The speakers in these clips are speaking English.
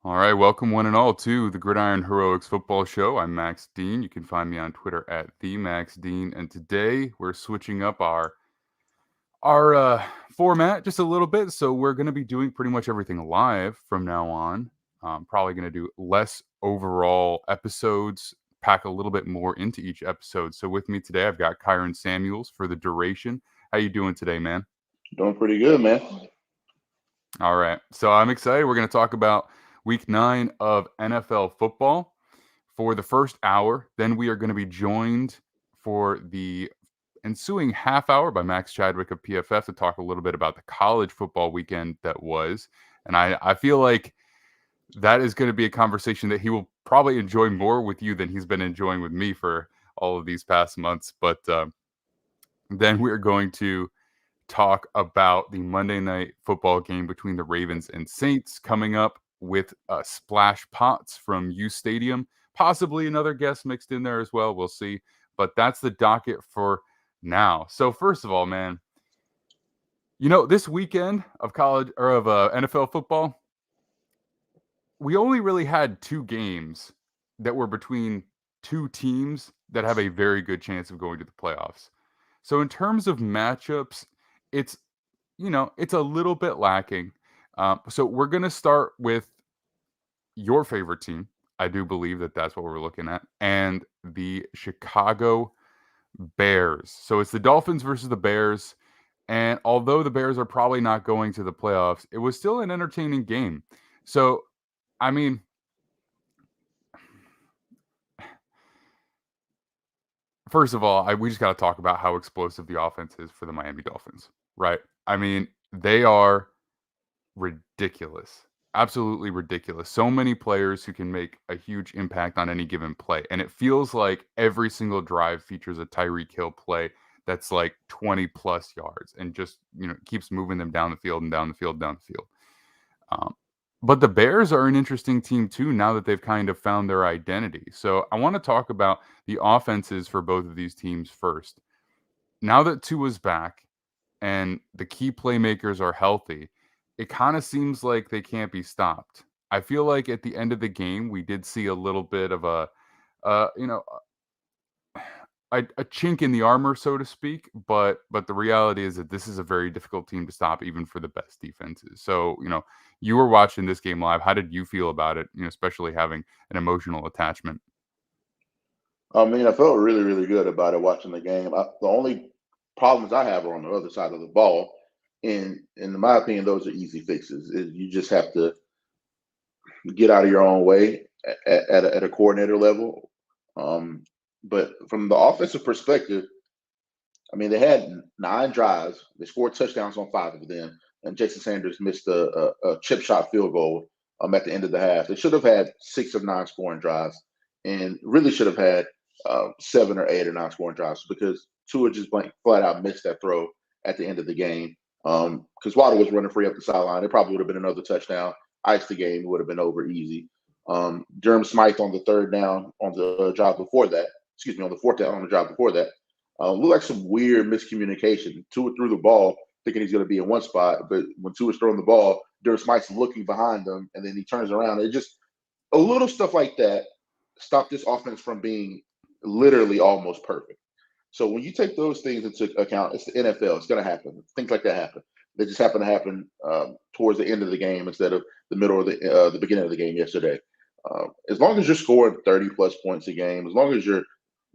All right, welcome one and all to the Gridiron Heroics Football Show. I'm Max Dean. You can find me on Twitter at @TheMaxDean. And today we're switching up our format just a little bit. So we're going to be doing pretty much everything live from now on. Probably going to do less overall episodes, pack a little bit more into each episode. So with me today, I've got Kyron Samuels for the duration. How you doing today, man? Doing pretty good, man. All right. So I'm excited. We're going to talk about week 9 of NFL football for the first hour. Then we are going to be joined for the ensuing half hour by Max Chadwick of PFF to talk a little bit about the college football weekend that was. And I feel like that is going to be a conversation that he will probably enjoy more with you than he's been enjoying with me for all of these past months. But then we're going to talk about the Monday night football game between the Ravens and Saints coming up with Splash Pots from uSTADIUM. Possibly another guest mixed in there as well. We'll see. But that's the docket for now. So first of all, man, this weekend of college or of NFL football, we only really had two games that were between two teams that have a very good chance of going to the playoffs. So in terms of matchups, it's it's a little bit lacking. So we're gonna start with your favorite team. I do believe that that's what we're looking at, and the Chicago Bears. So it's the Dolphins versus the Bears. And although the Bears are probably not going to the playoffs, it was still an entertaining game. So, I mean, first of all, we just got to talk about how explosive the offense is for the Miami Dolphins, right? I mean, they are ridiculous. Absolutely ridiculous. So many players who can make a huge impact on any given play. And it feels like every single drive features a Tyreek Hill play that's like 20 plus yards and just, keeps moving them down the field and down the field, down the field. But the Bears are an interesting team too now that they've kind of found their identity. So I want to talk about the offenses for both of these teams first. Now that Tua's back and the key playmakers are healthy, it kind of seems like they can't be stopped. I feel like at the end of the game, we did see a little bit of uh, you know, a chink in the armor, so to speak. But the reality is that this is a very difficult team to stop, even for the best defenses. So you were watching this game live. How did you feel about it? Especially having an emotional attachment. I mean, I felt really, really good about it watching the game. The only problems I have are on the other side of the ball, and in my opinion, those are easy fixes. You just have to get out of your own way at a coordinator level. But from the offensive perspective, I mean, they had 9 drives. They scored touchdowns on 5 of them, and Jason Sanders missed a chip shot field goal at the end of the half. They should have had 6 of 9 scoring drives, and really should have had 7 or 8 or 9 scoring drives because Tua just flat out missed that throw at the end of the game. Because Waddle was running free up the sideline, it probably would have been another touchdown. Ice the game, it would have been over easy. Durham Smythe on the 3rd down on the drive before that, excuse me, on the 4th down on the drive before that, looked like some weird miscommunication. Tua threw the ball thinking he's going to be in one spot, but when Tua's throwing the ball, Durham Smythe's looking behind him, and then he turns around. It just a little stuff like that stopped this offense from being literally almost perfect. So when you take those things into account, it's the NFL. It's going to happen. Things like that happen. They just happen to happen towards the end of the game instead of the middle of the beginning of the game yesterday. As long as you're scoring 30 plus points a game, as long as you're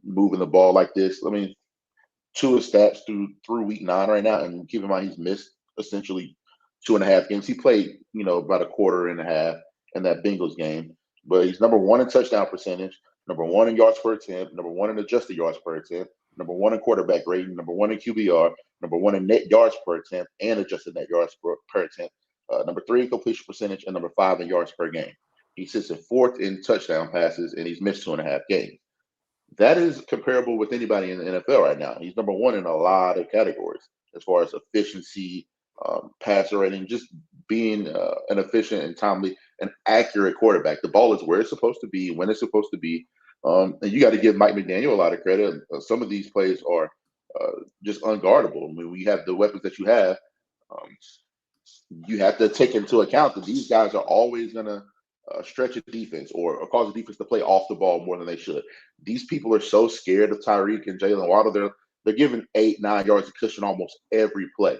moving the ball like this, I mean, Tua's stats through week 9 right now, and keep in mind he's missed essentially 2.5 games. He played, about a quarter and a half in that Bengals game, but he's number 1 in touchdown percentage, number 1 in yards per attempt, number 1 in adjusted yards per attempt, number 1 in quarterback rating, number 1 in QBR, number 1 in net yards per attempt and adjusted net yards per attempt, number 3 in completion percentage, and number 5 in yards per game. He sits in 4th in touchdown passes, and he's missed 2.5 games. That is comparable with anybody in the NFL right now. He's number 1 in a lot of categories as far as efficiency, passer rating, just being an efficient and timely and accurate quarterback. The ball is where it's supposed to be, when it's supposed to be. And you got to give Mike McDaniel a lot of credit. Some of these plays are just unguardable. I mean, we have the weapons that you have. Um, you have to take into account that these guys are always going to stretch a defense or cause a defense to play off the ball more than they should. These people are so scared of Tyreek and Jalen Waddle. They're giving 8-9 yards of cushion almost every play.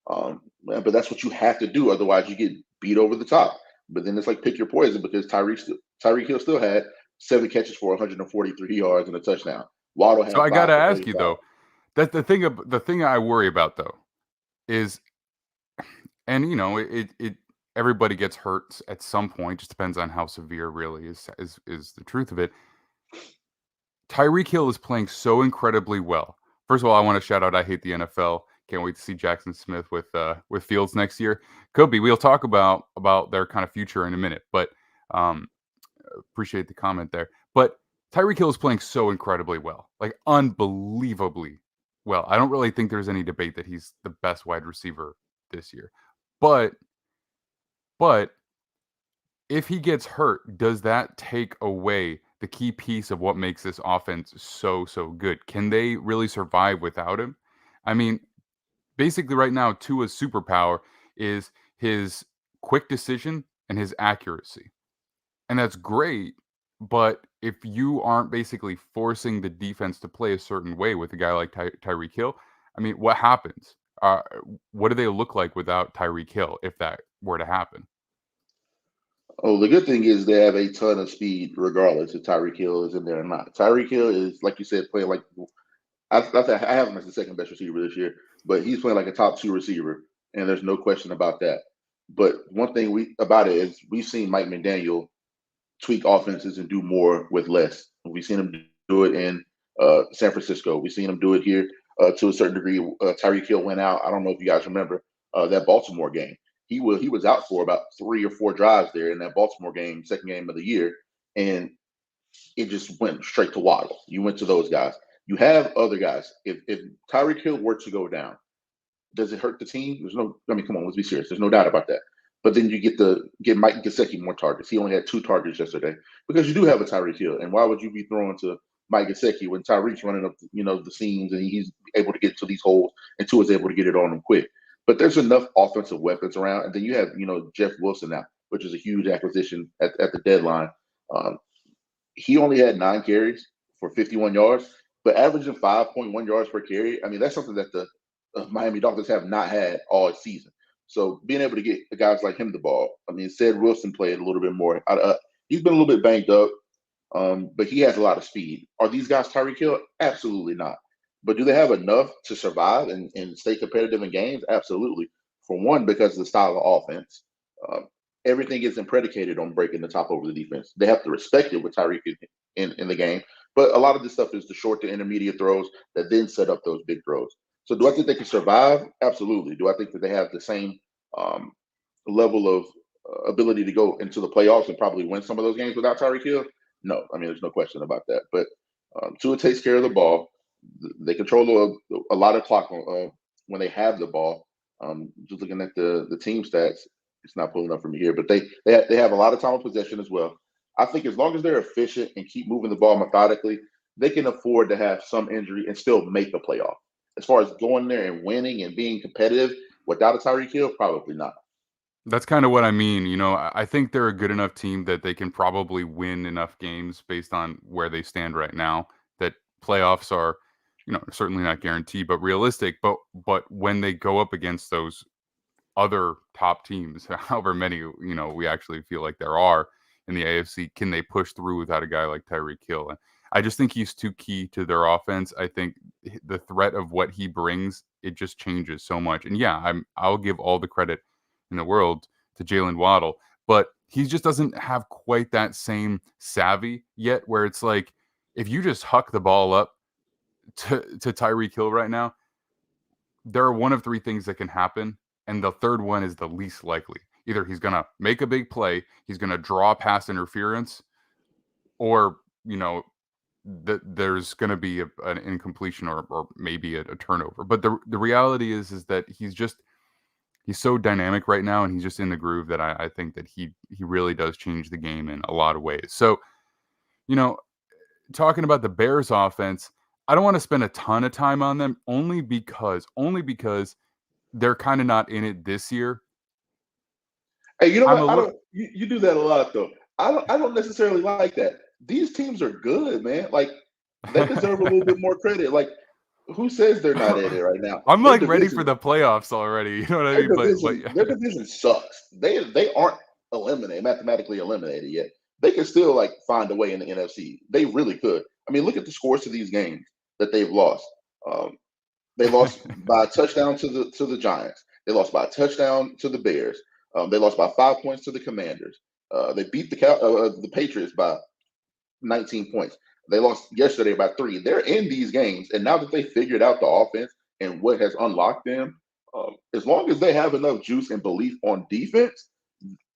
But that's what you have to do. Otherwise, you get beat over the top. But then it's like pick your poison because Tyreek Hill still had 7 catches for 143 yards and a touchdown. Waddle had So I 5 gotta for ask you 35. though, that the thing I worry about though is, and it everybody gets hurt at some point. Just depends on how severe really is the truth of it. Tyreek Hill is playing so incredibly well. First of all, I want to shout out I hate the NFL. Can't wait to see Jackson Smith with Fields next year. Could be. We'll talk about their kind of future in a minute, but appreciate the comment there. But Tyreek Hill is playing so incredibly well, like unbelievably well. I don't really think there's any debate that he's the best wide receiver this year. But if he gets hurt, does that take away the key piece of what makes this offense so good? Can they really survive without him? I mean, basically right now, Tua's superpower is his quick decision and his accuracy. And that's great, but if you aren't basically forcing the defense to play a certain way with a guy like Tyreek Hill, I mean, what happens? What do they look like without Tyreek Hill if that were to happen? Oh, the good thing is they have a ton of speed, regardless if Tyreek Hill is in there or not. Tyreek Hill is, like you said, playing like I have him as the second best receiver this year, but he's playing like a top 2 receiver, and there's no question about that. But one thing about it is we've seen Mike McDaniel tweak offenses and do more with less. We've seen him do it in San Francisco. We've seen him do it here to a certain degree. Tyreek Hill went out. I don't know if you guys remember that Baltimore game. He was out for about 3 or 4 drives there in that Baltimore game, second game of the year, and it just went straight to Waddle. You went to those guys. You have other guys. If Tyreek Hill were to go down, does it hurt the team? Come on, let's be serious. There's no doubt about that. But then you get Mike Gesicki more targets. He only had 2 targets yesterday because you do have a Tyreek Hill. And why would you be throwing to Mike Gesicki when Tyreek's running up, the seams and he's able to get to these holes and Tua's able to get it on him quick? But there's enough offensive weapons around. And then you have, Jeff Wilson now, which is a huge acquisition at the deadline. He only had 9 carries for 51 yards, but averaging 5.1 yards per carry. I mean, that's something that the Miami Dolphins have not had all season. So being able to get guys like him the ball, I mean, Ced Wilson played a little bit more. He's been a little bit banged up, but he has a lot of speed. Are these guys Tyreek Hill? Absolutely not. But do they have enough to survive and stay competitive in games? Absolutely. For one, because of the style of offense. Everything isn't predicated on breaking the top over the defense. They have to respect it with Tyreek in the game. But a lot of this stuff is the short to intermediate throws that then set up those big throws. So do I think they can survive? Absolutely. Do I think that they have the same level of ability to go into the playoffs and probably win some of those games without Tyreek Hill? No. I mean, there's no question about that. But Tua takes care of the ball. They control a lot of clock when they have the ball. Just looking at the team stats, it's not pulling up for me here, but they have a lot of time of possession as well. I think as long as they're efficient and keep moving the ball methodically, they can afford to have some injury and still make the playoff. As far as going there and winning and being competitive without a Tyreek Hill, probably not. That's kind of what I mean. I think they're a good enough team that they can probably win enough games based on where they stand right now. That playoffs are, certainly not guaranteed, but realistic. But when they go up against those other top teams, however many, we actually feel like there are in the AFC, can they push through without a guy like Tyreek Hill? And I just think he's too key to their offense. I think the threat of what he brings, it just changes so much. And yeah, I'll give all the credit in the world to Jalen Waddle, but he just doesn't have quite that same savvy yet, where it's like, if you just huck the ball up to Tyreek Hill right now, there are one of 3 things that can happen. And the third one is the least likely. Either he's going to make a big play, he's going to draw pass interference, or, there's going to be an incompletion or maybe a turnover. But the reality is that he's so dynamic right now, and he's just in the groove that I think that he really does change the game in a lot of ways. So, talking about the Bears offense, I don't want to spend a ton of time on them only because they're kind of not in it this year. Hey, you know what? You do that a lot though. I don't necessarily like that. These teams are good, man. Like they deserve a little bit more credit. Like who says they're not in it right now? I'm Their like ready for division, the playoffs already. You know what I their mean? But division, their division sucks. They aren't mathematically eliminated yet. They can still like find a way in the NFC. They really could. I mean, look at the scores to these games that they've lost. Um, they lost by a touchdown to the Giants. They lost by a touchdown to the Bears. They lost by 5 points to the Commanders. They beat the Patriots by 19 points. They lost yesterday by 3. They're in these games, and now that they figured out the offense and what has unlocked them, as long as they have enough juice and belief on defense,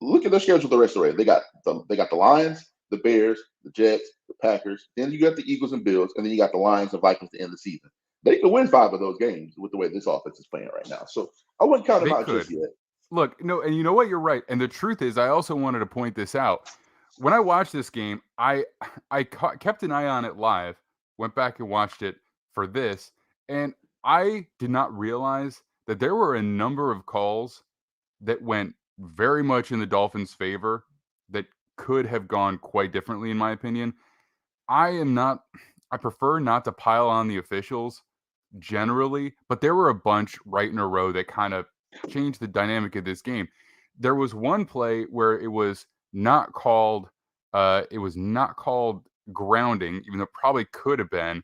look at their schedule the rest of the way. They got the Lions, the Bears, the Jets, the Packers. Then you got the Eagles and Bills, and then you got the Lions and Vikings to end the season. They could win 5 of those games with the way this offense is playing right now. So I wouldn't count them they out could. just yet. Look, no, and you know what? You're right. And the truth is, I also wanted to point this out. When I watched this game, I kept an eye on it live, went back and watched it for this, and I did not realize that there were a number of calls that went very much in the Dolphins' favor that could have gone quite differently, in my opinion. I prefer not to pile on the officials generally, but there were a bunch right in a row that kind of changed the dynamic of this game. There was one play where it was not called grounding, even though it probably could have been,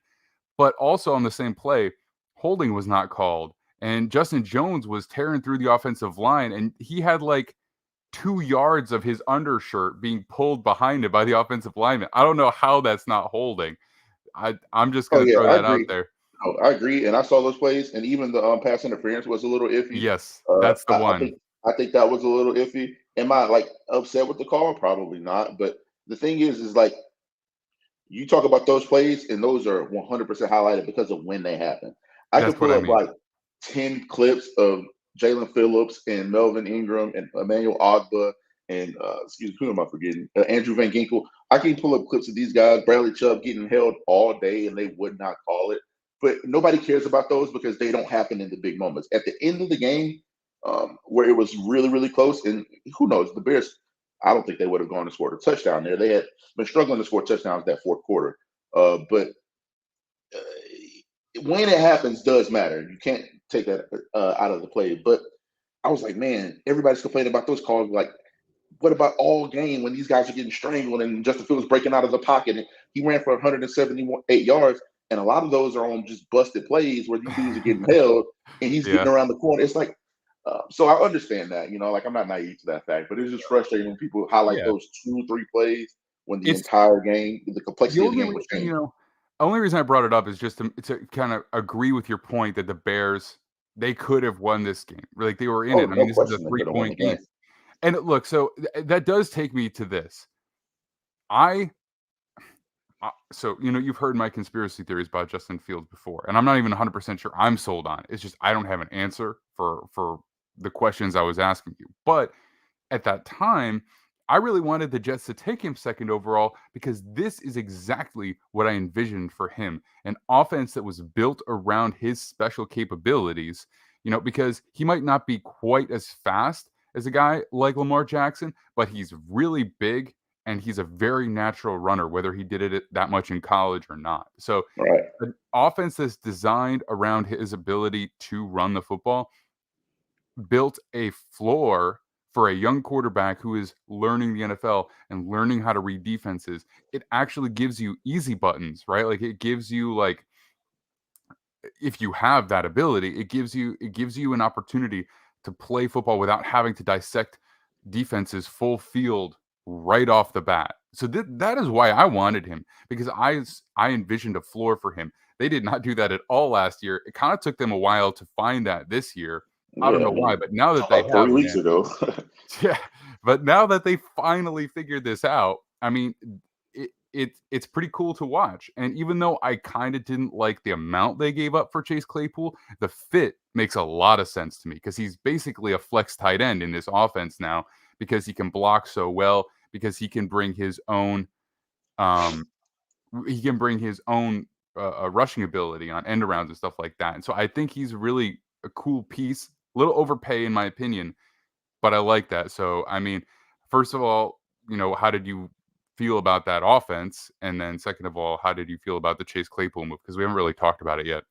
but also on the same play, holding was not called. And Justin Jones was tearing through the offensive line, and he had like 2 yards of his undershirt being pulled behind him by the offensive lineman. I don't know how that's not holding. I'm just Oh going to yeah, throw I that out agree. there. Oh, I agree, and I saw those plays, and even the pass interference was a little iffy. Yes, that's the I one. think that was a little iffy. Am I like upset with the call? Probably not. But the thing is like you talk about those plays, and those are 100% highlighted because of when they happen. I That's could what pull I up mean. like 10 clips of Jalen Phillips and Melvin Ingram and Emmanuel Ogba and excuse me, who am I forgetting? Andrew Van Ginkel. I can pull up clips of these guys, Bradley Chubb getting held all day, and they would not call it. But nobody cares about those because they don't happen in the big moments. At the end of the game, where it was really, really close, and who knows, the Bears, I don't think they would have gone and scored a touchdown there. They had been struggling to score touchdowns that fourth quarter. But when it happens does matter. You can't take that out of the play. But I was like, man, everybody's complaining about those calls. Like, what about all game when these guys are getting strangled and Justin Fields breaking out of the pocket and he ran for 178 yards, and a lot of those are on just busted plays where these dudes are getting held and he's getting Yeah. around the corner. It's like, so I understand that, like I'm not naive to that fact, but it's just frustrating when people highlight Yeah. those 2-3 plays when the It's entire game, the the complexity of the only game re was changed. only reason I brought it up is just to kind of agree with your point that the Bears, they could have won this game. Like, they were in Oh, it. I mean, no this is a question, they could have won the 3-point game. game. And look, so that does take me to this. I so, you've heard my conspiracy theories about Justin Fields before, and I'm not even 100% sure I'm sold on it. It's just I don't have an answer for the questions I was asking you. But at that time, I really wanted the Jets to take him second overall because this is exactly what I envisioned for him. An offense that was built around his special capabilities, because he might not be quite as fast as a guy like Lamar Jackson, but he's really big and he's a very natural runner, whether he did it that much in college or not. So Right. an offense that's designed around his ability to run the football built a floor for a young quarterback who is learning the NFL and learning how to read defenses. It actually gives you easy buttons, right? Like, it gives you, like, if you have that ability, it gives you an opportunity to play football without having to dissect defenses full field right off the bat. So that is why I wanted him, because I envisioned a floor for him. They did not do that at all last year. It kind of took them a while to find that this year. I don't Yeah, know I why, mean, but now that they about have, 3 weeks man, ago. yeah, but now that they finally figured this out, I mean, it's pretty cool to watch. And even though I kind of didn't like the amount they gave up for Chase Claypool, the fit makes a lot of sense to me because he's basically a flex tight end in this offense now because he can block so well, because um he can bring his own rushing ability on end arounds and stuff like that. And so I think he's really a cool piece, a little overpay in my opinion, but I like that. So, I mean, first of all, how did you feel about that offense? And then second of all, how did you feel about the Chase Claypool move? Because we haven't really talked about it yet.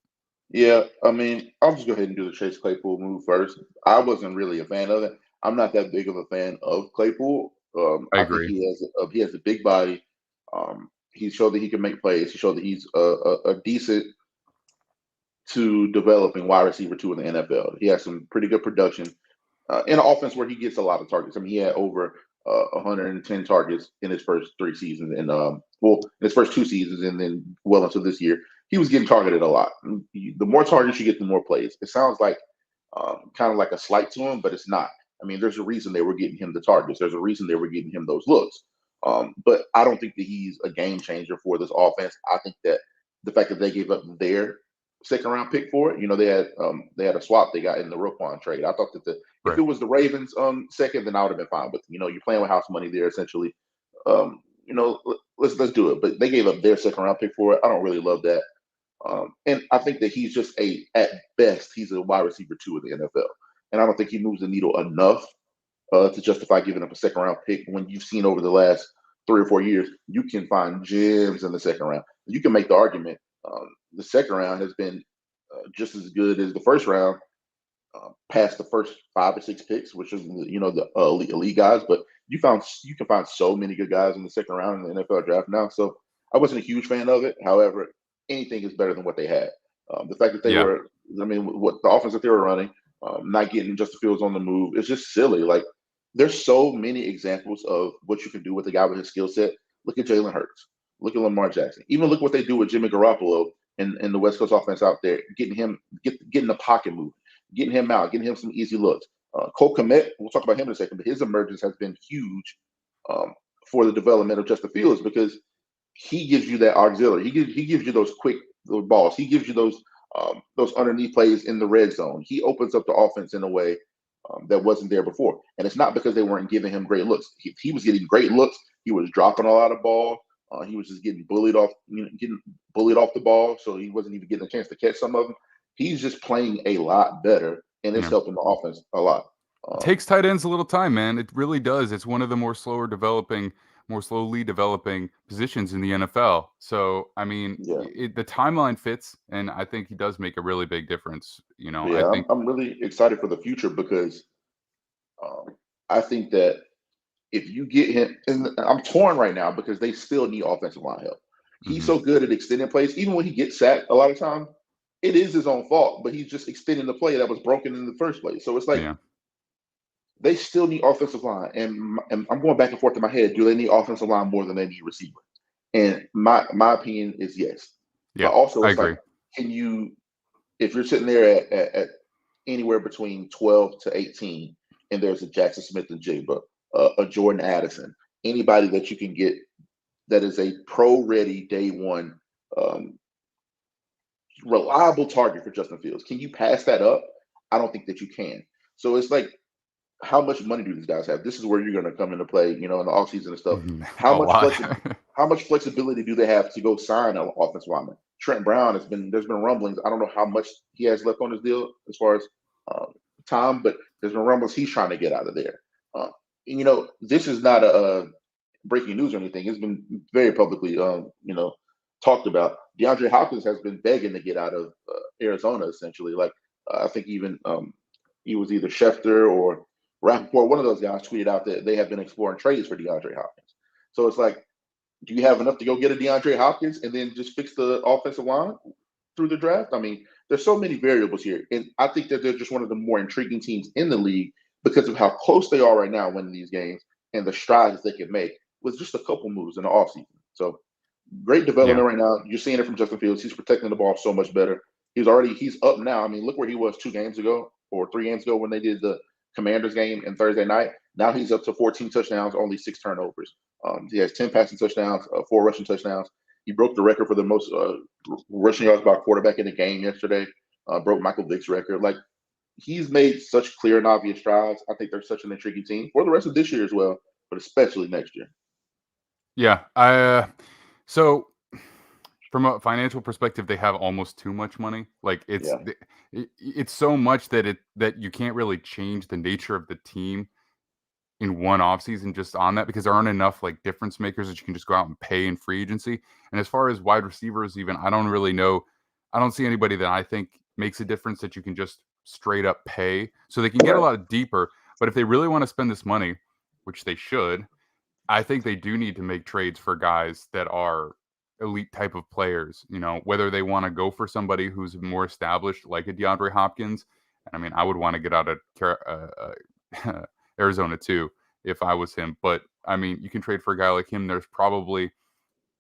Yeah, I mean, I'll just go ahead and do the Chase Claypool move first. I wasn't really a fan of it. I'm not that big of a fan of Claypool. I I think agree. he has a big body. He showed that he can make plays. He showed that he's a decent to developing wide receiver two in the NFL. He has some pretty good production in an offense where he gets a lot of targets. I mean, he had over 110 targets in his first three seasons, and in his first two seasons, and then well into this year, he was getting targeted a lot. The more targets you get, the more plays. It sounds like kind of like a slight to him, but it's not. I mean, there's a reason they were getting him the targets. There's a reason they were getting him those looks. But I don't think that he's a game changer for this offense. I think that the fact that they gave up their second round pick for it, they had a swap they got in the Roquan trade. I thought that if it Right. was the Ravens second, then I would have been fine. But you're playing with house money there essentially. Let's do it. But they gave up their second round pick for it. I don't really love that. And I think that he's just at best, he's a wide receiver two in the NFL. And I don't think he moves the needle enough to justify giving up a second round pick when you've seen over the last 3 or 4 years, you can find gems in the second round. You can make the argument. The second round has been just as good as the first round, past the first 5 or 6 picks, which is the elite guys. But you can find so many good guys in the second round in the NFL draft now. So I wasn't a huge fan of it. However, anything is better than what they had. The fact that Yeah. what the offense that they were running, not getting Justin Fields on the move, it's just silly. Like there's so many examples of what you can do with a guy with his skill set. Look at Jalen Hurts. Look at Lamar Jackson. Even look what they do with Jimmy Garoppolo and the West Coast offense out there, getting the pocket moving, getting him out, getting him some easy looks. Cole Kmet, we'll talk about him in a second, but his emergence has been huge for the development of Justin Fields because he gives you that auxiliary. He gives you those quick balls. He gives you those underneath plays in the red zone. He opens up the offense in a way that wasn't there before. And it's not because they weren't giving him great looks. He was getting great looks. He was dropping a lot of ball. He was just getting bullied off the ball, so he wasn't even getting a chance to catch some of them. He's just playing a lot better, and it's Yeah. helping the offense a lot. It takes tight ends a little time, man. It really does. It's one of the more slowly developing positions in the NFL. So, I mean, Yeah, the timeline fits, and I think he does make a really big difference. I yeah. I'm, think. I'm really excited for the future because I think that if you get him, and I'm torn right now because they still need offensive line help. He's Mhm. so good at extending plays. Even when he gets sacked, a lot of time, it is his own fault, but he's just extending the play that was broken in the first place. So it's like Yeah. they still need offensive line, and I'm going back and forth in my head. Do they need offensive line more than they need receiver? And my opinion is yes. But Yeah. also, I it's like, agree. can you, if you're sitting there at anywhere between 12 to 18, and there's a Jackson Smith and Jigba, a Jordan Addison, anybody that you can get that is a pro-ready day one, um, reliable target for Justin Fields. Can you pass that up? I don't think that you can. So it's like, how much money do these guys have? This is where you're going to come into play, in the offseason and stuff. How A much lot. how much flexibility do they have to go sign an offensive lineman? Trent Brown there's been rumblings. I don't know how much he has left on his deal as far as time, but there's been rumblings he's trying to get out of there. This is not a breaking news or anything. It's been very publicly, talked about. DeAndre Hopkins has been begging to get out of Arizona, essentially. Like I think even he was either Schefter or Rappaport, one of those guys tweeted out that they have been exploring trades for DeAndre Hopkins. So it's like, do you have enough to go get a DeAndre Hopkins and then just fix the offensive line through the draft? I mean, there's so many variables here. And I think that they're just one of the more intriguing teams in the league because of how close they are right now winning these games and the strides they can make with just a couple moves in the offseason. So great Yeah. development right now. You're seeing it from Justin Fields. He's protecting the ball so much better. He's up now. I mean, look where he was 2 games ago or 3 games ago when they did the Commanders game and Thursday night. Now he's up to 14 touchdowns, only 6 turnovers. He has 10 passing touchdowns, 4 rushing touchdowns. He broke the record for the most rushing yards by a quarterback in a game yesterday. Broke Michael Vick's record. Like he's made such clear and obvious strides. I think they're such an intriguing team for the rest of this year as well, but especially next year. Yeah. So from a financial perspective, they have almost too much money. Like Yeah, it's so much that you can't really change the nature of the team in one offseason just on that, because there aren't enough like difference makers that you can just go out and pay in free agency. And as far as wide receivers, even, I don't really know. I don't see anybody that I think makes a difference that you can just straight up pay. So they can get a lot deeper. But if they really want to spend this money, which they should, I think they do need to make trades for guys that are elite type of players, whether they want to go for somebody who's more established, like a DeAndre Hopkins. I mean, I would want to get out of Arizona too if I was him. But I mean, you can trade for a guy like him. There's probably,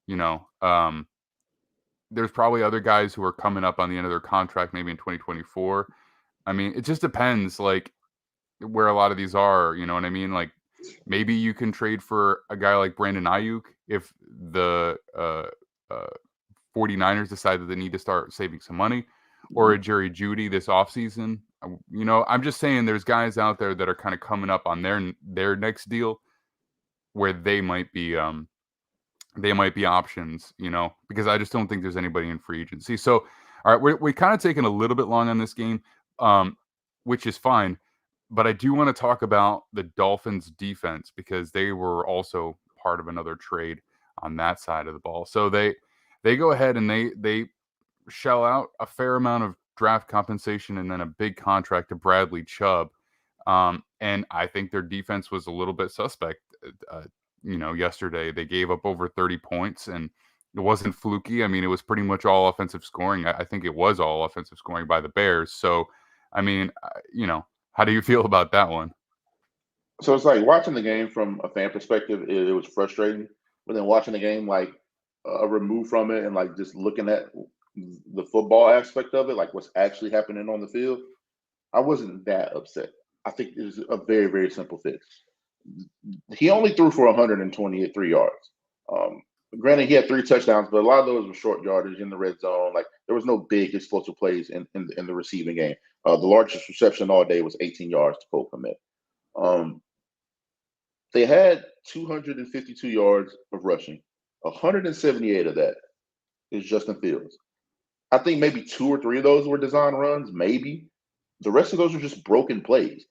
there's probably other guys who are coming up on the end of their contract, maybe in 2024. I mean, it just depends, like, where a lot of these are, you know what I mean? Like, maybe you can trade for a guy like Brandon Ayuk if the 49ers decide that they need to start saving some money, or a Jerry Jeudy this offseason. I'm just saying there's guys out there that are kind of coming up on their next deal where they might be options, because I just don't think there's anybody in free agency. So, all right, we're kind of taking a little bit long on this game, which is fine. But I do want to talk about the Dolphins defense, because they were also part of another trade on that side of the ball. So they go ahead and they shell out a fair amount of draft compensation and then a big contract to Bradley Chubb. And I think their defense was a little bit suspect. Yesterday they gave up over 30 points, and it wasn't fluky. I mean, it was pretty much all offensive scoring. I think it was all offensive scoring by the Bears. So, I mean, how do you feel about that one? So it's like watching the game from a fan perspective, it was frustrating. But then watching the game, like removed from it and like just looking at the football aspect of it, like what's actually happening on the field, I wasn't that upset. I think it was a very, very simple fix. He only threw for 123 yards. Granted, he had 3 touchdowns, but a lot of those were short yardage in the red zone. Like there was no big explosive plays in the receiving game. The largest reception all day was 18 yards to Cole Kmet. They had 252 yards of rushing. 178 of that is Justin Fields. I think maybe 2 or 3 of those were design runs, maybe. The rest of those are just broken plays.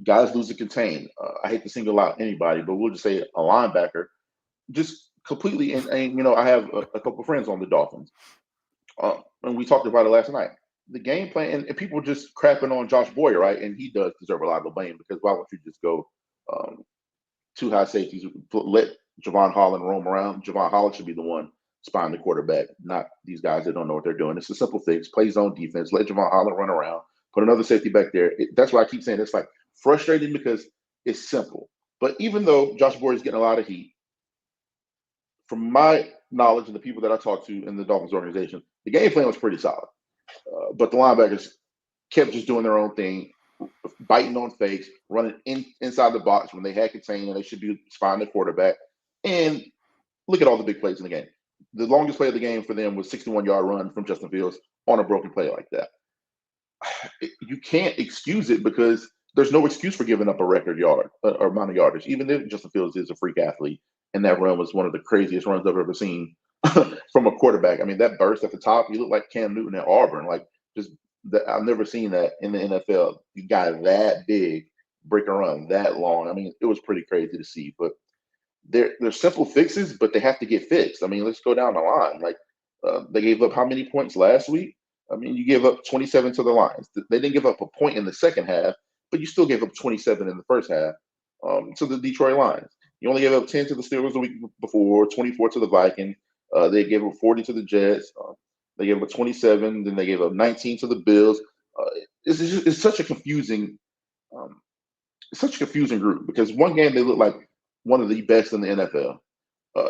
Guys lose to contain. I hate to single out anybody, but we'll just say a linebacker just completely. And I have a couple of friends on the Dolphins, and we talked about it last night. The game plan, and people just crapping on Josh Boyer, right? And he does deserve a lot of the blame, because why won't you just go 2 high safeties, let Javon Holland roam around? Javon Holland should be the one spying the quarterback, not these guys that don't know what they're doing. It's a simple fix. Play zone defense. Let Javon Holland run around. Put another safety back there. That's why I keep saying it's like frustrating, because it's simple. But even though Josh Boyer is getting a lot of heat, from my knowledge and the people that I talked to in the Dolphins organization, the game plan was pretty solid. But the linebackers kept just doing their own thing, biting on fakes, running inside the box when they had contained and they should be spying the quarterback. And look at all the big plays in the game. The longest play of the game for them was 61-yard run from Justin Fields on a broken play like that. You can't excuse it, because there's no excuse for giving up a record yard or amount of yardage, even if Justin Fields is a freak athlete. And that run was one of the craziest runs I've ever seen from a quarterback. I mean, that burst at the top, he looked like Cam Newton at Auburn. Like, just I've never seen that in the NFL. You got that big, break a run that long. I mean, it was pretty crazy to see. But they're simple fixes, but they have to get fixed. I mean, let's go down the line. Like they gave up how many points last week? I mean, you gave up 27 to the Lions. They didn't give up a point in the second half, but you still gave up 27 in the first half to the Detroit Lions. You only gave up 10 to the Steelers the week before, 24 to the Vikings. They gave up 40 to the Jets. They gave up 27. Then they gave up 19 to the Bills. It's such a confusing, group, because one game they look like one of the best in the NFL.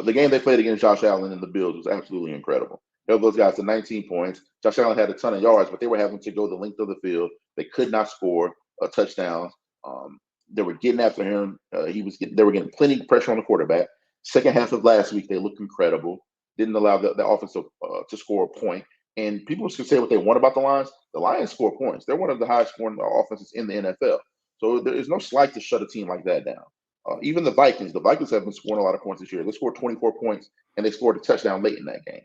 The game they played against Josh Allen and the Bills was absolutely incredible. Held those guys to 19 points. Josh Allen had a ton of yards, but they were having to go the length of the field. They could not score touchdowns. They were getting after him. They were getting plenty of pressure on the quarterback. Second half of last week, they looked incredible. Didn't allow the offense to score a point. And people can say what they want about the Lions. The Lions score points. They're one of the highest scoring offenses in the NFL. So there is no slight to shut a team like that down. Even the Vikings have been scoring a lot of points this year. They scored 24 points, and they scored a touchdown late in that game.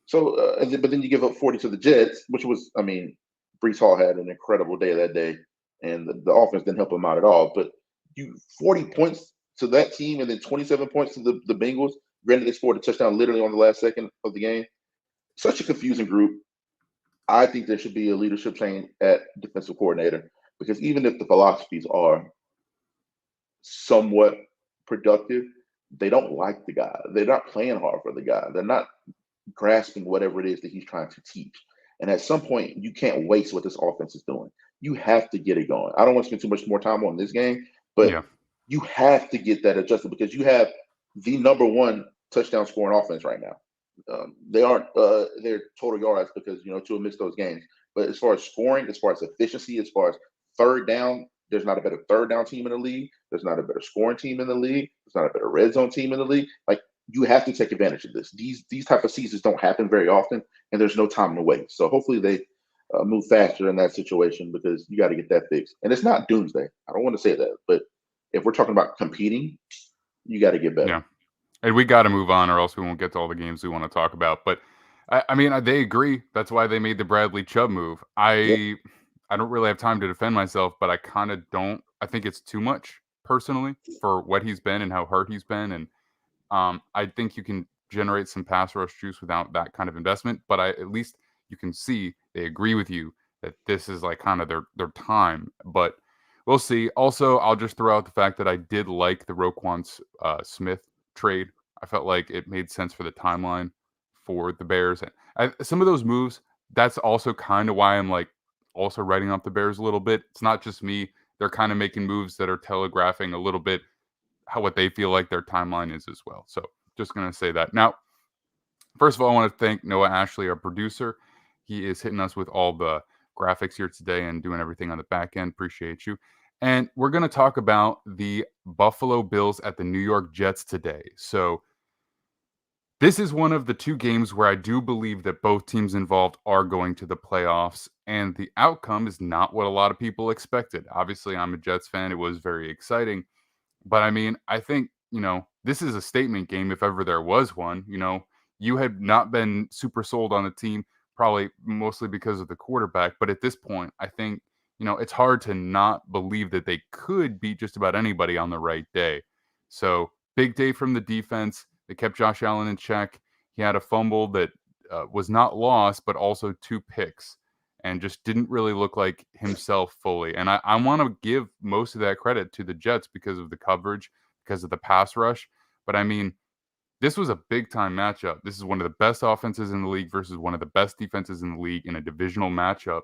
So, but then you give up 40 to the Jets, which was, I mean, Brees Hall had an incredible day that day, and the offense didn't help him out at all. But 40 points to that team and then 27 points to the Bengals. Granted, they scored a touchdown literally on the last second of the game. Such a confusing group. I think there should be a leadership change at defensive coordinator, because even if the philosophies are somewhat productive, they don't like the guy. They're not playing hard for the guy. They're not grasping whatever it is that he's trying to teach. And at some point, you can't waste what this offense is doing. You have to get it going. I don't want to spend too much more time on this game, but you have to get that adjusted, because you have the number one touchdown scoring offense right now. They aren't their total yards, because Tua missed those games. But as far as scoring, as far as efficiency, as far as third down, there's not a better third down team in the league. There's not a better scoring team in the league. There's not a better red zone team in the league. Like, you have to take advantage of this. These type of seasons don't happen very often, and there's no time to wait. So hopefully they move faster in that situation, because you got to get that fixed. And it's not doomsday. I don't want to say that, but if we're talking about competing, you got to get better. Yeah. And we got to move on, or else we won't get to all the games we want to talk about. But I mean, they agree. That's why they made the Bradley Chubb move. I don't really have time to defend myself, but I kind of don't. I think it's too much, personally, for what he's been and how hurt he's been. And I think you can generate some pass rush juice without that kind of investment. But at least you can see they agree with you that this is like kind of their time. But we'll see. Also, I'll just throw out the fact that I did like the Roquan Smith trade. I felt like it made sense for the timeline for the Bears. And some of those moves, that's also kind of why I'm like also writing up the Bears a little bit. It's not just me. They're kind of making moves that are telegraphing a little bit what they feel like their timeline is as well. So just going to say that. Now, first of all, I want to thank Noah Ashley, our producer. He is hitting us with all the graphics here today and doing everything on the back end. Appreciate you. And we're going to talk about the Buffalo Bills at the New York Jets today. So this is one of the two games where I do believe that both teams involved are going to the playoffs, and the outcome is not what a lot of people expected. Obviously, I'm a Jets fan. It was very exciting. But I mean, I think, this is a statement game if ever there was one. You had not been super sold on the team, probably mostly because of the quarterback. But at this point, I think, it's hard to not believe that they could beat just about anybody on the right day. So big day from the defense. They kept Josh Allen in check. He had a fumble that was not lost, but also 2 picks, and just didn't really look like himself fully. And I want to give most of that credit to the Jets because of the coverage, because of the pass rush. But I mean, this was a big-time matchup. This is one of the best offenses in the league versus one of the best defenses in the league in a divisional matchup.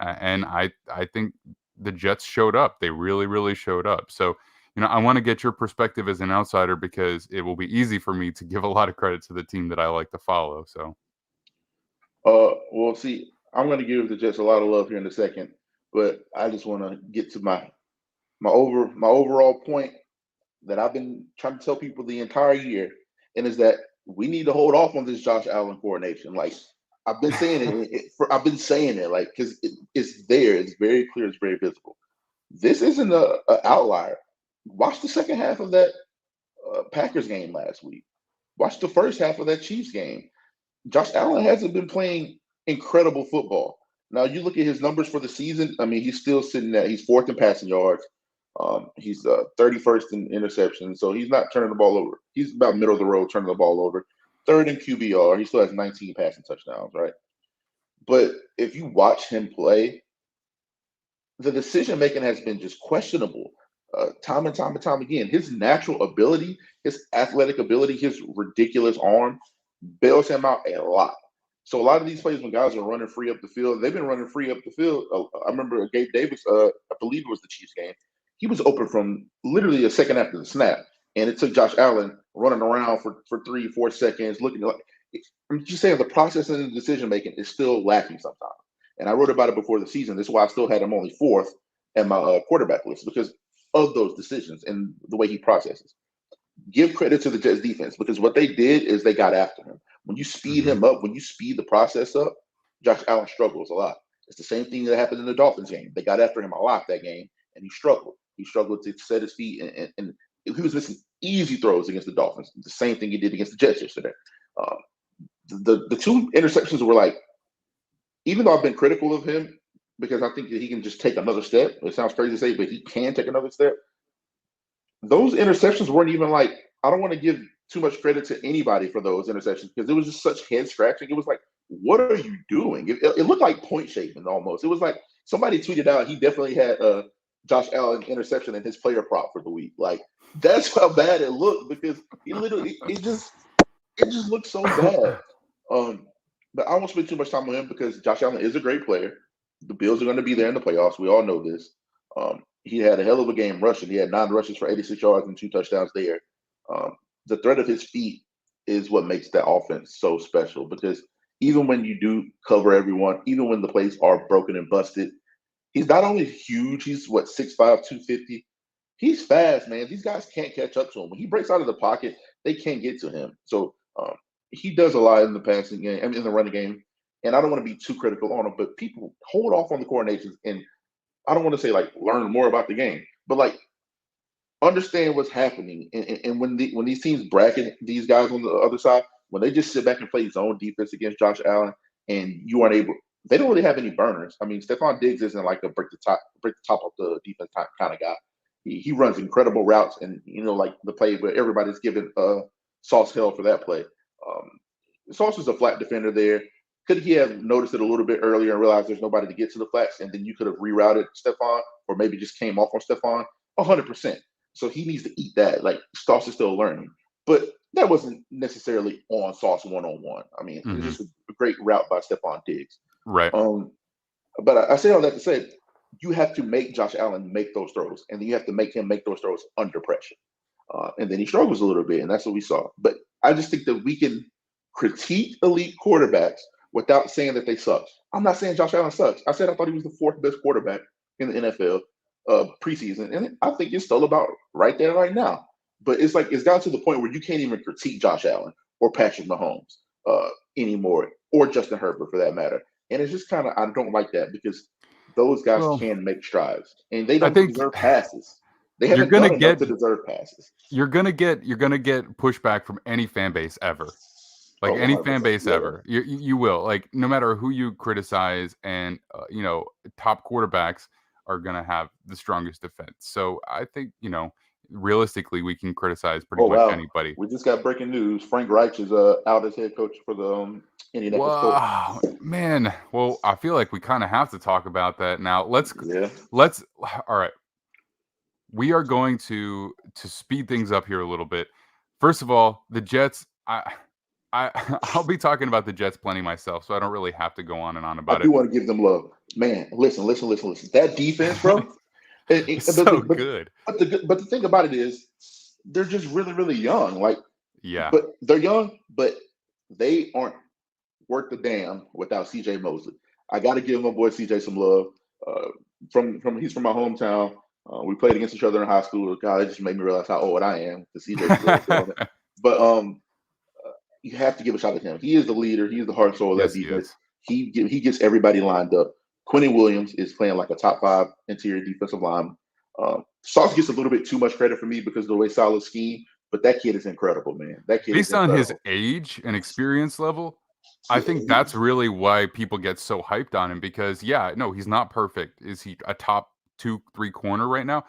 And I think the Jets showed up. They really, really showed up. So, I want to get your perspective as an outsider, because it will be easy for me to give a lot of credit to the team that I like to follow. So, well, see, I'm going to give the Jets a lot of love here in a second, but I just want to get to my overall point that I've been trying to tell people the entire year, and is that we need to hold off on this Josh Allen coordination. Like, I've been saying I've been saying it, like, because it's there, it's very clear, it's very visible. This isn't an outlier. Watch the second half of that Packers game last week. Watch the first half of that Chiefs game. Josh Allen hasn't been playing incredible football. Now, you look at his numbers for the season. I mean, he's still sitting at, he's 4th in passing yards. He's 31st in interceptions, so he's not turning the ball over. He's about middle of the road turning the ball over. 3rd in QBR. He still has 19 passing touchdowns, right? But if you watch him play, the decision-making has been just questionable. Time and time again. His natural ability, his athletic ability, his ridiculous arm bails him out a lot. So a lot of these plays, when guys are running free up the field, they've been running free up the field. I remember Gabe Davis, I believe it was the Chiefs game. He was open from literally a second after the snap. And it took Josh Allen running around for 3-4 seconds, looking like, I'm just saying, the process and the decision-making is still lacking sometimes. And I wrote about it before the season. This is why I still had him only 4th in my quarterback list, because of those decisions and the way he processes. Give credit to the Jets defense, because what they did is they got after him. When you speed him up, when you speed the process up, Josh Allen struggles a lot. It's the same thing that happened in the Dolphins game. They got after him a lot that game, and he struggled. He struggled to set his feet, and he was missing easy throws against the Dolphins. The same thing he did against the Jets yesterday. The 2 interceptions were like, even though I've been critical of him, because I think that he can just take another step. It sounds crazy to say, but he can take another step. those interceptions weren't even like, I don't want to give too much credit to anybody for those interceptions because it was just such head scratching. It was like, what are you doing? It looked like point shaving almost. It was like somebody tweeted out he definitely had a Josh Allen interception in his player prop for the week. Like that's how bad it looked because he literally it just looked so bad. But I won't spend too much time on him because Josh Allen is a great player. The Bills are going to be there in the playoffs. We all know this. He had a hell of a game rushing. He had 9 rushes for 86 yards and 2 touchdowns there. The threat of his feet is what makes that offense so special because even when you do cover everyone, even when the plays are broken and busted, he's not only huge, he's what, 6'5", 250. He's fast, man. These guys can't catch up to him. When he breaks out of the pocket, they can't get to him. So he does a lot in the passing game, in the running game. And I don't want to be too critical on him, but people hold off on the coordinations. And I don't want to say like learn more about the game, but like understand what's happening. And when these teams bracket these guys on the other side, when they just sit back and play zone defense against Josh Allen, and you aren't able, they don't really have any burners. I mean, Stephon Diggs isn't like a break the top of the defense kind of guy. He runs incredible routes, and like the play where everybody's giving Sauce hell for that play. Sauce is a flat defender there. Could he have noticed it a little bit earlier and realized there's nobody to get to the flats, and then you could have rerouted Stephon, or maybe just came off on Stephon? 100%. So he needs to eat that. Like Sauce is still learning, but that wasn't necessarily on Sauce one-on-one. I mean, it's just a great route by Stephon Diggs. Right. But I say all that to say, you have to make Josh Allen make those throws, and then you have to make him make those throws under pressure. And then he struggles a little bit, and that's what we saw. But I just think that we can critique elite quarterbacks without saying that they suck. I'm not saying Josh Allen sucks. I said I thought he was the 4th best quarterback in the NFL preseason, and I think it's still about right there right now. But it's like it's gotten to the point where you can't even critique Josh Allen or Patrick Mahomes anymore, or Justin Herbert for that matter. And it's just kind of, I don't like that because those guys can make strides, and they don't deserve passes. They haven't done enough to deserve passes. You're gonna get pushback from any fan base ever. Like any fan base ever, you will. Like no matter who you criticize, and top quarterbacks are gonna have the strongest defense. So I think realistically we can criticize pretty much anybody. We just got breaking news: Frank Reich is out as head coach for the Indianapolis Colts. Wow, man. Well, I feel like we kind of have to talk about that now. Let's. All right. We are going to speed things up here a little bit. First of all, the Jets. I'll be talking about the Jets plenty myself, so I don't really have to go on and on about it. I do want to give them love, man. Listen. That defense, bro, it's so good. But the thing about it is, they're just really, really young. Like, yeah, but they're young, but they aren't worth the damn without CJ Mosley. I got to give my boy CJ some love. He's from my hometown. We played against each other in high school. God, it just made me realize how old I am. The CJ, but you have to give a shot at him. He is the leader. He is the heart and soul of that defense. He gets everybody lined up. Quentin Williams is playing like a top 5 interior defensive lineman. Sauce gets a little bit too much credit for me because of the way Saleh's scheme, but that kid is incredible, man. That kid based on his age and experience level, I think that's really why people get so hyped on him because, he's not perfect. Is he a top 2-3 corner right now?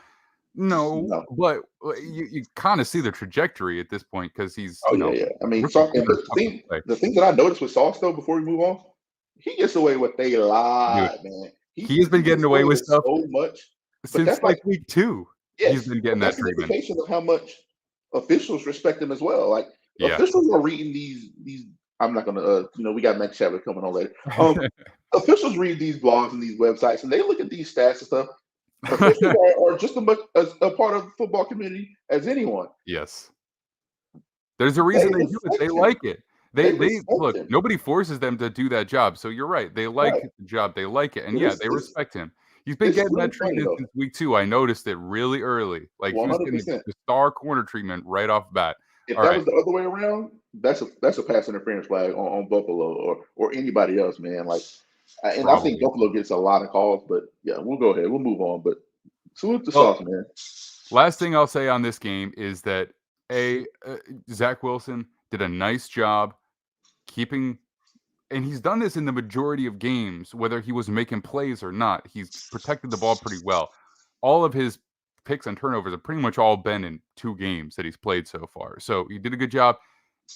No, but you kind of see the trajectory at this point because he's. I mean, the thing that I noticed with Sauce though, before we move on, he gets away with a lot, man. He has been getting away with stuff so much since like week 2. He's been getting that treatment. That's an indication of how much officials respect him as well. Like officials are reading these. I'm not gonna. We got Max Chadwick coming on later. Officials read these blogs and these websites, and they look at these stats and stuff. Officials are just as much as a part of the football community as anyone. Yes. There's a reason they do it. They like it. They look, nobody forces them to do that job. So you're right. They like the job. They like it. And they respect him. He's been getting that treatment since week 2. I noticed it really early. Like 100%. He was getting the star corner treatment right off the bat. If that was the other way around, that's a pass interference flag on Buffalo or anybody else, man. Like, and I think Buffalo gets a lot of calls, but we'll go ahead. We'll move on. But salute the Sauce, man. Last thing I'll say on this game is that Zach Wilson did a nice job keeping, and he's done this in the majority of games, whether he was making plays or not. He's protected the ball pretty well. All of his picks and turnovers have pretty much all been in 2 games that he's played so far. So he did a good job.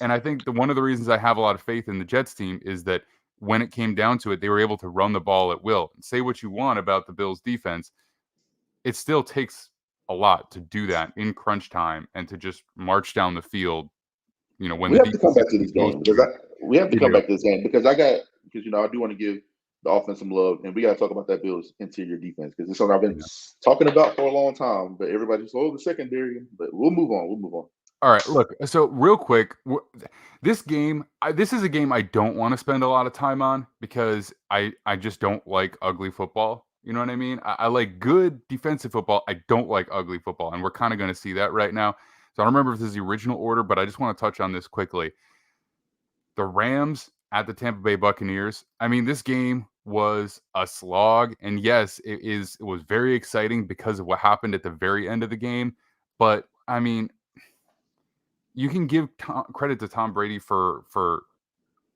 And I think one of the reasons I have a lot of faith in the Jets team is that when it came down to it, they were able to run the ball at will. Say what you want about the Bills defense, it still takes a lot to do that in crunch time and to just march down the field, when We the have to come defense back to is this game supposed because to. we have to You come do. back to this game because I do want to give the offense some love, and we got to talk about that Bills interior defense because it's something I've been talking about for a long time. But everybody's the secondary. But we'll move on. We'll move on. All right, look. So real quick, this game, this is a game I don't want to spend a lot of time on because I just don't like ugly football. You know what I mean? I like good defensive football. I don't like ugly football, and we're kind of going to see that right now. So I don't remember if this is the original order, but I just want to touch on this quickly. The Rams at the Tampa Bay Buccaneers. I mean, this game was a slog, and yes, it was very exciting because of what happened at the very end of the game. But I mean, you can give credit to Tom Brady for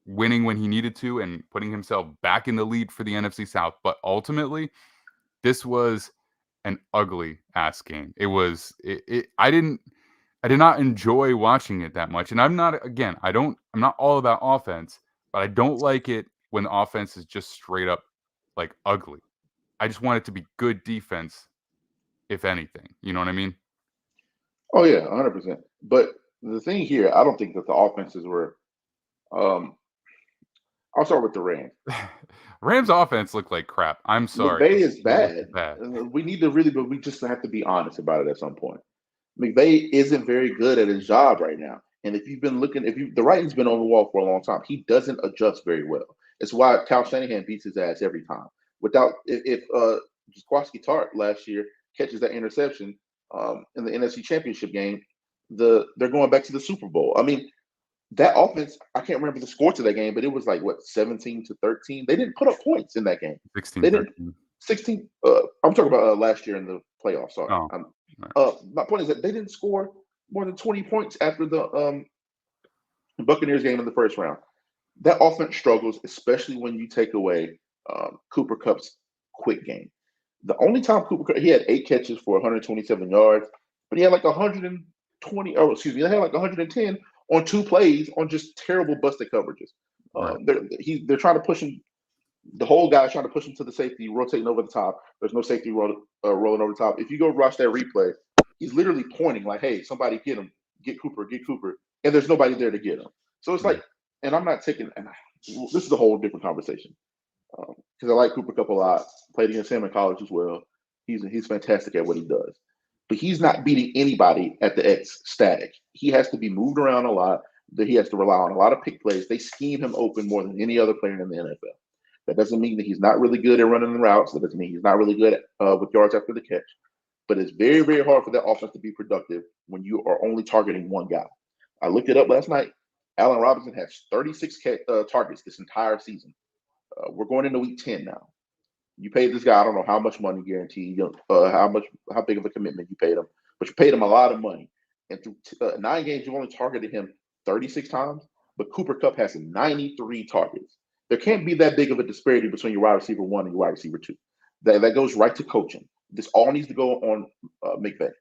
winning when he needed to and putting himself back in the lead for the NFC South. But ultimately, this was an ugly ass game. It was. I did not enjoy watching it that much. And I'm not. Again, I'm not all about offense, but I don't like it when the offense is just straight up like ugly. I just want it to be good defense, if anything. You know what I mean? Oh yeah, 100%. But the thing here, I don't think that the offenses were. I'll start with the Rams. Rams offense looked like crap. I'm sorry. McVay is It bad. bad. We need to really, but we just have to be honest about it at some point. McVay isn't very good at his job right now. And if you've been looking, the writing's been on the wall for a long time. He doesn't adjust very well. It's why Kyle Shanahan beats his ass every time. Without if Jaquaski Tart last year catches that interception in the NFC Championship game, they're going back to the Super Bowl. I mean, that offense, I can't remember the score to that game, but it was like what 17-13. They didn't put up points in that game. 16, They didn't 13. 16. I'm talking about last year in the playoffs. Sorry. Oh, right. My point is that they didn't score more than 20 points after the Buccaneers game in the first round. That offense struggles, especially when you take away Cooper Kupp's quick game. The only time he had 8 catches for 127 yards, but he had like 120, or excuse me, they had like 110 on 2 plays on just terrible busted coverages. Right. They're trying to push him. The whole guy's trying to push him to the safety, rotating over the top. There's no safety rolling over the top. If you go watch that replay, he's literally pointing like, "Hey, somebody get him, get Cooper," and there's nobody there to get him. So it's like, and I'm not taking. And this is a whole different conversation because I like Cooper Kupp a lot. Played against him in college as well. He's fantastic at what he does, but he's not beating anybody at the X static. He has to be moved around a lot. That he has to rely on a lot of pick plays. They scheme him open more than any other player in the NFL. That doesn't mean that he's not really good at running the routes. That doesn't mean he's not really good at, with yards after the catch. But it's very, very hard for that offense to be productive when you are only targeting one guy. I looked it up last night. Allen Robinson has 36 targets this entire season. We're going into week 10 now. You paid this guy, I don't know how much money guaranteed, how big of a commitment you paid him, but you paid him a lot of money. And through 9 games, you've only targeted him 36 times, but Cooper Kupp has 93 targets. There can't be that big of a disparity between your wide receiver 1 and your wide receiver 2. That goes right to coaching. This all needs to go on McVay.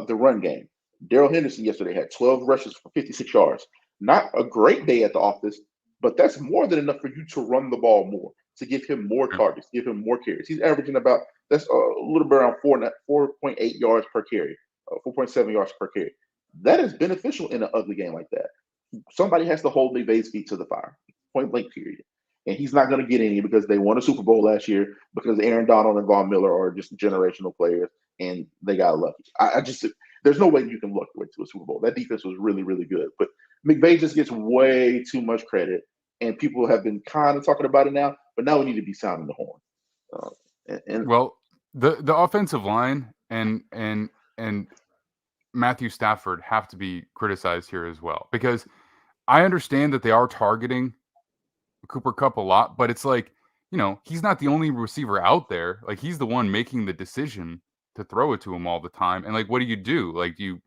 The run game. Darrell Henderson yesterday had 12 rushes for 56 yards. Not a great day at the office, but that's more than enough for you to run the ball more, to give him more targets, give him more carries. He's averaging about a little bit around 4.8 yards per carry, 4.7 yards per carry. That is beneficial in an ugly game like that. Somebody has to hold McVay's feet to the fire, point blank period. And he's not going to get any because they won a Super Bowl last year because Aaron Donald and Von Miller are just generational players and they got lucky. There's no way you can luck your way to a Super Bowl. That defense was really, really good. But McVay just gets way too much credit, and people have been kind of talking about it now, but now we need to be sounding the horn. Well, the offensive line and Matthew Stafford have to be criticized here as well, because I understand that they are targeting Cooper Kupp a lot, but it's like, he's not the only receiver out there. Like, he's the one making the decision to throw it to him all the time. And like, what do? Like, do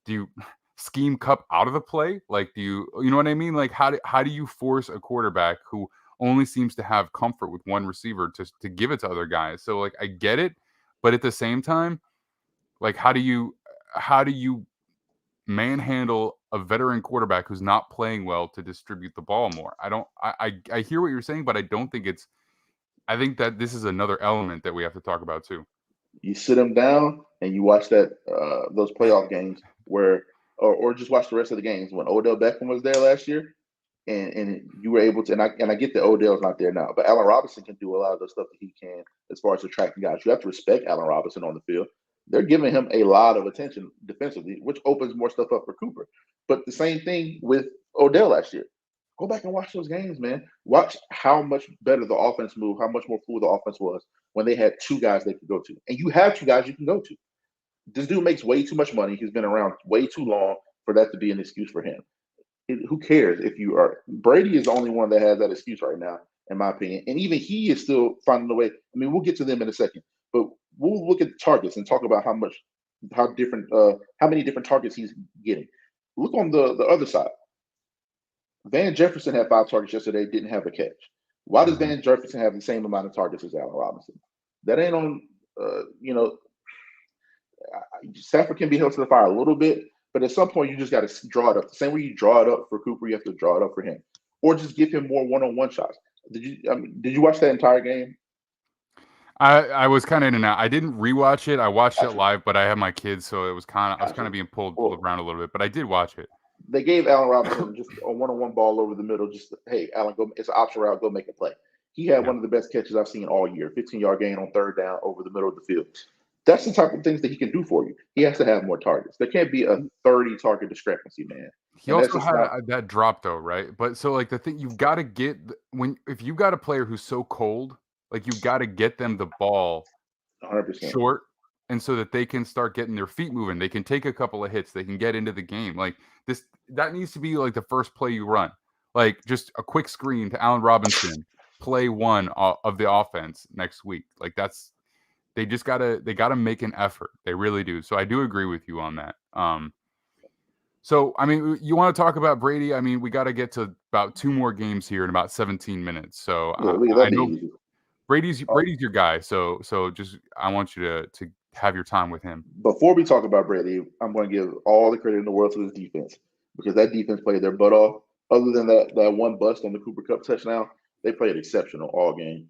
you scheme Kupp out of the play? Like, you know what I mean? Like, how do you force a quarterback who only seems to have comfort with one receiver to give it to other guys? So like, I get it, but at the same time, Like, how do you manhandle a veteran quarterback who's not playing well to distribute the ball more? I hear what you're saying, but I don't think it's. I think that this is another element that we have to talk about too. You sit them down and you watch those playoff games where, or just watch the rest of the games when Odell Beckham was there last year, and you were able to. And I get that Odell's not there now, but Allen Robinson can do a lot of the stuff that he can as far as attracting guys. You have to respect Allen Robinson on the field. They're giving him a lot of attention defensively, which opens more stuff up for Cooper. But the same thing with Odell last year. Go back and watch those games, man. Watch how much better the offense moved, how much more fluid the offense was when they had two guys they could go to. And you have two guys you can go to. This dude makes way too much money. He's been around way too long for that to be an excuse for him. Who cares if you are? Brady is the only one that has that excuse right now, in my opinion. And even he is still finding a way. I mean, we'll get to them in a second, but we'll look at the targets and talk about how many different targets he's getting. Look on the other side. Van Jefferson had 5 targets yesterday, didn't have a catch. Why does Van Jefferson have the same amount of targets as Allen Robinson? That ain't on, Stafford can be held to the fire a little bit, but at some point you just got to draw it up. The same way you draw it up for Cooper, you have to draw it up for him. Or just give him more one-on-one shots. Did you watch that entire game? I was kind of in and out. I didn't rewatch it. I watched it live, but I had my kids, so it was I was kind of being pulled around a little bit. But I did watch it. They gave Allen Robinson just a one-on-one ball over the middle. Just, hey, Allen, go. It's an option route. Go make a play. He had one of the best catches I've seen all year. 15-yard gain on 3rd down over the middle of the field. That's the type of things that he can do for you. He has to have more targets. There can't be a 30-target discrepancy, man. He also had that drop though, right? But so like the thing you've got to get if you got a player who's so cold, like you've got to get them the ball 100% short, and so that they can start getting their feet moving. They can take a couple of hits. They can get into the game. Like that needs to be like the first play you run. Like just a quick screen to Allen Robinson, play 1 of the offense next week. Like they gotta make an effort. They really do. So I do agree with you on that. So I mean, you want to talk about Brady? I mean, we got to get to about 2 more games here in about 17 minutes. So I know Brady's your guy. So just I want you to have your time with him. Before we talk about Brady, I'm going to give all the credit in the world to this defense because that defense played their butt off. Other than that one bust on the Cooper Kupp touchdown, they played exceptional all game.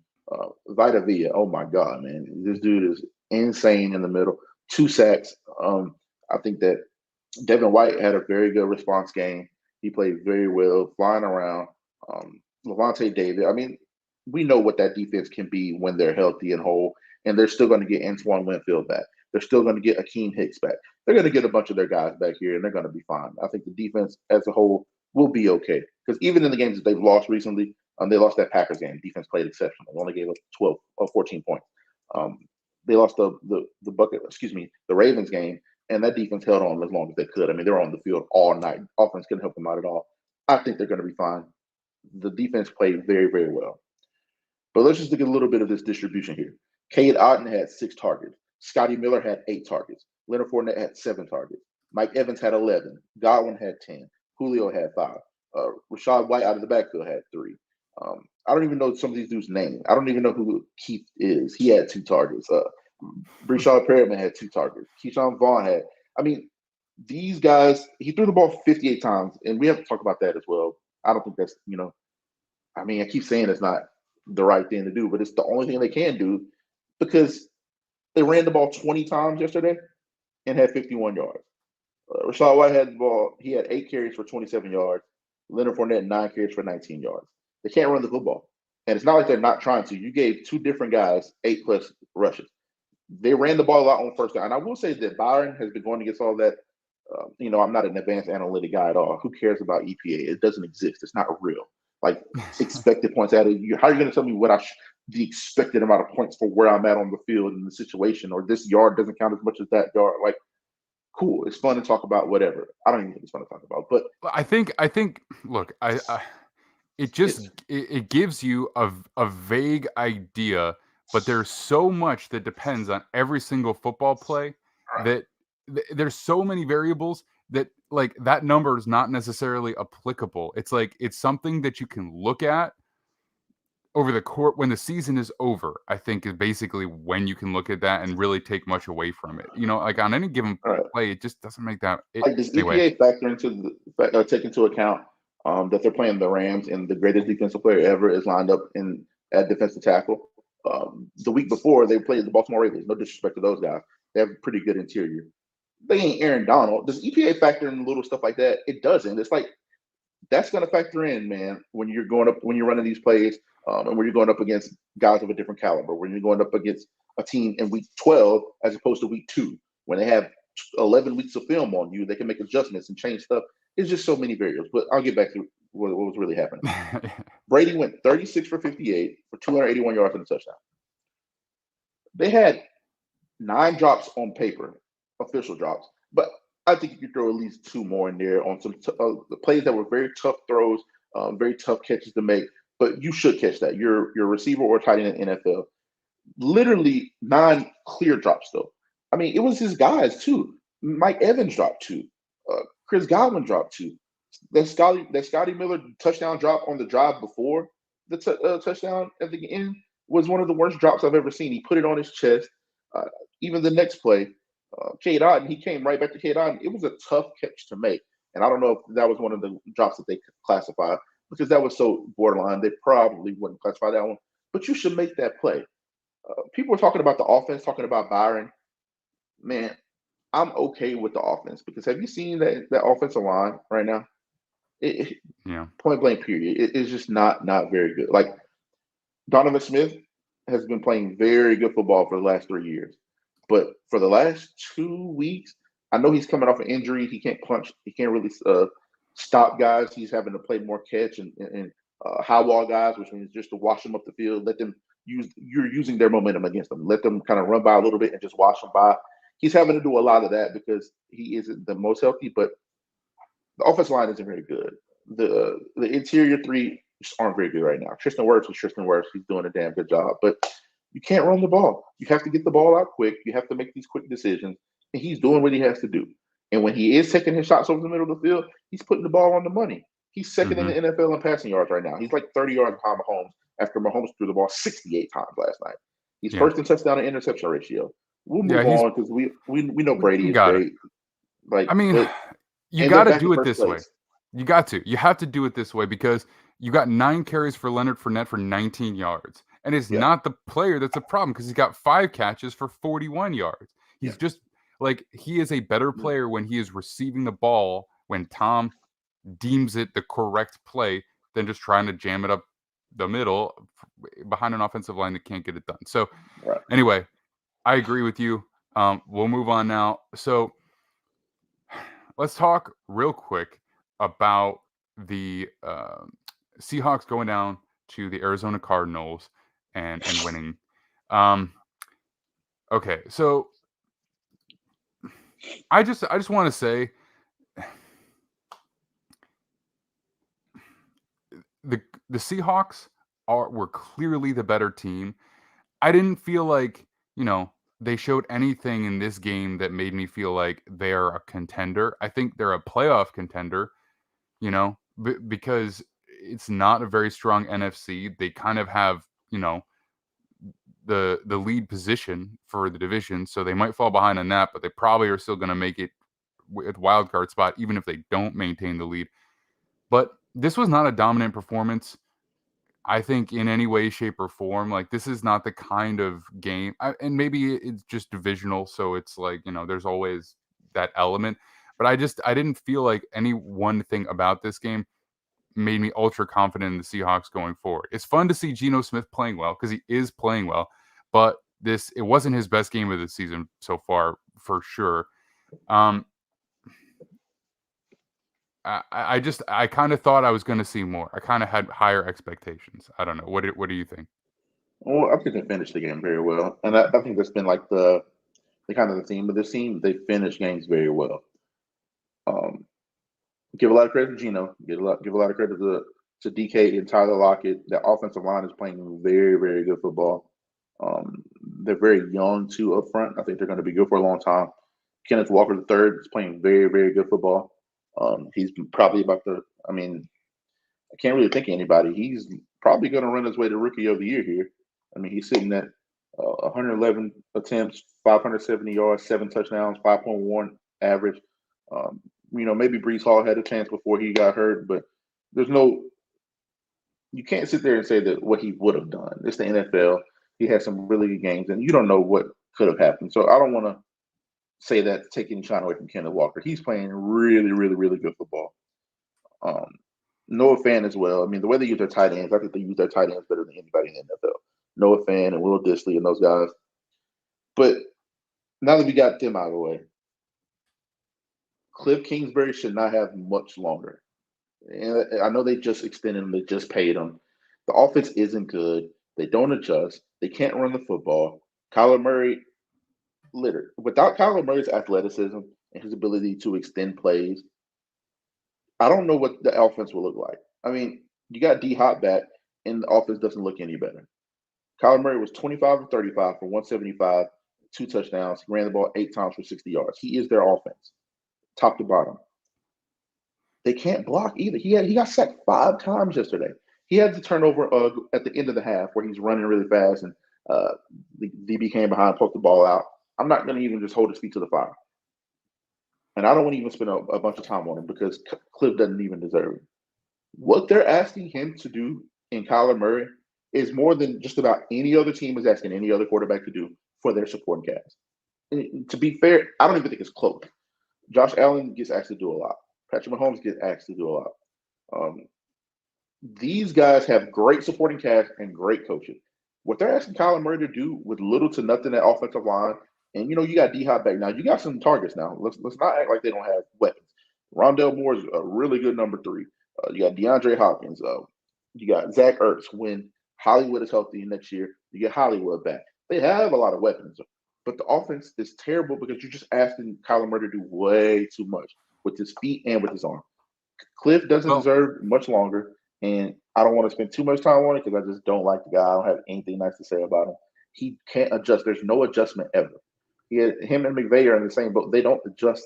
Vita Villa, oh my God, man, this dude is insane in the middle. 2 sacks. I think that Devin White had a very good response game. He played very well, flying around. Levante David. I mean, we know what that defense can be when they're healthy and whole, and they're still going to get Antoine Winfield back. They're still going to get Akeem Hicks back. They're going to get a bunch of their guys back here, and they're going to be fine. I think the defense as a whole will be okay because even in the games that they've lost recently, they lost that Packers game. Defense played exceptional. They only gave up 12 or 14 points. They lost the Ravens game, and that defense held on as long as they could. I mean, they were on the field all night. Offense couldn't help them out at all. I think they're going to be fine. The defense played very, very well. But let's just look at a little bit of this distribution here. Cade Otton had 6 targets. Scotty Miller had 8 targets. Leonard Fournette had 7 targets. Mike Evans had 11. Godwin had 10. Julio had 5. Rashad White out of the backfield had 3. I don't even know some of these dudes' names. I don't even know who Keith is. He had 2 targets. Breshad Perriman had 2 targets. Keyshawn Vaughn had. I mean, these guys, he threw the ball 58 times, and we have to talk about that as well. I don't think that's, I mean, I keep saying it's not the right thing to do, but it's the only thing they can do because they ran the ball 20 times yesterday and had 51 yards. Rashad White had the ball. He had 8 carries for 27 yards. Leonard Fournette, 9 carries for 19 yards. They can't run the football. And it's not like they're not trying to. You gave 2 different guys 8+ rushes. They ran the ball a lot on first down. And I will say that Byron has been going against all that. I'm not an advanced analytic guy at all. Who cares about EPA? It doesn't exist. It's not real. Like expected points added. How are you going to tell me what the expected amount of points for where I'm at on the field in the situation, or this yard doesn't count as much as that yard? Like, cool. It's fun to talk about whatever. I don't even think it's fun to talk about. But I think. Look, it gives you a vague idea, but there's so much that depends on every single football play that there's so many variables that like that number is not necessarily applicable. It's like it's something that you can look at over the court when the season is over, I think is basically when you can look at that and really take much away from it. Like on any given All right. play, it just doesn't make that. Like, does Anyway, EPA factor into take into account that they're playing the Rams and the greatest defensive player ever is lined up at defensive tackle? The week before they played the Baltimore Ravens. No disrespect to those guys, they have a pretty good interior. They ain't Aaron Donald. Does EPA factor in little stuff like that? It doesn't. It's like that's going to factor in, man, when you're running these plays, and when you're going up against guys of a different caliber, when you're going up against a team in week 12 as opposed to week 2, when they have 11 weeks of film on you, they can make adjustments and change stuff. It's just so many variables. But I'll get back to what was really happening. Brady went 36 for 58 for 281 yards and a touchdown. They had 9 drops on paper, official drops, but I think you could throw at least 2 more in there on some plays that were very tough throws, very tough catches to make. But you should catch that. You're a receiver or tight end in the NFL. Literally 9 clear drops, though. I mean, it was his guys too. Mike Evans dropped 2. Chris Godwin dropped 2. That Scotty Miller touchdown drop on the drive before the touchdown at the end was one of the worst drops I've ever seen. He put it on his chest. Even the next play, Cade Otton, he came right back to Cade Otton. It was a tough catch to make. And I don't know if that was one of the drops that they classified because that was so borderline. They probably wouldn't classify that one. But you should make that play. People were talking about the offense, talking about Byron. Man, I'm okay with the offense because have you seen that offensive line right now? Yeah. Point blank period. It is just not very good. Like Donovan Smith has been playing very good football for the last 3 years. But for the last 2 weeks, I know he's coming off an injury. He can't punch. He can't really stop guys. He's having to play more catch and high wall guys, which means just to wash them up the field. You're using their momentum against them. Let them kind of run by a little bit and just wash them by. He's having to do a lot of that because he isn't the most healthy, but the offensive line isn't very good. The interior 3 just aren't very good right now. Tristan Wirfs is Tristan Wirfs. He's doing a damn good job, but you can't run the ball. You have to get the ball out quick. You have to make these quick decisions, and he's doing what he has to do. And when he is taking his shots over the middle of the field, he's putting the ball on the money. He's second in the NFL in passing yards right now. He's like 30 yards behind Mahomes after Mahomes threw the ball 68 times last night. He's first in touchdown and interception ratio. We'll move on because we know Brady is great. Like, I mean, you got to do it this way. You got to. You have to do it this way because you got 9 carries for Leonard Fournette for 19 yards. And it's not the player that's a problem because he's got 5 catches for 41 yards. He's just like he is a better player when he is receiving the ball when Tom deems it the correct play than just trying to jam it up the middle behind an offensive line that can't get it done. So anyway, I agree with you. We'll move on now. So let's talk real quick about the Seahawks going down to the Arizona Cardinals and winning. Okay, so I just want to say the Seahawks were clearly the better team. I didn't feel like, they showed anything in this game that made me feel like they're a contender. I think they're a playoff contender, because it's not a very strong NFC. They kind of have, the lead position for the division, so they might fall behind on that, but they probably are still going to make it with wild card spot, even if they don't maintain the lead. But this was not a dominant performance, I think, in any way, shape, or form. Like, this is not the kind of game, and maybe it's just divisional, so it's like, there's always that element. But I didn't feel like any one thing about this game made me ultra confident in the Seahawks going forward. It's fun to see Geno Smith playing well because he is playing well, but it wasn't his best game of the season so far, for sure. I kind of thought I was going to see more. I kind of had higher expectations. I don't know. What do you think? Well, I think they finished the game very well, and I think that's been like the kind of the theme of this team. They finish games very well. Give a lot of credit to Geno. Give a lot of credit to DK and Tyler Lockett. The offensive line is playing very, very good football. They're very young too up front. I think they're going to be good for a long time. Kenneth Walker III is playing very, very good football. He's probably about to. I mean, I can't really think of anybody. He's probably going to run his way to Rookie of the Year here. I mean, he's sitting at 111 attempts, 570 yards, 7 touchdowns, 5.1 average. Maybe Brees Hall had a chance before he got hurt, but you can't sit there and say that what he would have done. It's the NFL. He had some really good games, and you don't know what could have happened. So I don't want to say that to take any shine away from Kenneth Walker. He's playing really, really, really good football. Noah Fan as well. I mean, the way they use their tight ends, I think they use their tight ends better than anybody in the NFL. Noah Fan and Will Dissly and those guys. But now that we got them out of the way, Cliff Kingsbury should not have much longer. And I know they just extended him. They just paid him. The offense isn't good. They don't adjust. They can't run the football. Kyler Murray, without Kyler Murray's athleticism and his ability to extend plays, I don't know what the offense will look like. I mean, you got D-Hop back, and the offense doesn't look any better. Kyler Murray was 25 of 35 for 175, 2 touchdowns. He ran the ball 8 times for 60 yards. He is their offense, top to bottom. They can't block either. He got sacked 5 times yesterday. He had the turnover at the end of the half where he's running really fast and the DB came behind, poked the ball out. I'm not going to even just hold his feet to the fire. And I don't want to even spend a bunch of time on him because Cliff doesn't even deserve it. What they're asking him to do in Kyler Murray is more than just about any other team is asking any other quarterback to do for their supporting cast. And to be fair, I don't even think it's close. Josh Allen gets asked to do a lot. Patrick Mahomes gets asked to do a lot. These guys have great supporting cast and great coaching. What they're asking Kyler Murray to do with little to nothing at offensive line, and you got D-Hop back now. You got some targets now. Let's not act like they don't have weapons. Rondell Moore is a really good number 3. You got DeAndre Hopkins. You got Zach Ertz. When Hollywood is healthy next year, you get Hollywood back. They have a lot of weapons, but the offense is terrible because you're just asking Kyler Murray to do way too much with his feet and with his arm. Cliff doesn't deserve much longer, and I don't want to spend too much time on it because I just don't like the guy. I don't have anything nice to say about him. He can't adjust. There's no adjustment ever. Him and McVay are in the same boat. They don't adjust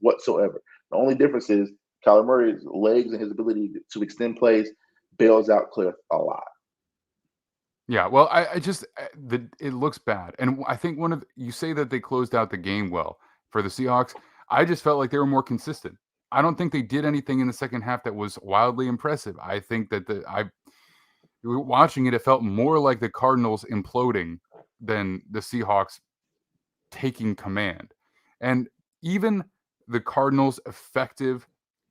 whatsoever. The only difference is Kyler Murray's legs and his ability to extend plays bails out Cliff a lot. Yeah, well, it looks bad, and I think you say that they closed out the game well for the Seahawks. I just felt like they were more consistent. I don't think they did anything in the second half that was wildly impressive. I think that watching it felt more like the Cardinals imploding than the Seahawks taking command. And even the Cardinals' effective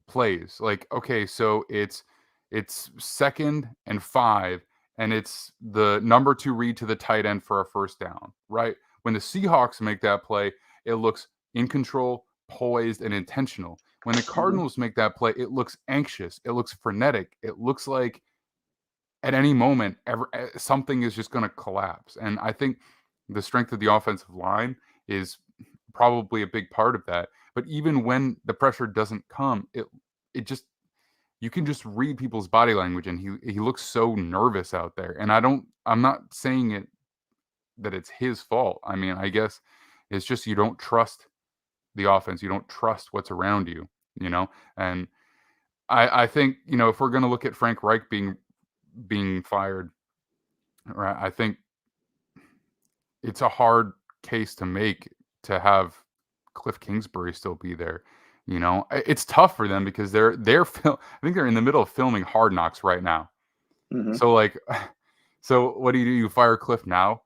plays, like, okay, so it's 2nd and 5, and it's the number 2 read to the tight end for a first down, right? When the Seahawks make that play, it looks in control, poised, and intentional. When the Cardinals make that play, it looks anxious. It looks frenetic. It looks like at any moment, something is just going to collapse. And I think the strength of the offensive line is probably a big part of that. But even when the pressure doesn't come, you can just read people's body language, and he looks so nervous out there. And I'm not saying that it's his fault. I mean, I guess it's just you don't trust the offense. You don't trust what's around you, And I think, if we're going to look at Frank Reich being fired, right, I think it's a hard case to make to have Cliff Kingsbury still be there. It's tough for them because I think they're in the middle of filming Hard Knocks right now. Mm-hmm. So what do? You fire Cliff now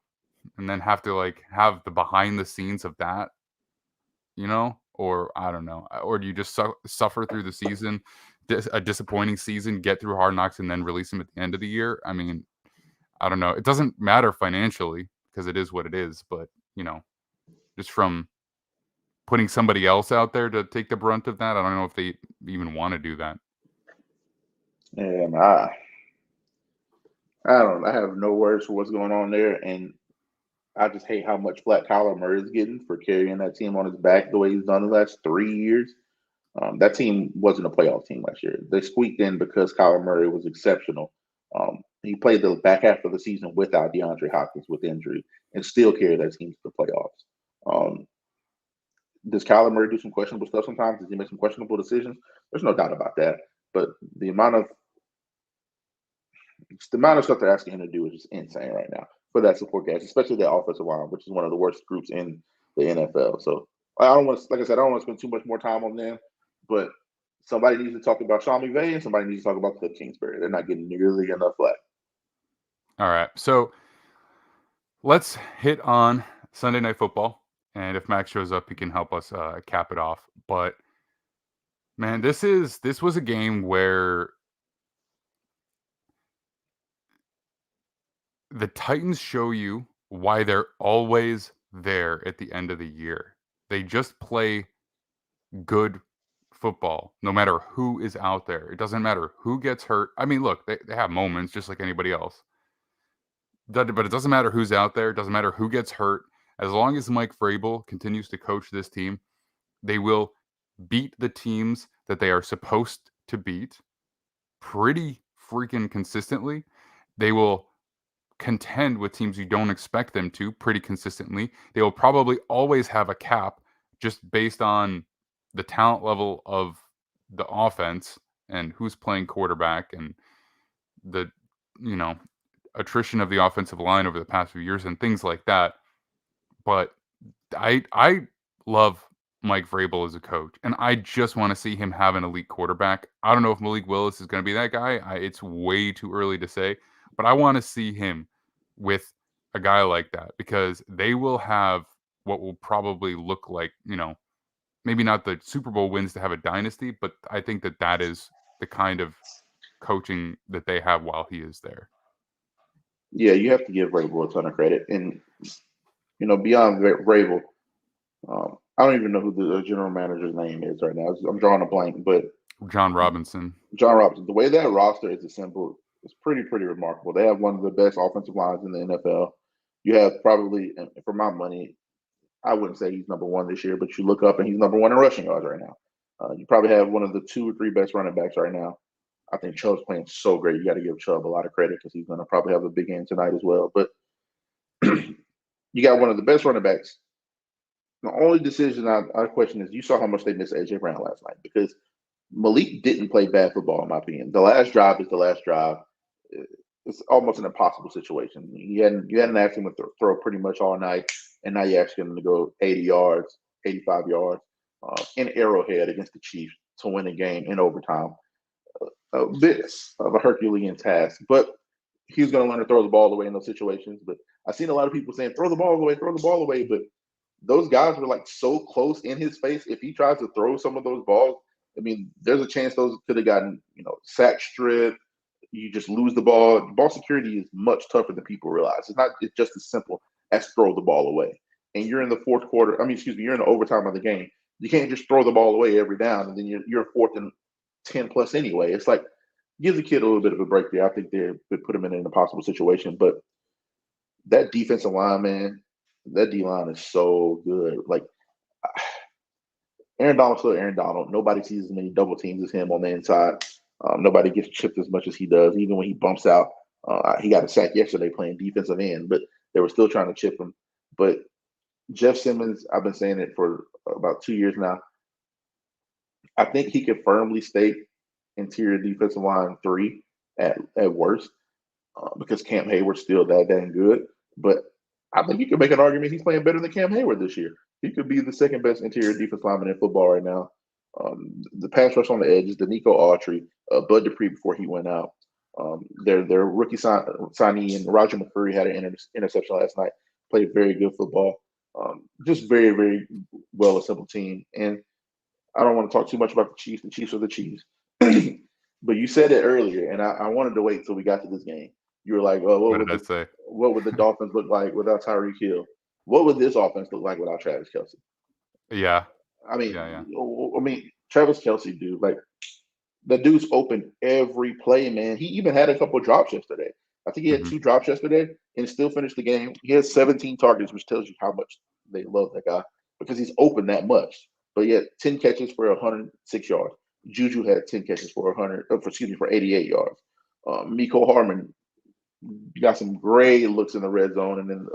and then have to have the behind the scenes of that, or I don't know, or do you just suffer through the season, a disappointing season, get through Hard Knocks, and then release him at the end of the year? I mean, I don't know. It doesn't matter financially because it is what it is, but just from putting somebody else out there to take the brunt of that, I don't know if they even want to do that. Yeah, I don't know. I have no words for what's going on there, and I just hate how much flack Kyler Murray is getting for carrying that team on his back the way he's done the last 3 years. That team wasn't a playoff team last year. They squeaked in because Kyler Murray was exceptional. He played the back half of the season without DeAndre Hopkins with injury and still carried that team to the playoffs. Does Kyler Murray do some questionable stuff sometimes? Does he make some questionable decisions? There's no doubt about that. But the amount of the amount of stuff they're asking him to do is just insane right now for that support cast, especially that offensive line, which is one of the worst groups in the NFL. So I don't want to, like I said, I don't want to spend too much more time on them, but somebody needs to talk about Sean McVay and somebody needs to talk about Cliff Kingsbury. They're not getting nearly enough flack. All right. So let's hit on Sunday Night Football. And if Max shows up, he can help us cap it off. But man, this was a game where the Titans show you why they're always there at the end of the year. They just play good football, no matter who is out there. It doesn't matter who gets hurt. I mean, look, they have moments just like anybody else. But it doesn't matter who's out there. It doesn't matter who gets hurt. As long as Mike Vrabel continues to coach this team, they will beat the teams that they are supposed to beat pretty freaking consistently. They will contend with teams you don't expect them to pretty consistently. They will probably always have a cap just based on the talent level of the offense and who's playing quarterback and the, attrition of the offensive line over the past few years and things like that. But I love Mike Vrabel as a coach, and I just want to see him have an elite quarterback. I don't know if Malik Willis is going to be that guy. It's way too early to say, but I want to see him with a guy like that because they will have what will probably look like, maybe not the Super Bowl wins to have a dynasty, but I think that is the kind of coaching that they have while he is there. Yeah, you have to give Vrabel a ton of credit. And, beyond Vrabel, I don't even know who the general manager's name is right now. I'm drawing a blank, but John Robinson. The way that roster is assembled is pretty remarkable. They have one of the best offensive lines in the NFL. You have probably, for my money, I wouldn't say he's number one this year, but you look up and he's number one in rushing yards right now. You probably have one of the 2 or 3 best running backs right now. I think Chubb's playing so great. You got to give Chubb a lot of credit because he's going to probably have a big game tonight as well. But you got one of the best running backs. The only decision I question is you saw how much they missed A.J. Brown last night because Malik didn't play bad football, in my opinion. The last drive is the last drive. It's almost an impossible situation. You hadn't asked him to throw pretty much all night, and now you're asking him to go 80 yards, 85 yards in Arrowhead against the Chiefs to win a game in overtime. A bit of a Herculean task, but he's going to learn to throw the ball away in those situations. But I've seen a lot of people saying, throw the ball away. But those guys were like so close in his face. If he tries to throw some of those balls, I mean, there's a chance those could have gotten, sack strip. You just lose the ball. Ball security is much tougher than people realize. It's just as simple as throw the ball away. And you're in the fourth quarter. You're in the overtime of the game. You can't just throw the ball away every down, and then you're 4th and 10 plus anyway. It's like give the kid a little bit of a break there. I think they would put him in an impossible situation. But that defensive line, man, that D line is so good. Like Aaron Donald's still Aaron Donald. Nobody sees as many double teams as him on the inside. Nobody gets chipped as much as he does, even when he bumps out. He got a sack yesterday playing defensive end, but they were still trying to chip him. But Jeff Simmons, I've been saying it for about 2 years now. I think he could firmly state interior defensive line 3 at worst because Cam Hayward's still that dang good. But I think you could make an argument he's playing better than Cam Hayward this year. He could be the second best interior defensive lineman in football right now. The pass rush on the edges, Danico Autry, Bud Dupree before he went out. Their rookie signee and Roger McCreary had an interception last night. Played very good football. Just very, very well assembled team. And I don't want to talk too much about the Chiefs. The Chiefs are the Chiefs. But you said it earlier, and I wanted to wait till we got to this game. You were like, "Oh, what would the Dolphins look like without Tyreek Hill? What would this offense look like without Travis Kelce?" Yeah. I mean, Travis Kelce, dude, like the dude's open every play, man. He even had a couple of drops yesterday. I think he had 2 drops yesterday and still finished the game. He has 17 targets, which tells you how much they love that guy because he's open that much. But he had 10 catches for 106 yards. Juju had 10 catches for 88 yards. Miko Harmon got some great looks in the red zone, and then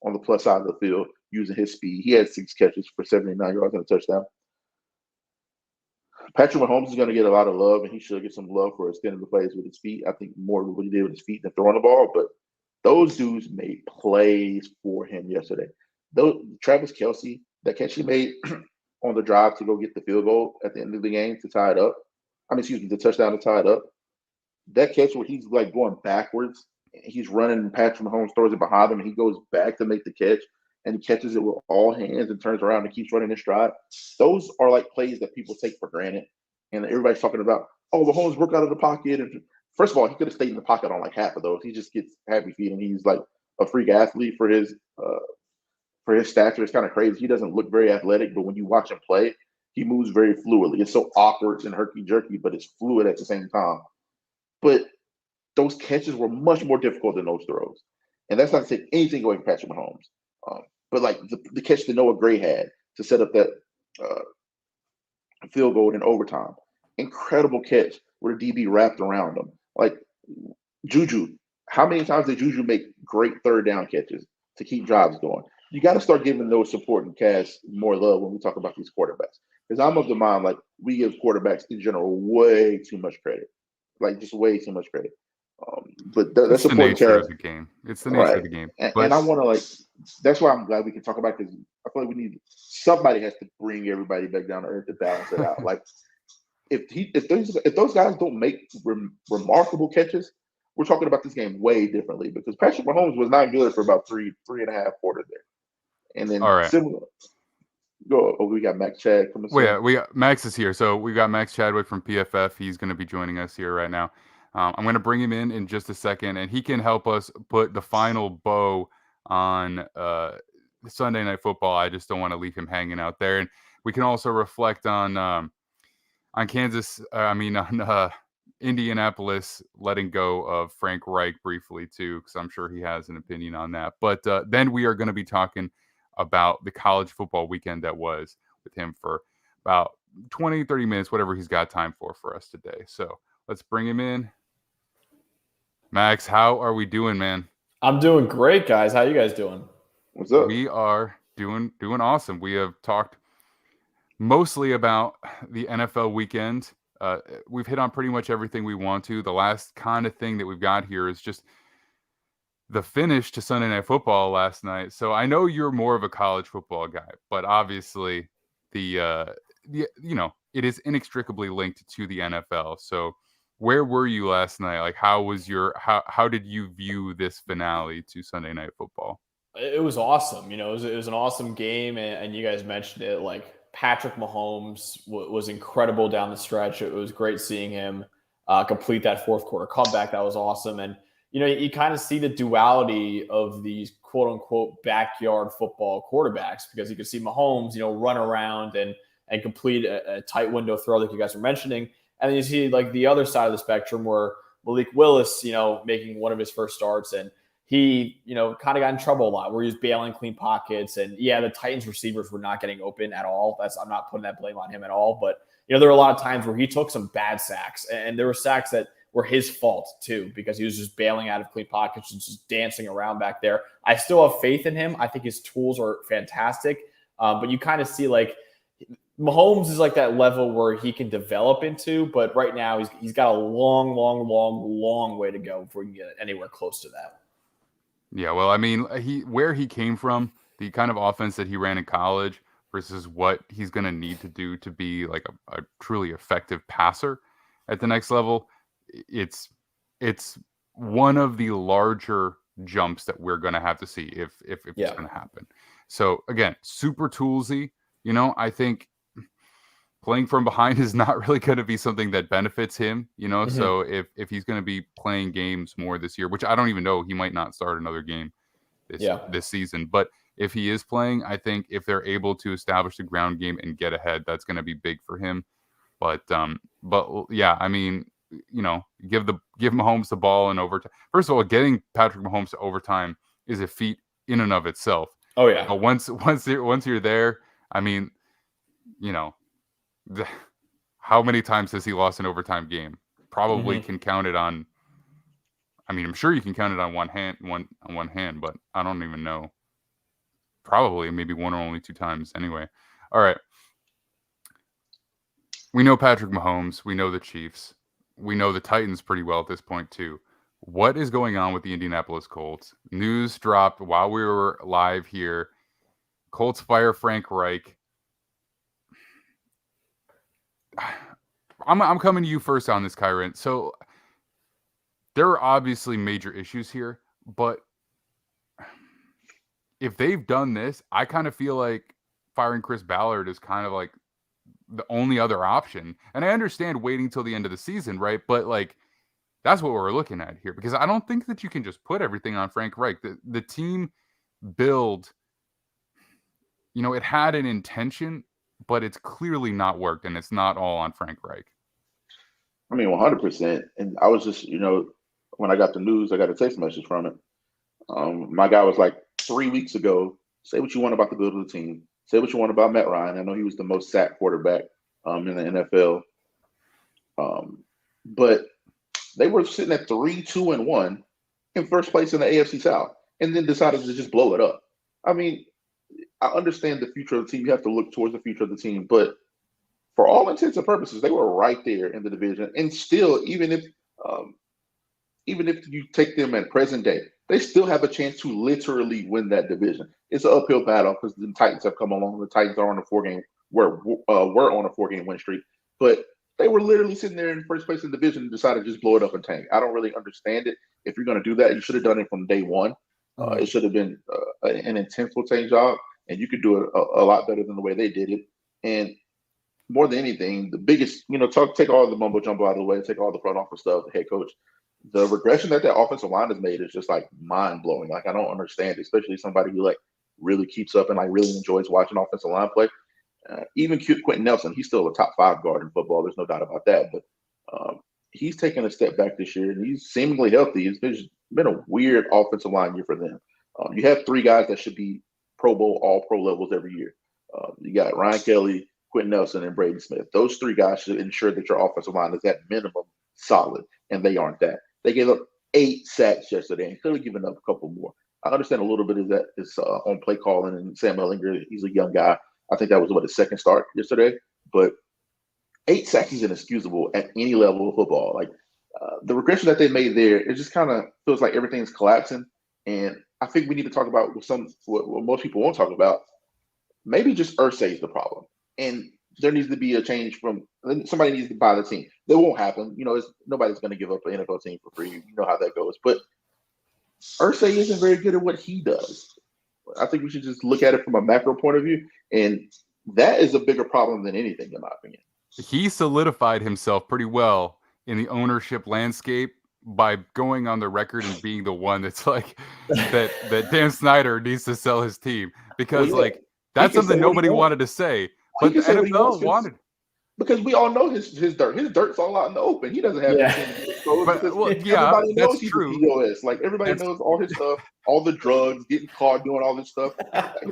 on the plus side of the field using his speed, he had 6 catches for 79 yards and a touchdown. Patrick Mahomes is going to get a lot of love, and he should get some love for extending the plays with his feet. I think more of what he did with his feet than throwing the ball. But those dudes made plays for him yesterday. Those Travis Kelce, that catch he made on the drive to go get the field goal at the end of the game to tie it up. The touchdown to tie it up. That catch where he's like going backwards, he's running, and Patrick Mahomes throws it behind him, and he goes back to make the catch, and he catches it with all hands and turns around and keeps running his stride. Those are like plays that people take for granted, and everybody's talking about, oh, Mahomes broke out of the pocket. And first of all, he could have stayed in the pocket on like half of those. He just gets happy feet, and he's like a freak athlete for his stature. It's kind of crazy. He doesn't look very athletic, but when you watch him play, he moves very fluidly. It's so awkward and herky-jerky, but it's fluid at the same time. But those catches were much more difficult than those throws. And that's not to take anything away from Patrick Mahomes. But like the catch that Noah Gray had to set up that field goal in overtime. Incredible catch where the DB wrapped around him. Like Juju, how many times did Juju make great third down catches to keep drives going? You got to start giving those supporting cast more love when we talk about these quarterbacks. Because I'm of the mind, like, we give quarterbacks in general way too much credit. Like, just way too much credit. But that's the nature of the game. It's the nature of the game. And I want to, like, that's why I'm glad we can talk about it, because I feel like somebody has to bring everybody back down to earth to balance it out. Like, if those guys don't make remarkable catches, we're talking about this game way differently, because Patrick Mahomes was not good for about three and a half quarters there. And then similar. We got Max Chad from the we got Max is here. So we got Max Chadwick from PFF. He's going to be joining us here right now. I'm going to bring him in just a second, and he can help us put the final bow on Sunday Night Football. I just don't want to leave him hanging out there. And we can also reflect on Indianapolis letting go of Frank Reich briefly too, because I'm sure he has an opinion on that. But then we are going to be talking about the college football weekend that was with him for about 20, 30 minutes, whatever he's got time for us today. So let's bring him in. Max, how are we doing, man? I'm doing great, guys. How you guys doing? What's up? We are doing awesome. We have talked mostly about the NFL weekend. We've hit on pretty much everything we want to. The last kind of thing that we've got here is just the finish to Sunday Night Football last night. So I know you're more of a college football guy, but obviously it is inextricably linked to the NFL. So where were you last night? Like, how did you view this finale to Sunday Night Football? It was awesome. It was an awesome game, and you guys mentioned it. Like, Patrick Mahomes was incredible down the stretch. It was great seeing him complete that fourth quarter comeback. That was awesome. And you kind of see the duality of these quote unquote backyard football quarterbacks, because you can see Mahomes, run around and complete a tight window throw like you guys were mentioning. And then you see like the other side of the spectrum where Malik Willis, making one of his first starts, and he, kind of got in trouble a lot where he was bailing clean pockets. And yeah, the Titans receivers were not getting open at all. I'm not putting that blame on him at all. But, there were a lot of times where he took some bad sacks, and there were sacks that were his fault too, because he was just bailing out of clean pockets and just dancing around back there. I still have faith in him. I think his tools are fantastic. But you kind of see like Mahomes is like that level where he can develop into, but right now he's got a long way to go before he can get anywhere close to that. Yeah, well, I mean, where he came from, the kind of offense that he ran in college versus what he's going to need to do to be like a truly effective passer at the next level, it's one of the larger jumps that we're going to have to see if it's going to happen. So again, super toolsy. I think playing from behind is not really going to be something that benefits him, Mm-hmm. So if he's going to be playing games more this year, which I don't even know, he might not start another game this season. But if he is playing, I think if they're able to establish the ground game and get ahead, that's going to be big for him. But yeah, I mean, give Mahomes the ball in overtime. First of all, getting Patrick Mahomes to overtime is a feat in and of itself. Oh yeah. Once you're there, I mean, how many times has he lost an overtime game? Probably can count it on. I mean, I'm sure you can count it on one hand, but I don't even know. Probably maybe one or only two times anyway. All right. We know Patrick Mahomes. We know the Chiefs. We know the Titans pretty well at this point, too. What is going on with the Indianapolis Colts? News dropped while we were live here. Colts fire Frank Reich. I'm coming to you first on this, Kyron. So there are obviously major issues here, but if they've done this, I kind of feel like firing Chris Ballard is kind of like the only other option. And I understand waiting till the end of the season, right? But like, that's what we're looking at here, because I don't think that you can just put everything on Frank Reich. The team build, it had an intention, but it's clearly not worked, and it's not all on Frank Reich. I mean, 100%. And I was just, when I got the news, I got a text message from it. My guy was like 3 weeks ago, say what you want about the build of the team. Say what you want about Matt Ryan. I know he was the most sacked quarterback in the NFL. But they were sitting at 3-2-1 in first place in the AFC South, and then decided to just blow it up. I mean, I understand the future of the team. You have to look towards the future of the team, but for all intents and purposes, they were right there in the division. And still, even if you take them at present day, they still have a chance to literally win that division. It's an uphill battle because the Titans have come along. The Titans are on a 4-game, we're on a 4-game win streak, but they were literally sitting there in first place in the division and decided to just blow it up and tank. I don't really understand it. If you're going to do that, you should have done it from day one. It should have been an intense job, and you could do it a lot better than the way they did it. And more than anything, the biggest, take all the mumbo jumbo out of the way, take all the front office stuff, the head coach. The regression that offensive line has made is just like mind blowing. Like, I don't understand, especially somebody who like really keeps up and like really enjoys watching offensive line play. Even Quentin Nelson, he's still a top 5 guard in football. There's no doubt about that. But he's taken a step back this year, and he's seemingly healthy. It's been a weird offensive line year for them. You have 3 guys that should be Pro Bowl, all pro levels every year. You got Ryan Kelly, Quentin Nelson, and Braden Smith. Those 3 guys should ensure that your offensive line is at minimum solid, and they aren't that. They gave up 8 sacks yesterday and could have given up a couple more. I understand a little bit of that is on play calling, and Sam Ellinger, he's a young guy. I think that was his second start yesterday. But 8 sacks is inexcusable at any level of football. Like, the regression that they made there, it just kind of feels like everything's collapsing. And I think we need to talk about what most people won't talk about. Maybe just Irsay is the problem. And there needs to be a change somebody needs to buy the team. That won't happen. Nobody's going to give up an NFL team for free. You know how that goes. But Irsay isn't very good at what he does. I think we should just look at it from a macro point of view. And that is a bigger problem than anything, in my opinion. He solidified himself pretty well in the ownership landscape by going on the record and being the one that's like that Dan Snyder needs to sell his team, because that's something nobody wanted to say. But the NFL wanted, because we all know his dirt. His dirt's all out in the open. He doesn't have anything to expose. Everybody knows he's true. POS. Like, everybody knows all his stuff, all the drugs, getting caught doing all this stuff.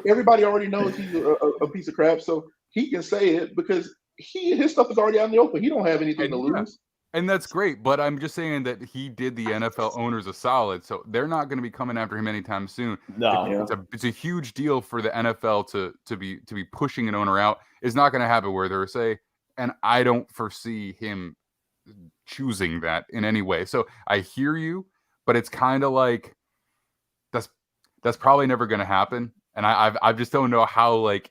Everybody already knows he's a piece of crap, so he can say it because his stuff is already out in the open. He don't have anything to lose. And that's great, but I'm just saying that he did the NFL owners a solid, so they're not going to be coming after him anytime soon. No, it's a huge deal for the NFL to be pushing an owner out. It's not going to happen where they're say, and I don't foresee him choosing that in any way. So I hear you, but it's kind of like that's probably never going to happen, and I just don't know how like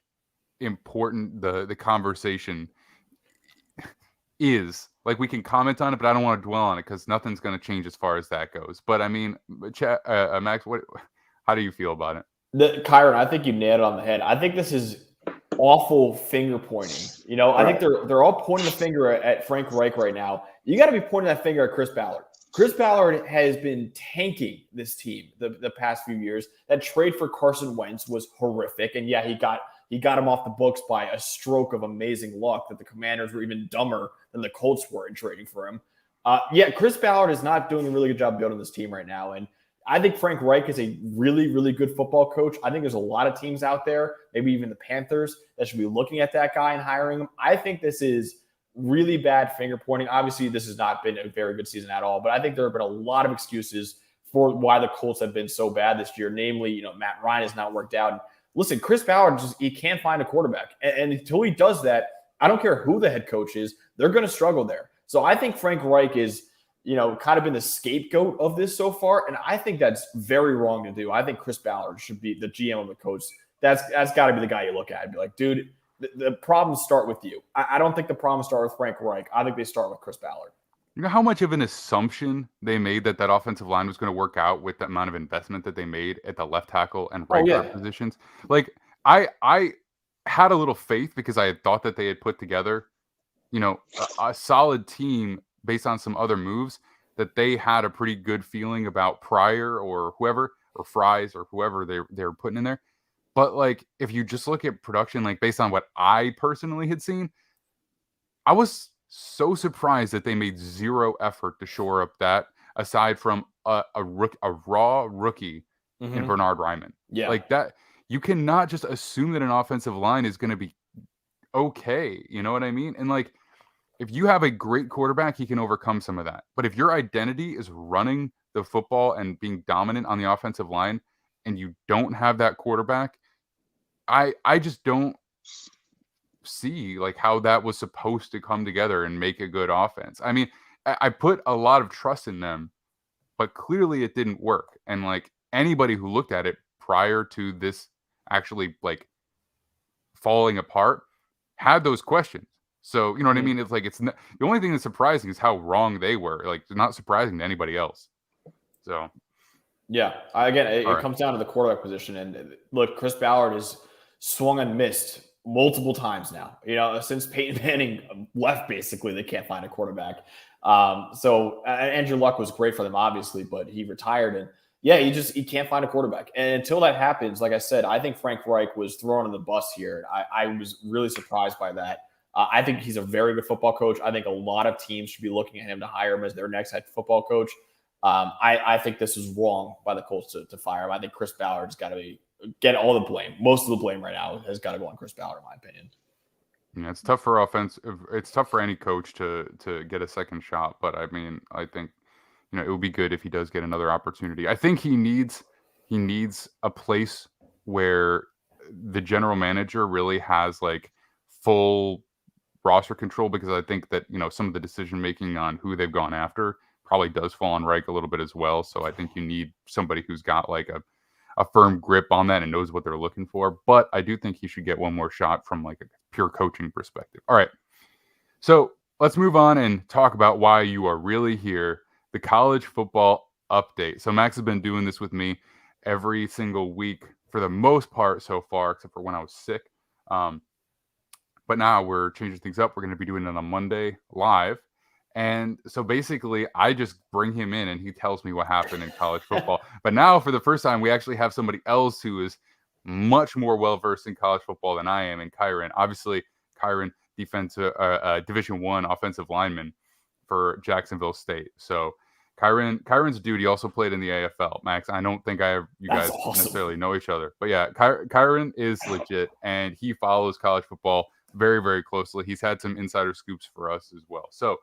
important the conversation is. Like, we can comment on it, but I don't want to dwell on it because nothing's going to change as far as that goes. But I mean, Max, how do you feel about it? Kyron, I think you nailed it on the head. I think this is awful finger pointing. I think they're all pointing the finger at Frank Reich right now. You got to be pointing that finger at Chris Ballard. Chris Ballard has been tanking this team the past few years. That trade for Carson Wentz was horrific, and he got him off the books by a stroke of amazing luck that the Commanders were even dumber than the Colts were in trading for him. Chris Ballard is not doing a really good job building this team right now. And I think Frank Reich is a really, really good football coach. I think there's a lot of teams out there, maybe even the Panthers, that should be looking at that guy and hiring him. I think this is really bad finger pointing. Obviously, this has not been a very good season at all, but I think there have been a lot of excuses for why the Colts have been so bad this year. Namely, Matt Ryan has not worked out. And listen, Chris Ballard he can't find a quarterback. And until he does that, I don't care who the head coach is, they're going to struggle there. So I think Frank Reich is, kind of been the scapegoat of this so far. And I think that's very wrong to do. I think Chris Ballard should be the GM of the coach. That's got to be the guy you look at and be like, dude, the problems start with you. I don't think the problems start with Frank Reich. I think they start with Chris Ballard. You know how much of an assumption they made that offensive line was going to work out with the amount of investment that they made at the left tackle and right guard positions? Like, I had a little faith because I had thought that they had put together, a solid team based on some other moves, that they had a pretty good feeling about Pryor or whoever, or Fries or whoever they were putting in there. But like, if you just look at production, like based on what I personally had seen, I was so surprised that they made zero effort to shore up that, aside from a raw rookie in Bernard Ryman. Yeah. Like that, you cannot just assume that an offensive line is going to be okay. You know what I mean? And like, if you have a great quarterback, he can overcome some of that. But if your identity is running the football and being dominant on the offensive line, and you don't have that quarterback, I just don't see like how that was supposed to come together and make a good offense. I mean, I put a lot of trust in them, but clearly it didn't work. And like, anybody who looked at it prior to this actually like falling apart had those questions. So, you know what I mean? It's like, the only thing that's surprising is how wrong they were. Like, it's not surprising to anybody else. So, yeah, again, it comes down to the quarterback position. And look, Chris Ballard has swung and missed multiple times now. Since Peyton Manning left, basically, they can't find a quarterback. So Andrew Luck was great for them, obviously, but he retired. And yeah, he can't find a quarterback. And until that happens, like I said, I think Frank Reich was thrown on the bus here. I was really surprised by that. I think he's a very good football coach. I think a lot of teams should be looking at him to hire him as their next head football coach. I think this is wrong by the Colts to fire him. I think Chris Ballard's got to get all the blame. Most of the blame right now has got to go on Chris Ballard, in my opinion. Yeah, it's tough for offense. It's tough for any coach to get a second shot. But I mean, I think it would be good if he does get another opportunity. I think he needs a place where the general manager really has like full roster control, because I think that some of the decision making on who they've gone after probably does fall on Reich a little bit as well. So I think you need somebody who's got like a firm grip on that and knows what they're looking for. But I do think he should get one more shot from like a pure coaching perspective. All right, so let's move on and talk about why you are really here, the college football update. So Max has been doing this with me every single week for the most part so far, except for when I was sick. But now we're changing things up. We're going to be doing it on Monday live. And so basically, I just bring him in and he tells me what happened in college football. But now, for the first time, we actually have somebody else who is much more well-versed in college football than I am, in Kyron. Obviously, Kyron, Division I offensive lineman for Jacksonville State. So Kyron's a dude. He also played in the AFL. Max, I don't think you guys necessarily know each other. But yeah, Kyron is legit, and he follows college football very, very closely. He's had some insider scoops for us as well. So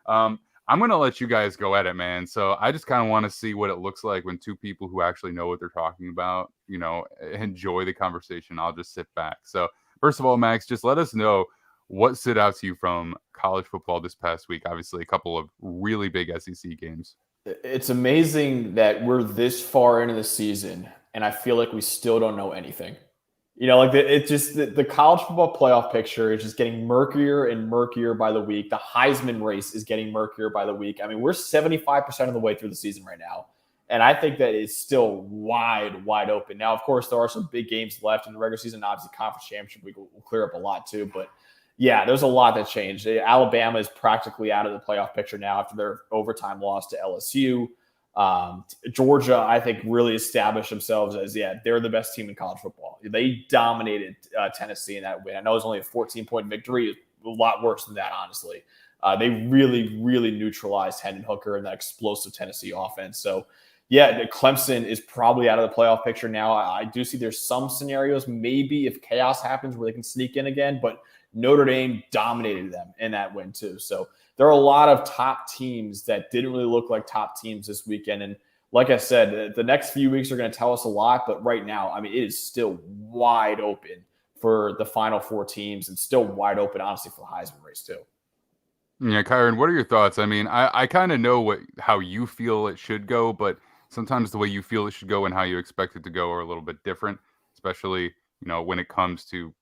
I'm going to let you guys go at it, man. So I just kind of want to see what it looks like when two people who actually know what they're talking about, enjoy the conversation. I'll just sit back. So first of all, Max, just let us know what stood out to you from college football this past week. Obviously, a couple of really big SEC games. It's amazing that we're this far into the season, and I feel like we still don't know anything. It's just the college football playoff picture is just getting murkier and murkier by the week. The Heisman race is getting murkier by the week. I mean, we're 75% of the way through the season right now. And I think that it's still wide open. Now, of course, there are some big games left in the regular season. Obviously, conference championship week will clear up a lot too. But yeah, there's a lot that changed. Alabama is practically out of the playoff picture now after their overtime loss to LSU. Georgia, I think, really established themselves as, they're the best team in college football. They dominated Tennessee in that win. I know it was only a 14-point victory. It was a lot worse than that, honestly. They really, really neutralized Hendon Hooker and that explosive Tennessee offense. So, yeah, Clemson is probably out of the playoff picture now. I do see there's some scenarios, maybe if chaos happens, where they can sneak in again, but Notre Dame dominated them in that win too. So there are a lot of top teams that didn't really look like top teams this weekend. And like I said, the next few weeks are going to tell us a lot. But right now, I mean, it is still wide open for the final 4 teams and still wide open, honestly, for the Heisman race too. Yeah, Kyron, what are your thoughts? I mean, I kind of know how you feel it should go, but sometimes the way you feel it should go and how you expect it to go are a little bit different, especially, when it comes to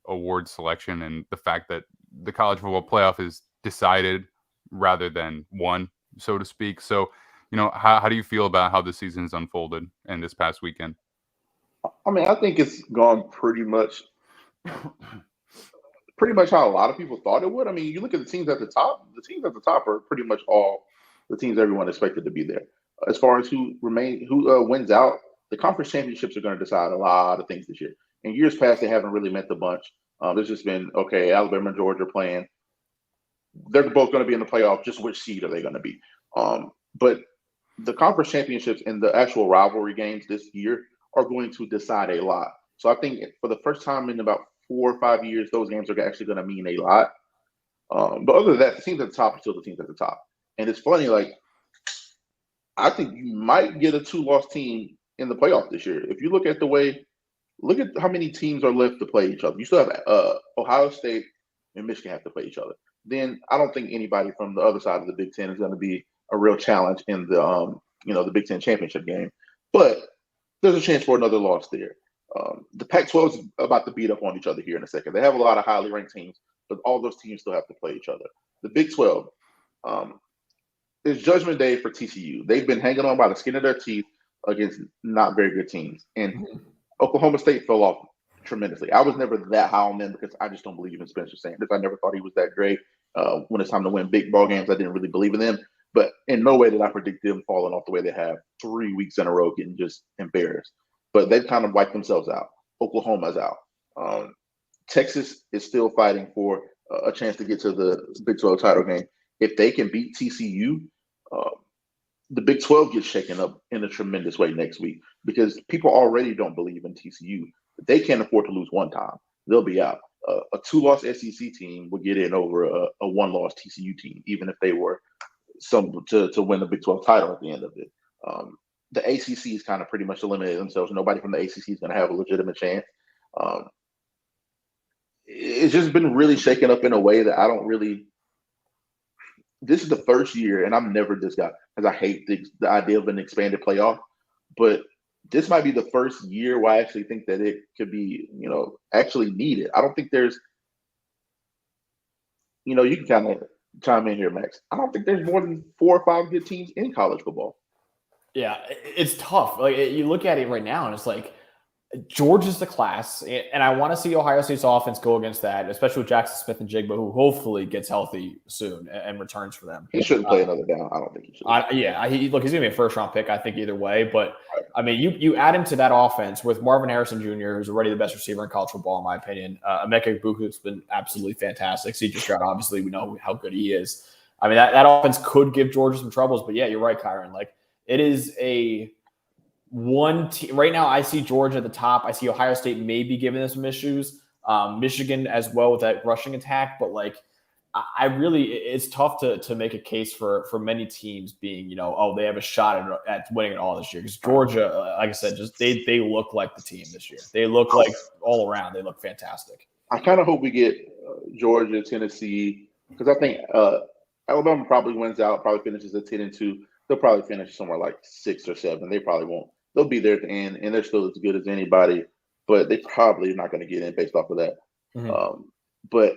award selection and the fact that the college football playoff is decided rather than won, so to speak. So, how do you feel about how the season's unfolded in this past weekend? I mean, I think it's gone pretty much how a lot of people thought it would. I mean, you look at the teams at the top. The teams at the top are pretty much all the teams everyone expected to be there. As far as who wins out, the conference championships are going to decide a lot of things this year. In years past, they haven't really meant the bunch. There's just been, okay, Alabama and Georgia playing. They're both going to be in the playoff. Just which seed are they going to be? But the conference championships and the actual rivalry games this year are going to decide a lot. So I think for the first time in about 4 or 5 years, those games are actually going to mean a lot. But other than that, the teams at the top are still the teams at the top. And it's funny, like, I think you might get a 2-loss team in the playoff this year. If you look at how many teams are left to play each other. You still have Ohio State and Michigan have to play each other. Then I don't think anybody from the other side of the Big Ten is going to be a real challenge in the the Big Ten championship game. But there's a chance for another loss there. The Pac-12 is about to beat up on each other here in a second. They have a lot of highly ranked teams, but all those teams still have to play each other. The Big 12 is Judgment Day for TCU. They've been hanging on by the skin of their teeth against not very good teams. And Oklahoma State fell off tremendously. I was never that high on them because I just don't believe in Spencer Sanders. I never thought he was that great. When it's time to win big ball games, I didn't really believe in them. But in no way did I predict them falling off the way they have 3 weeks in a row, getting just embarrassed. But they've kind of wiped themselves out. Oklahoma's out. Texas is still fighting for a chance to get to the Big 12 title game. If they can beat TCU, the Big 12 gets shaken up in a tremendous way next week because people already don't believe in TCU. They can't afford to lose one time. They'll be out. A 2-loss SEC team would get in over a 1-loss TCU team, even if they were to win the Big 12 title at the end of it. The ACC is kind of pretty much eliminated themselves. Nobody from the ACC is going to have a legitimate chance. It's just been really shaken up in a way that I don't really. This is the first year, and I'm never this guy because I hate the idea of an expanded playoff. But this might be the first year where I actually think that it could be, actually needed. I don't think there's, you can kind of chime in here, Max. I don't think there's more than 4 or 5 good teams in college football. Yeah, it's tough. Like, you look at it right now, and it's like Georgia's the class, and I want to see Ohio State's offense go against that, especially with Jackson Smith and Jigba, who hopefully gets healthy soon and returns for them. He shouldn't play another down. I don't think he should. He's going to be a first-round pick, I think, either way. But, I mean, you add him to that offense with Marvin Harrison Jr., who's already the best receiver in college football, in my opinion. Emeka Egbuka's been absolutely fantastic. C.J. Stroud, obviously, we know how good he is. I mean, that offense could give Georgia some troubles. But, yeah, you're right, Kyron. Like, it is one team right now. I see Georgia at the top. I see Ohio State maybe giving them some issues. Michigan as well with that rushing attack. But it's tough to make a case for many teams being, they have a shot at winning it all this year. Because Georgia, like I said, just they look like the team this year. They look like all around. They look fantastic. I kind of hope we get Georgia, Tennessee, because I think Alabama probably wins out, probably finishes at 10-2. They'll probably finish somewhere like 6 or 7. They probably won't. They'll be there at the end, and they're still as good as anybody, but they probably are not going to get in based off of that. Mm-hmm. But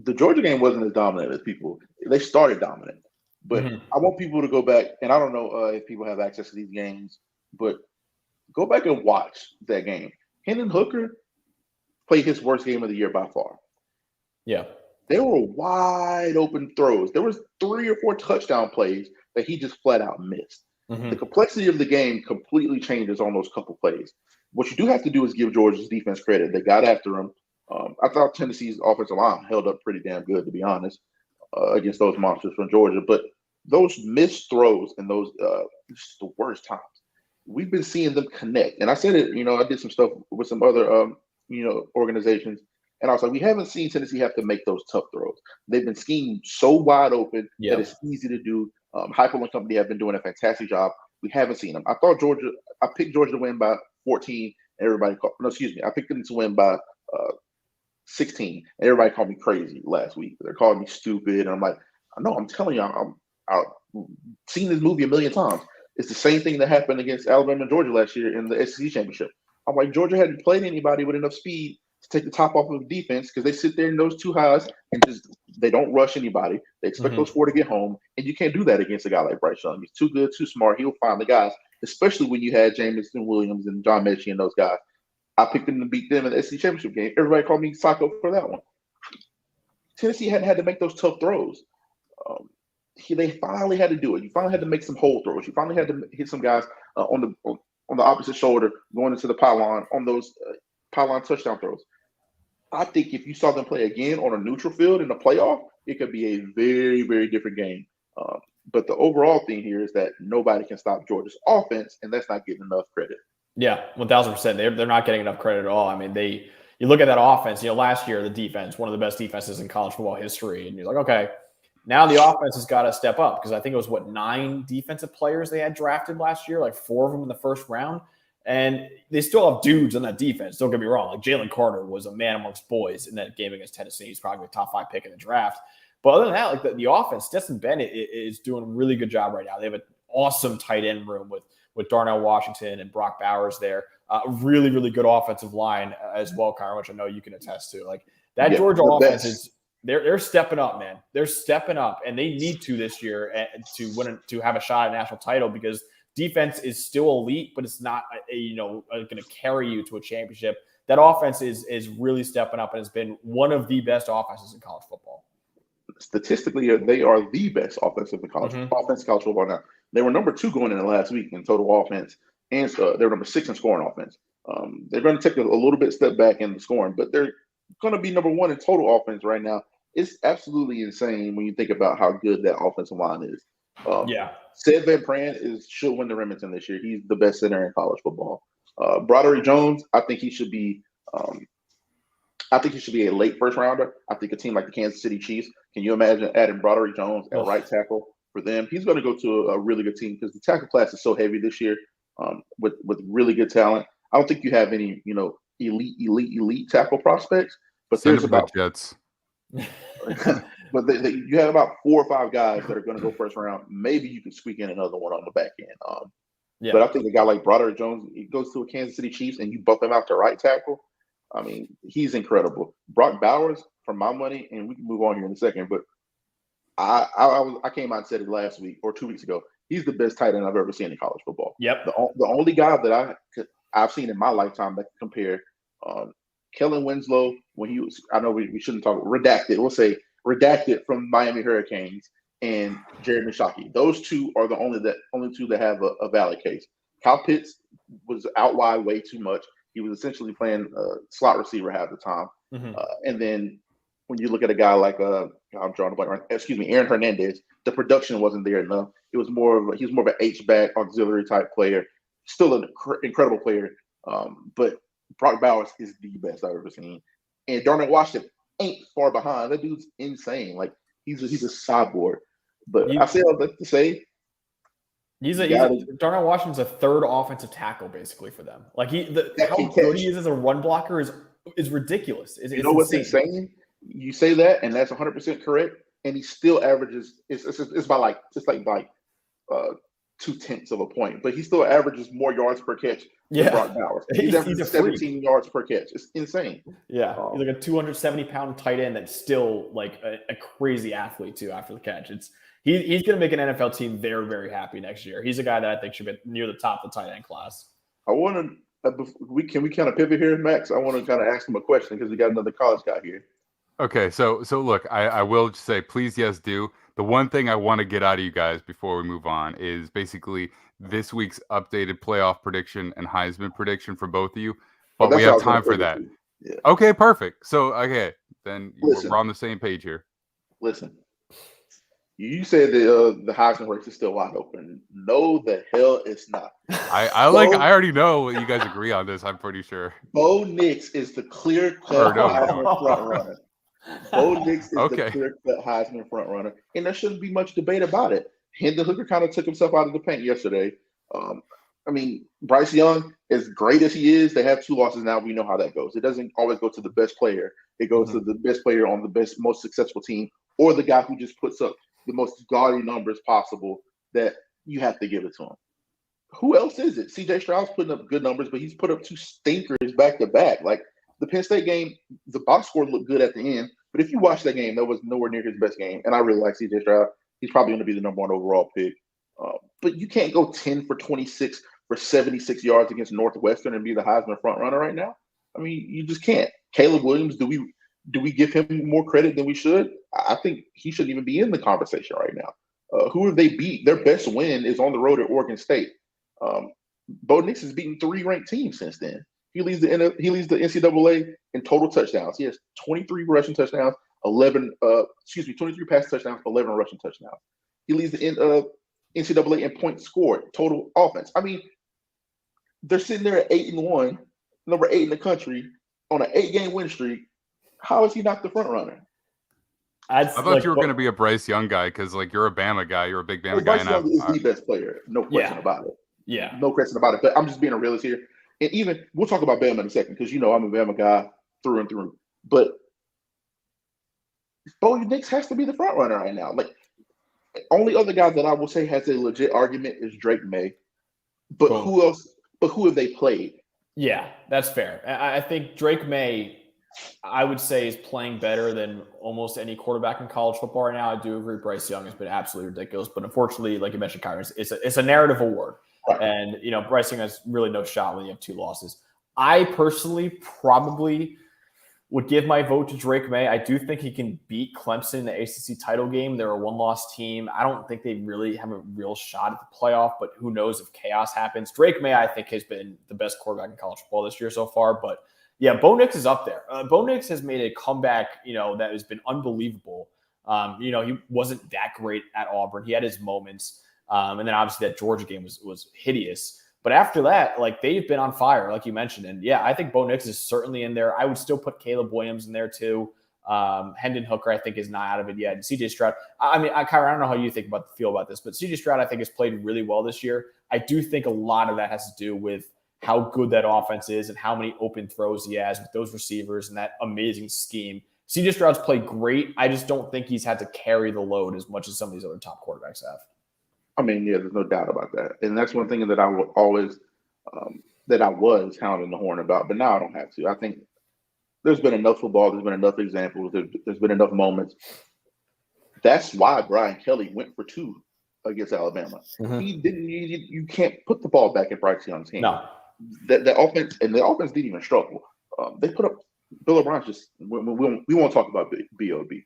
the Georgia game wasn't as dominant as people. They started dominant, but I want people to go back, and I don't know if people have access to these games, but go back and watch that game. Hendon Hooker played his worst game of the year by far. Yeah. There were wide open throws. There was 3 or 4 touchdown plays that he just flat out missed. Mm-hmm. The complexity of the game completely changes on those couple plays. What you do have to do is give Georgia's defense credit. They got after him. I thought Tennessee's offensive line held up pretty damn good, to be honest, against those monsters from Georgia. But those missed throws and those just the worst times. We've been seeing them connect. And I said it, I did some stuff with some other, organizations. And I was like, we haven't seen Tennessee have to make those tough throws. They've been schemed so wide open that it's easy to do. Heupel and company have been doing a fantastic job. We haven't seen them. I picked Georgia to win by 14, Everybody I picked them to win by 16. And everybody called me crazy last week. They're calling me stupid. And I'm like, no, I'm telling you, I've seen this movie a million times. It's the same thing that happened against Alabama and Georgia last year in the SEC championship. I'm like, Georgia hadn't played anybody with enough speed to take the top off of defense because they sit there in those two highs and they don't rush anybody. They expect those four to get home, and you can't do that against a guy like Bryce Young. He's too good, too smart. He'll find the guys, especially when you had Jameson Williams and John Mechie and those guys. I picked them to beat them in the SEC championship game. Everybody called me psycho for that one. Tennessee hadn't had to make those tough throws. They finally had to do it. You finally had to make some hole throws. You finally had to hit some guys on the opposite shoulder going into the pylon on those pylon touchdown throws. I think if you saw them play again on a neutral field in the playoff, it could be a very, very different game. But the overall thing here is that nobody can stop Georgia's offense, and that's not getting enough credit. Yeah, 1,000%. They're not getting enough credit at all. I mean, you look at that offense. Last year the defense, one of the best defenses in college football history, and you're like, okay, now the offense has got to step up because I think it was 9 defensive players they had drafted last year, like 4 of them in the first round. And they still have dudes on that defense. Don't get me wrong. Like Jalen Carter was a man amongst boys in that game against Tennessee. He's probably a top 5 pick in the draft. But other than that, like the offense, Stetson Bennett is doing a really good job right now. They have an awesome tight end room with Darnell Washington and Brock Bowers there. Really, really good offensise line as well, Kyron, which I know you can attest to. Like that Georgia offense is they're stepping up, man. They're stepping up, and they need to this year to have a shot at a national title because defense is still elite, but it's not going to carry you to a championship. That offense is really stepping up and has been one of the best offenses in college football. Statistically, they are the best offense in college football now. They were number 2 going into last week in total offense, and they were number 6 in scoring offense. They're going to take a little bit step back in the scoring, but they're going to be number 1 in total offense right now. It's absolutely insane when you think about how good that offensive line is. Sid Van Pran should win the Remington this year. He's the best center in college football. Broderick Jones, I think he should be a late first rounder. I think a team like the Kansas City Chiefs, can you imagine adding Broderick Jones at right tackle for them? He's going to go to a really good team because the tackle class is so heavy this year with really good talent. I don't think you have any, elite tackle prospects, but there's about Jets. But you have about 4 or 5 guys that are going to go first round. Maybe you can squeak in another one on the back end. But I think a guy like Broderick Jones, he goes to a Kansas City Chiefs and you bump him out to right tackle. I mean, he's incredible. Brock Bowers, for my money, and we can move on here in a second, but I came out and said it last week or 2 weeks ago. He's the best tight end I've ever seen in college football. Yep. The only guy that I've seen in my lifetime that can compare Kellen Winslow when he was, I know we shouldn't talk, redacted. We'll say redacted from Miami Hurricanes and Jeremy Shockey. Those two are the only two that have a valid case. Kyle Pitts was out wide way too much. He was essentially playing slot receiver half the time. And then when you look at a guy like I'm drawing a blank. Aaron Hernandez, the production wasn't there enough. He was more of an H-back auxiliary type player. Still an incredible player, but Brock Bowers is the best I've ever seen. And Darnell Washington ain't far behind. That dude's insane. Like he's a cyborg. But I say all that to say, Darnell Washington's a third offensive tackle basically for them. Like how good he is as a run blocker is ridiculous. It's what's insane? You say that, and that's 100% correct. And he still averages. It's by 0.2 of a point, but he still averages more yards per catch than Brock Bowers. He's averaging 17 yards per catch. It's insane. Yeah, he's like a 270-pound tight end that's still like a crazy athlete too after the catch. He's going to make an NFL team very, very happy next year. He's a guy that I think should be near the top of the tight end class. I want to can we kind of pivot here, Max? I want to kind of ask him a question because we got another college guy here. Okay, so look, I will just say, please, yes, do. The one thing I want to get out of you guys before we move on is basically this week's updated playoff prediction and Heisman prediction for both of you. But we have time for that. Yeah. Okay, perfect. So, then we're on the same page here. Listen, you said the Heisman race is still wide open. No, the hell it's not. I already know what you guys agree on this. I'm pretty sure. Bo Nix is the clear-cut Heisman front runner. Bo Nix is the clear-cut Heisman front runner, and there shouldn't be much debate about it. Hendon Hooker kind of took himself out of the paint yesterday. I mean, Bryce Young, as great as he is, they have 2 losses now. We know how that goes. It doesn't always go to the best player. It goes to the best player on the best, most successful team, or the guy who just puts up the most gaudy numbers possible that you have to give it to him. Who else is it? C.J. Stroud's putting up good numbers, but he's put up 2 stinkers back to back. Like the Penn State game, the box score looked good at the end, but if you watch that game, that was nowhere near his best game. And I really like C.J. Stroud. He's probably going to be the number 1 overall pick. But you can't go 10 for 26 for 76 yards against Northwestern and be the Heisman front runner right now. I mean, you just can't. Caleb Williams, do we give him more credit than we should? I think he shouldn't even be in the conversation right now. Who have they beat? Their best win is on the road at Oregon State. Bo Nix has beaten 3 ranked teams since then. He leads the NCAA in total touchdowns. He has 23 rushing touchdowns, 23 passing touchdowns, 11 rushing touchdowns. He leads the NCAA in points scored, total offense. I mean, they're sitting there at 8-1, number 8 in the country, on an 8-game win streak. How is he not the front runner? I thought you were going to be a Bryce Young guy because, like, you're a Bama guy. You're a big Bama guy. Bryce Young is the best player, no question about it. Yeah, no question about it. But I'm just being a realist here. And even we'll talk about Bama in a second because I'm a Bama guy through and through. But Bo Nix has to be the front runner right now. Like, only other guy that I will say has a legit argument is Drake May. But who else? But who have they played? Yeah, that's fair. I think Drake May, I would say, is playing better than almost any quarterback in college football right now. I do agree Bryce Young has been absolutely ridiculous. But unfortunately, like you mentioned, Kyron, it's a narrative award. Right. And, Bryce Young has really no shot when you have 2 losses. I personally probably would give my vote to Drake May. I do think he can beat Clemson in the ACC title game. They're a 1-loss team. I don't think they really have a real shot at the playoff, but who knows if chaos happens. Drake May, I think, has been the best quarterback in college football this year so far. But, yeah, Bo Nix is up there. Bo Nix has made a comeback, that has been unbelievable. He wasn't that great at Auburn. He had his moments. And then obviously that Georgia game was hideous. But after that, like, they've been on fire, like you mentioned. And yeah, I think Bo Nix is certainly in there. I would still put Caleb Williams in there too. Hendon Hooker, I think, is not out of it yet. And CJ Stroud, Kyron, I don't know how you feel about this, but CJ Stroud, I think, has played really well this year. I do think a lot of that has to do with how good that offense is and how many open throws he has with those receivers and that amazing scheme. CJ Stroud's played great. I just don't think he's had to carry the load as much as some of these other top quarterbacks have. I mean, yeah, there's no doubt about that. And that's one thing that I would always that I was hounding the horn about, but now I don't have to. I think there's been enough football. There's been enough examples. There's been enough moments. That's why Brian Kelly went for 2 against Alabama. Mm-hmm. He didn't. You can't put the ball back in Bryce Young's hand. No. The offense didn't even struggle. They put up Bill O'Brien's just. We won't talk about B.O.B.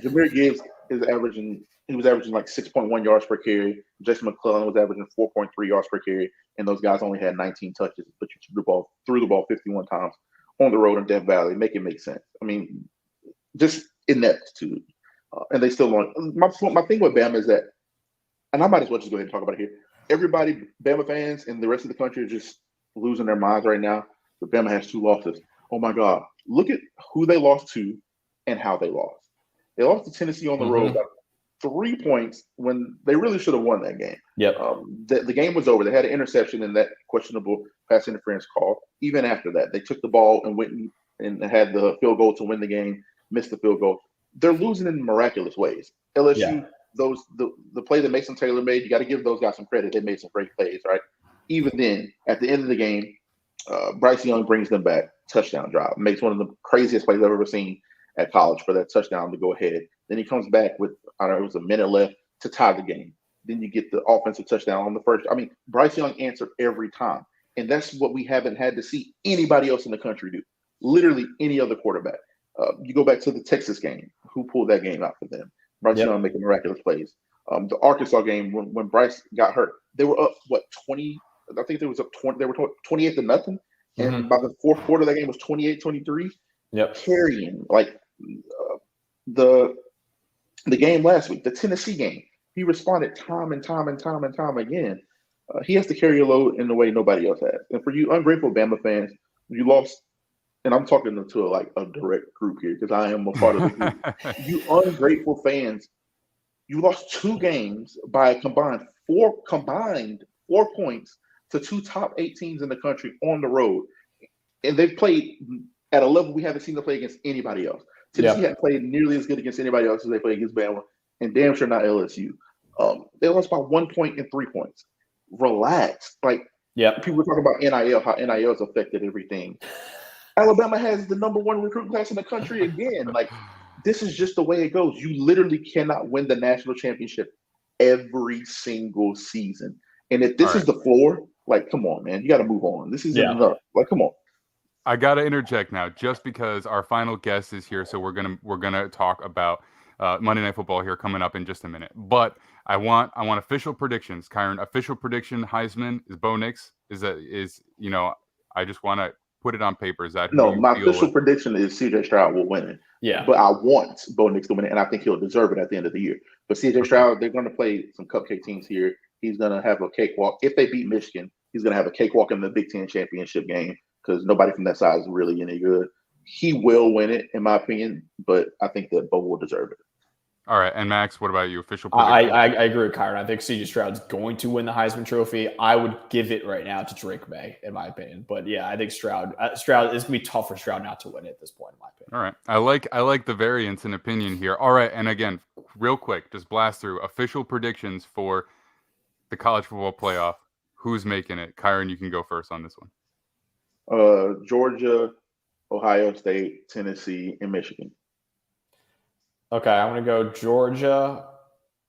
Jahmyr Gibbs is averaging. He was averaging like 6.1 yards per carry. Jason McClellan was averaging 4.3 yards per carry, and those guys only had 19 touches. But you threw the ball 51 times on the road in Death Valley. Make it make sense. I mean, just ineptitude. And they still want. My thing with Bama is that, and I might as well just go ahead and talk about it here. Everybody, Bama fans and the rest of the country, are just losing their minds right now. But Bama has 2 losses. Oh my God! Look at who they lost to and how they lost. They lost to Tennessee on the road. 3 points when they really should have won that game. Yep. The game was over. They had an interception in that questionable pass interference call. Even after that, they took the ball and went and had the field goal to win the game, missed the field goal. They're losing in miraculous ways. LSU, the play that Mason Taylor made, you got to give those guys some credit. They made some great plays, right? Even then, at the end of the game, Bryce Young brings them back, touchdown drive, makes one of the craziest plays I've ever seen at college for that touchdown to go ahead. Then he comes back with, it was a minute left to tie the game. Then you get the offensive touchdown on the first. I mean, Bryce Young answered every time. And that's what we haven't had to see anybody else in the country do. Literally any other quarterback. You go back to the Texas game. Who pulled that game out for them? Bryce Young making miraculous plays. The Arkansas game, when Bryce got hurt, they were up, 20? I think they was up 20. They were 28-0. And by the fourth quarter, that game was 28-23. Yep. Carrying, like, the game last week, the Tennessee game, he responded time and time again. He has to carry a load in the way nobody else has. And for you ungrateful Bama fans, you lost, and I'm talking to a direct group here because I am a part of the group. You ungrateful fans, you lost 2 games by a combined 4 points to 2 top 8 teams in the country on the road. And they've played at a level we haven't seen them play against anybody else. Tennessee hadn't played nearly as good against anybody else as they played against Bama, and damn sure not LSU. They lost by 1 point and 3 points. Relax. Like, people talk about NIL, how NIL has affected everything. Alabama has the number 1 recruiting class in the country again. Like, this is just the way it goes. You literally cannot win the national championship every single season. And if this is the floor, like, come on, man, you got to move on. This is enough. Like, come on. I got to interject now, just because our final guest is here, so we're gonna talk about Monday Night Football here coming up in just a minute. But I want official predictions, Kyron. Official prediction: Heisman is Bo Nix. I just want to put it on paper. Is that no? My official prediction is C.J. Stroud will win it. Yeah, but I want Bo Nix to win it, and I think he'll deserve it at the end of the year. But C.J. Stroud, they're going to play some cupcake teams here. He's going to have a cakewalk. If they beat Michigan, he's going to have a cakewalk in the Big Ten championship game because nobody from that side is really any good. He will win it, in my opinion, but I think that Bo will deserve it. All right, and Max, what about you? Official prediction? I agree with Kyron. I think C.J. Stroud's going to win the Heisman Trophy. I would give it right now to Drake May, in my opinion. But yeah, I think Stroud. It's going to be tough for Stroud not to win it at this point, in my opinion. All right, I like the variance in opinion here. All right, and again, real quick, just blast through official predictions for the college football playoff. Who's making it? Kyron, you can go first on this one. Georgia, Ohio State, Tennessee, and Michigan. Okay, I'm going to go Georgia,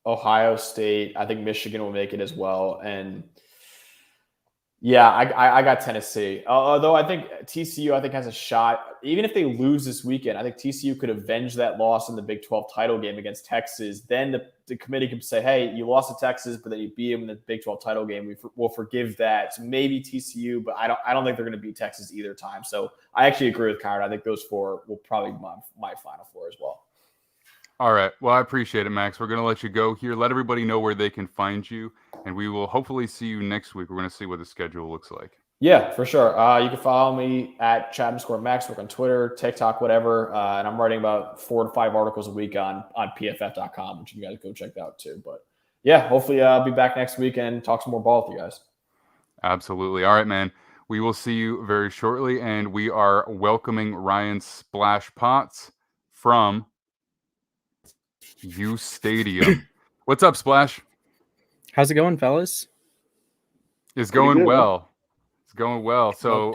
Ohio State. I think Michigan will make it as well. And yeah, I got Tennessee. Although I think TCU, has a shot. Even if they lose this weekend, I think TCU could avenge that loss in the Big 12 title game against Texas. Then the committee can say, hey, you lost to Texas, but then you beat them in the Big 12 title game. We'll forgive that. So maybe TCU, but I don't think they're going to beat Texas either time. So I actually agree with Kyron. I think those 4 will probably be my Final Four as well. All right. Well, I appreciate it, Max. We're going to let you go here. Let everybody know where they can find you, and we will hopefully see you next week. We're going to see what the schedule looks like. Yeah, for sure. You can follow me at Chad_Maxwork on Twitter, TikTok, whatever. And I'm writing about 4 to 5 articles a week on PFF.com, which you guys go check out too. But yeah, hopefully I'll be back next week and talk some more ball with you guys. Absolutely. All right, man. We will see you very shortly, and we are welcoming Ryan Splash Potts from uSTADIUM. What's up, Splash? How's it going, fellas? It's going well. It's going well. So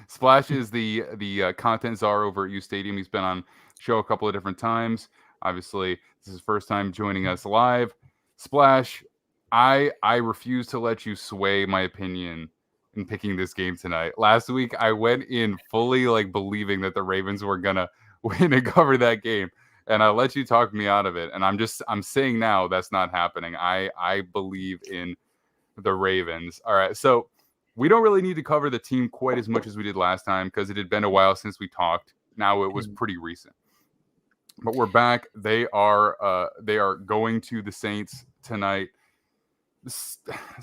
Splash is the content czar over at uSTADIUM. He's been on the show a couple of different times. Obviously, this is his first time joining us live. Splash, I refuse to let you sway my opinion in picking this game tonight. Last week, I went in fully believing that the Ravens were gonna win and cover that game. And I let you talk me out of it. And I'm saying now that's not happening. I believe in the Ravens. All right. So we don't really need to cover the team quite as much as we did last time because it had been a while since we talked. Now it was pretty recent. But we're back. They are going to the Saints tonight.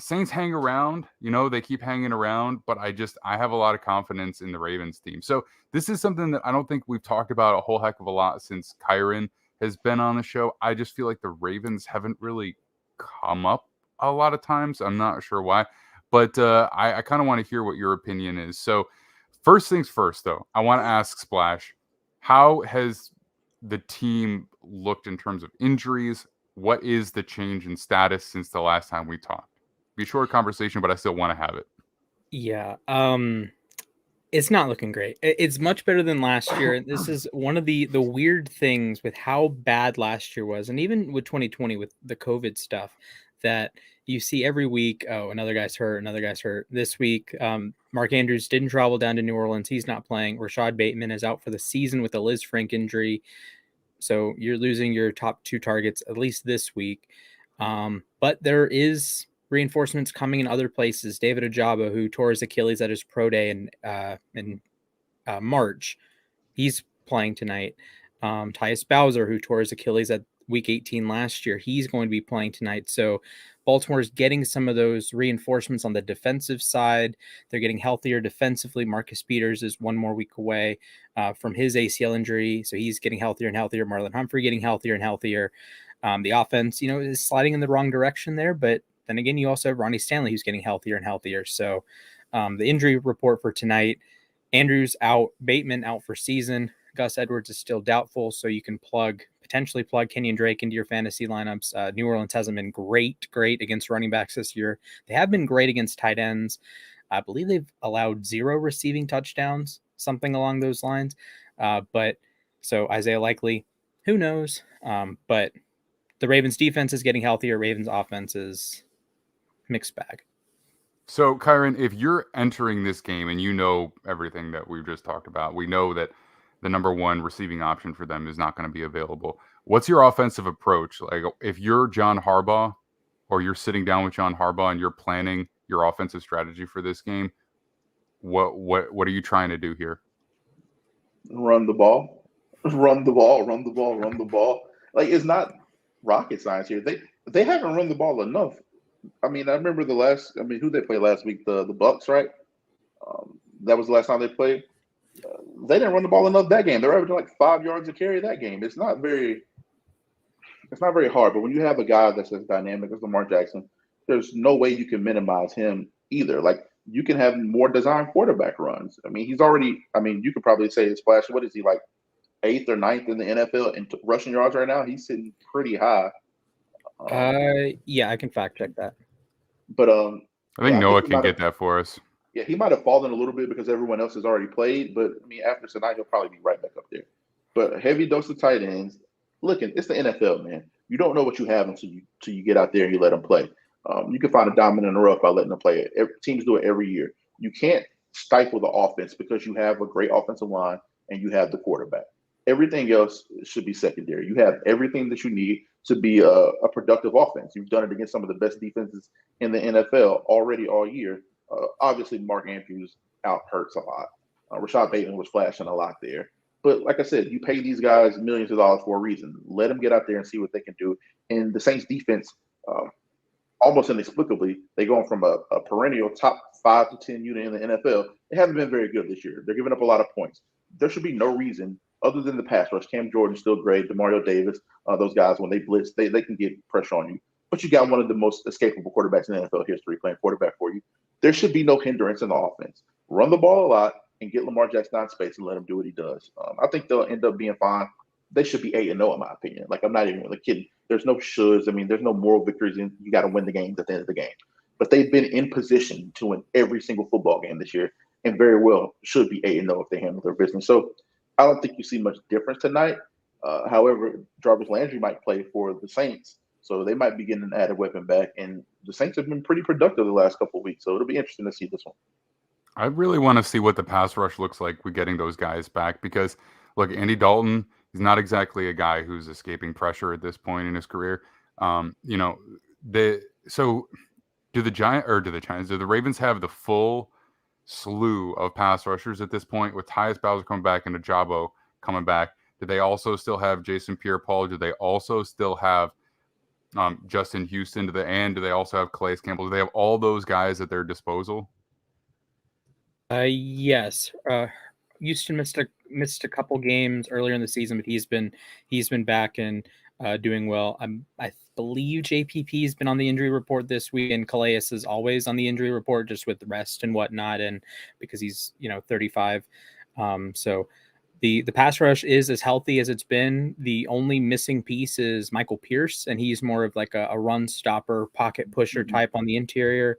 Saints hang around, they keep hanging around, but I have a lot of confidence in the Ravens team. So this is something that I don't think we've talked about a whole heck of a lot since Kyron has been on the show. I just feel like the Ravens haven't really come up a lot of times. I'm not sure why, but I kind of want to hear what your opinion is. So first things first, though, I want to ask Splash, how has the team looked in terms of injuries? What is the change in status since the last time we talked? Be a short conversation, but I still want to have it. Yeah. It's not looking great. It's much better than last year. This is one of the weird things with how bad last year was. And even with 2020, with the COVID stuff that you see every week, another guy's hurt. This week, Mark Andrews didn't travel down to New Orleans. He's not playing. Rashad Bateman is out for the season with a Liz Frank injury. So you're losing your top 2 targets at least this week. But there is reinforcements coming in other places. David Ojabo, who tore his Achilles at his pro day in March, he's playing tonight. Tyus Bowser, who tore his Achilles at week 18 last year, he's going to be playing tonight. So Baltimore's getting some of those reinforcements on the defensive side. They're getting healthier defensively. Marcus Peters is 1 more week away from his ACL injury, so he's getting healthier and healthier. Marlon Humphrey getting healthier and healthier. The offense, is sliding in the wrong direction there, but then again, you also have Ronnie Stanley, who's getting healthier and healthier. So the injury report for tonight, Andrews out, Bateman out for season. Gus Edwards is still doubtful, so you can potentially plug Kenyon Drake into your fantasy lineups. New Orleans hasn't been great against running backs this year. They have been great against tight ends. I believe they've allowed 0 receiving touchdowns, something along those lines. But so Isaiah Likely, who knows? But the Ravens defense is getting healthier. Ravens offense is mixed bag. So, Kyron, if you're entering this game and you know everything that we've just talked about, we know that the number one receiving option for them is not going to be available. What's your offensive approach? Like, if you're John Harbaugh or you're sitting down with John Harbaugh and you're planning your offensive strategy for this game, what are you trying to do here? Run the ball. Run the ball, run the ball, run the ball. Like, it's not rocket science here. They haven't run the ball enough. I mean, I remember who they played last week? The Bucks, right? That was the last time they played. They didn't run the ball enough that game. They're averaging like 5 yards a carry that game. It's not very hard. But when you have a guy that's as dynamic as Lamar Jackson, there's no way you can minimize him either. Like, you can have more design quarterback runs. I mean, you could probably say his flash. What is he, like 8th or 9th in the NFL in rushing yards right now? He's sitting pretty high. Yeah, I can fact check that. But I think Noah can get that for us. Yeah, he might have fallen a little bit because everyone else has already played. But I mean, after tonight, he'll probably be right back up there. But a heavy dose of tight ends. Looking, it's the NFL, man. You don't know what you have until you get out there and you let them play. You can find a diamond in the rough by letting them play it. Teams do it every year. You can't stifle the offense because you have a great offensive line and you have the quarterback. Everything else should be secondary. You have everything that you need to be a productive offense. You've done it against some of the best defenses in the NFL already all year. Obviously, Mark Andrews out hurts a lot. Rashad Bateman was flashing a lot there. But like I said, you pay these guys millions of dollars for a reason. Let them get out there and see what they can do. And the Saints defense, almost inexplicably, they're going from a perennial top 5 to 10 unit in the NFL. They haven't been very good this year. They're giving up a lot of points. There should be no reason other than the pass rush. Cam Jordan's still great. DeMario Davis, those guys, when they blitz, they can get pressure on you. But you got one of the most escapable quarterbacks in NFL history playing quarterback for you. There should be no hindrance in the offense. Run the ball a lot and get Lamar Jackson out of space and let him do what he does. I think they'll end up being fine. They should be 8-0 in my opinion. Like, I'm not even really kidding. There's no shoulds. I mean, there's no moral victories. You got to win the games at the end of the game. But they've been in position to win every single football game this year and very well should be 8-0 if they handle their business. So I don't think you see much difference tonight. However, Jarvis Landry might play for the Saints, so they might be getting an added weapon back. And the Saints have been pretty productive the last couple of weeks, so it'll be interesting to see this one. I really want to see what the pass rush looks like with getting those guys back because, look, Andy Dalton, he's not exactly a guy who's escaping pressure at this point in his career. Do the Ravens have the full slew of pass rushers at this point with Tyus Bowser coming back and Ajabo coming back? Do they also still have Jason Pierre-Paul? Do they also still have Justin Houston? Do they also have Calais Campbell? Do they have all those guys at their disposal? Yes. Houston missed a couple games earlier in the season, but he's been back and doing well. I believe JPP has been on the injury report this week, and Calais is always on the injury report just with the rest and whatnot, and because he's 35. So the pass rush is as healthy as it's been. The only missing piece is Michael Pierce, and he's more of like a run stopper, pocket pusher type on the interior.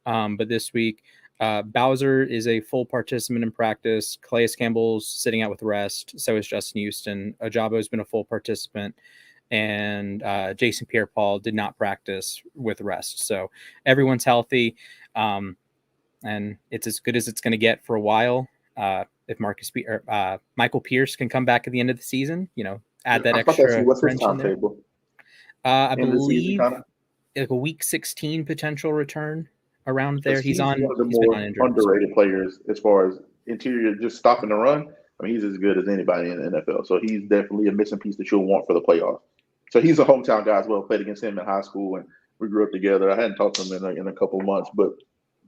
But this week, Bowser is a full participant in practice. Calais Campbell's sitting out with rest. So is Justin Houston. Ajabo has been a full participant. And Jason Pierre-Paul did not practice with rest. So everyone's healthy. And it's as good as it's going to get for a while. If Michael Pierce can come back at the end of the season, add that extra. What's his timetable? I believe like a week 16 potential return around there. He's one of the more underrated players as far as interior, just stopping the run. I mean, he's as good as anybody in the NFL. So he's definitely a missing piece that you'll want for the playoffs. So he's a hometown guy as well. Played against him in high school, and we grew up together. I hadn't talked to him in a couple of months, but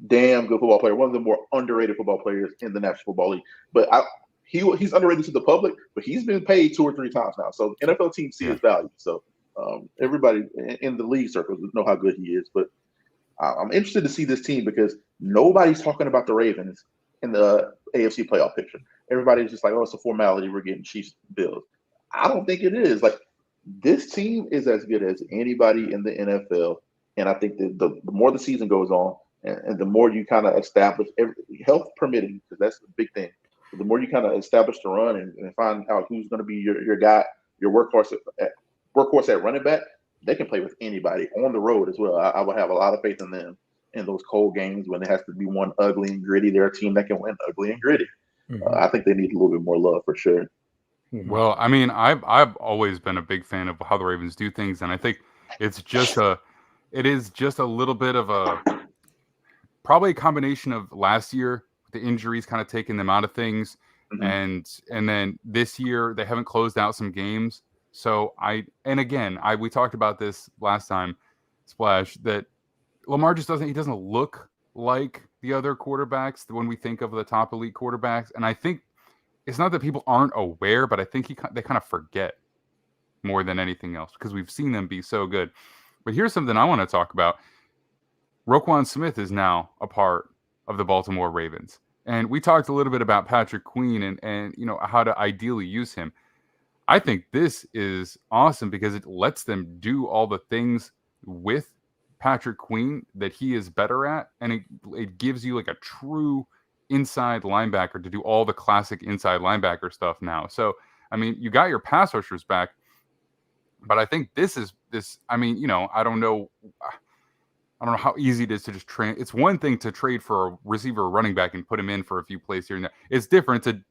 damn good football player. One of the more underrated football players in the National Football League. But he's underrated to the public, but he's been paid 2 or 3 times now. So NFL teams see his value. So everybody in the league circles know how good he is. But I'm interested to see this team because nobody's talking about the Ravens in the AFC playoff picture. Everybody's just like, oh, it's a formality. We're getting Chiefs Bills. I don't think it is. Like, this team is as good as anybody in the NFL. And I think that the more the season goes on and the more you kind of establish, health permitting, because that's the big thing, the more you kind of establish the run and find out who's going to be your guy, your workhorse at running back, they can play with anybody on the road as well. I would have a lot of faith in them in those cold games when it has to be one ugly and gritty. They're a team that can win ugly and gritty. I think they need a little bit more love for sure. Well, I mean, I've always been a big fan of how the Ravens do things, and I think it is just a little bit of probably a combination of last year, the injuries kind of taking them out of things, and then this year they haven't closed out some games. So we talked about this last time, Splash, that Lamar just doesn't look like the other quarterbacks when we think of the top elite quarterbacks, and I think it's not that people aren't aware, but I think they kind of forget more than anything else because we've seen them be so good. But here's something I want to talk about. Roquan Smith is now a part of the Baltimore Ravens. And we talked a little bit about Patrick Queen and how to ideally use him. I think this is awesome because it lets them do all the things with Patrick Queen that he is better at. And it gives you like a true inside linebacker to do all the classic inside linebacker stuff now. So, I mean, you got your pass rushers back, but I think I don't know how easy it is to just train. It's one thing to trade for a receiver or running back and put him in for a few plays here and there. It's different to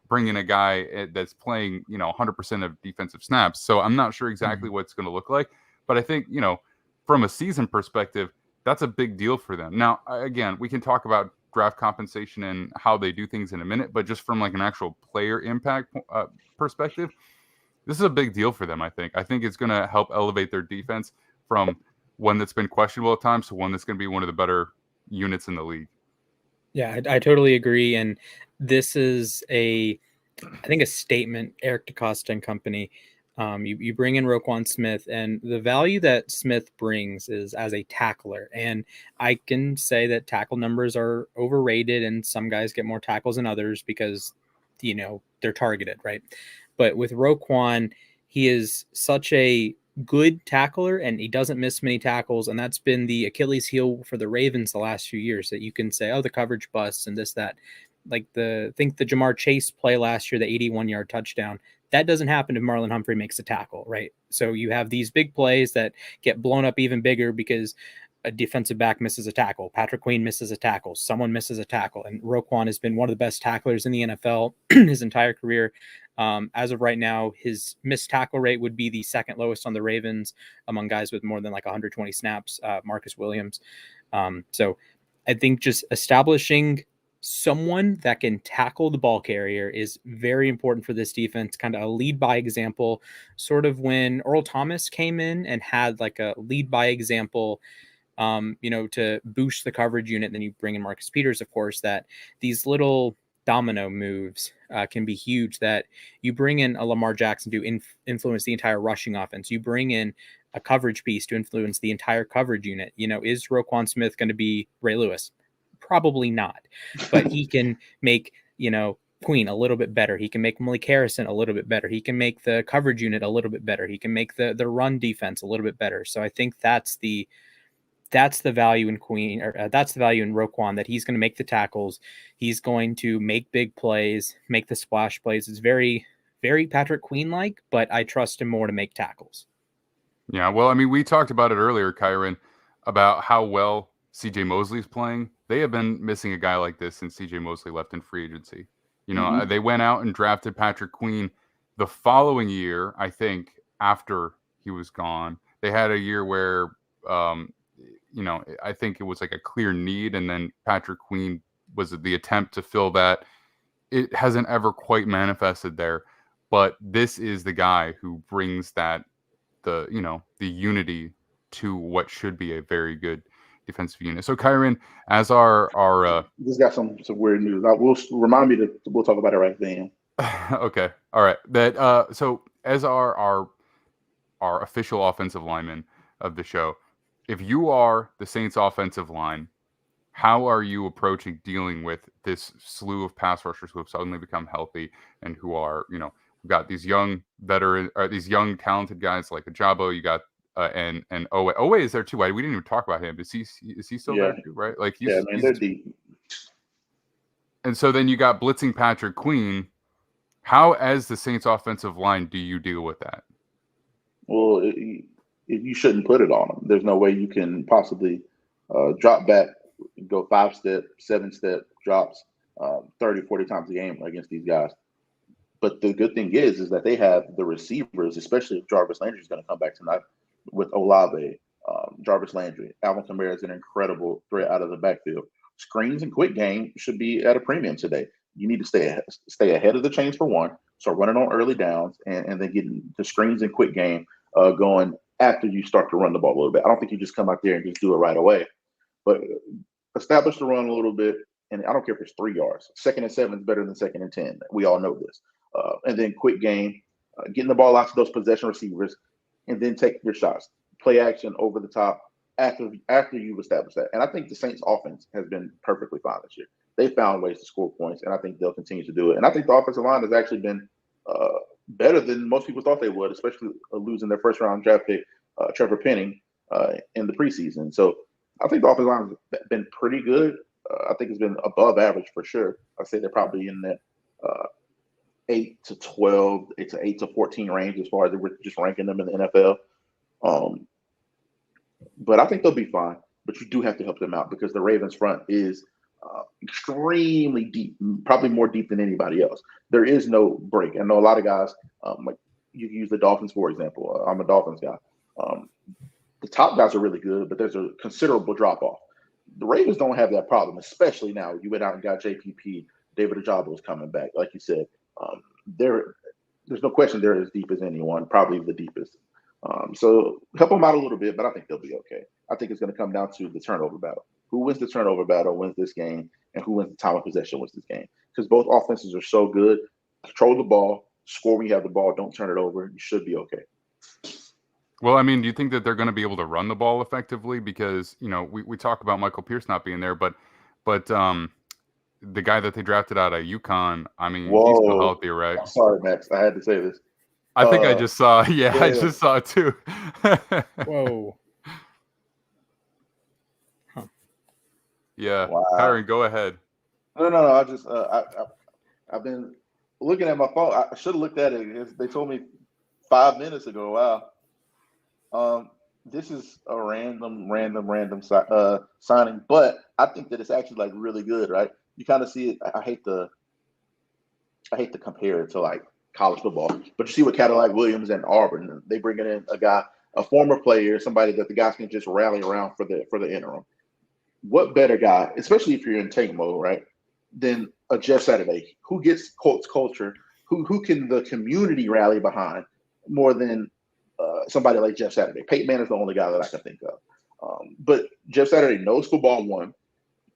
bring in a guy that's playing, 100% of defensive snaps. So I'm not sure exactly what it's going to look like, but I think, from a season perspective, that's a big deal for them. Now, again, we can talk about draft compensation and how they do things in a minute, but just from like an actual player impact perspective, this is a big deal for them. I think it's going to help elevate their defense from one that's been questionable at times to one that's going to be one of the better units in the league. Yeah, I totally agree. And this is I think a statement, Eric DeCosta and company. You bring in Roquan Smith, and the value that Smith brings is as a tackler. And I can say that tackle numbers are overrated, and some guys get more tackles than others because, they're targeted, right? But with Roquan, he is such a good tackler, and he doesn't miss many tackles. And that's been the Achilles heel for the Ravens the last few years, that you can say, oh, the coverage busts and this, that. Like the Jamar Chase play last year, the 81-yard touchdown. That doesn't happen if Marlon Humphrey makes a tackle, right? So you have these big plays that get blown up even bigger because a defensive back misses a tackle. Patrick Queen misses a tackle. Someone misses a tackle. And Roquan has been one of the best tacklers in the NFL his entire career. As of right now, his missed tackle rate would be the second lowest on the Ravens among guys with more than like 120 snaps, Marcus Williams. So I think just establishing someone that can tackle the ball carrier is very important for this defense, kind of a lead by example, sort of when Earl Thomas came in and had like a lead by example, to boost the coverage unit. Then you bring in Marcus Peters, of course, that these little domino moves can be huge, that you bring in a Lamar Jackson to influence the entire rushing offense. You bring in a coverage piece to influence the entire coverage unit. Is Roquan Smith going to be Ray Lewis? Probably not, but he can make, Queen a little bit better. He can make Malik Harrison a little bit better. He can make the coverage unit a little bit better. He can make the run defense a little bit better. So I think that's the value in Queen, or that's the value in Roquan, that he's going to make the tackles. He's going to make big plays, make the splash plays. It's very, very Patrick Queen-like, but I trust him more to make tackles. Yeah, well, I mean, we talked about it earlier, Kyron, about how well CJ Mosley's playing. They have been missing a guy like this since CJ Mosley left in free agency. They went out and drafted Patrick Queen the following year, I think, after he was gone. They had a year where, I think it was like a clear need, and then Patrick Queen was the attempt to fill that. It hasn't ever quite manifested there, but this is the guy who brings the unity to what should be a very good defensive unit. So Kyron, as our this got some weird news. Will remind me we'll talk about it right then. Okay, all right. That so as our official offensive lineman of the show, if you are the Saints offensive line, how are you approaching dealing with this slew of pass rushers who have suddenly become healthy and who are, we've got these young veteran or these young talented guys like Ajabo, you got and Owe. Owe is there too. We didn't even talk about him. Is he still there too? Right? Like man, they're deep. And so then you got blitzing Patrick Queen. How, as the Saints offensive line, do you deal with that? Well, you shouldn't put it on them. There's no way you can possibly drop back, go 5-step, 7-step drops 30, 40 times a game against these guys. But the good thing is that they have the receivers, especially if Jarvis Landry is going to come back tonight with Olave, Jarvis Landry. Alvin Kamara is an incredible threat out of the backfield. Screens and quick game should be at a premium today. You need to stay ahead of the chains for one. So running on early downs and then getting the screens and quick game going after you start to run the ball a little bit. I don't think you just come out there and just do it right away. But establish the run a little bit, and I don't care if it's 3 yards. 2nd and 7 is better than 2nd and 10. We all know this. And then quick game, getting the ball out to those possession receivers, and then take your shots. Play action over the top after you've established that. And I think the Saints offense has been perfectly fine this year. They found ways to score points, and I think they'll continue to do it. And I think the offensive line has actually been better than most people thought they would, especially losing their first-round draft pick, Trevor Penning, in the preseason. So I think the offensive line has been pretty good. I think it's been above average for sure. I'd say they're probably in that 8 to 12, it's an 8 to 14 range as far as we're just ranking them in the NFL. But I think they'll be fine. But you do have to help them out because the Ravens front is extremely deep, probably more deep than anybody else. There is no break. I know a lot of guys, like you can use the Dolphins, for example. I'm a Dolphins guy. The top guys are really good, but there's a considerable drop-off. The Ravens don't have that problem, especially now. You went out and got JPP. David Ajabo is coming back. Like you said, there's no question they're as deep as anyone, probably the deepest. So help them out a little bit, but I think they'll be okay. I think it's going to come down to the turnover battle. Who wins the turnover battle wins this game, and who wins the time of possession wins this game. Because both offenses are so good. Control the ball, score when you have the ball, don't turn it over. You should be okay. Well, I mean, do you think that they're going to be able to run the ball effectively? Because, we talk about Michael Pierce not being there, but the guy that they drafted out of UConn, I mean, he's still healthy, right? I'm sorry, Max. I had to say this. I think I just saw. Yeah, I just saw it too. Whoa. Huh. Yeah. Wow. Kyron, go ahead. No. I just I've been looking at my phone. I should have looked at it. They told me 5 minutes ago. Wow. This is a random signing, but I think that it's actually like really good, right? You kind of see it. I hate to compare it to like college football, but you see what Cadillac Williams and Auburn, they bring in a guy, a former player, somebody that the guys can just rally around for the interim. What better guy, especially if you're in tank mode, right, than a Jeff Saturday who gets Colts culture, who can the community rally behind more than somebody like Jeff Saturday. Peyton Manning is the only guy that I can think of. But Jeff Saturday knows football one.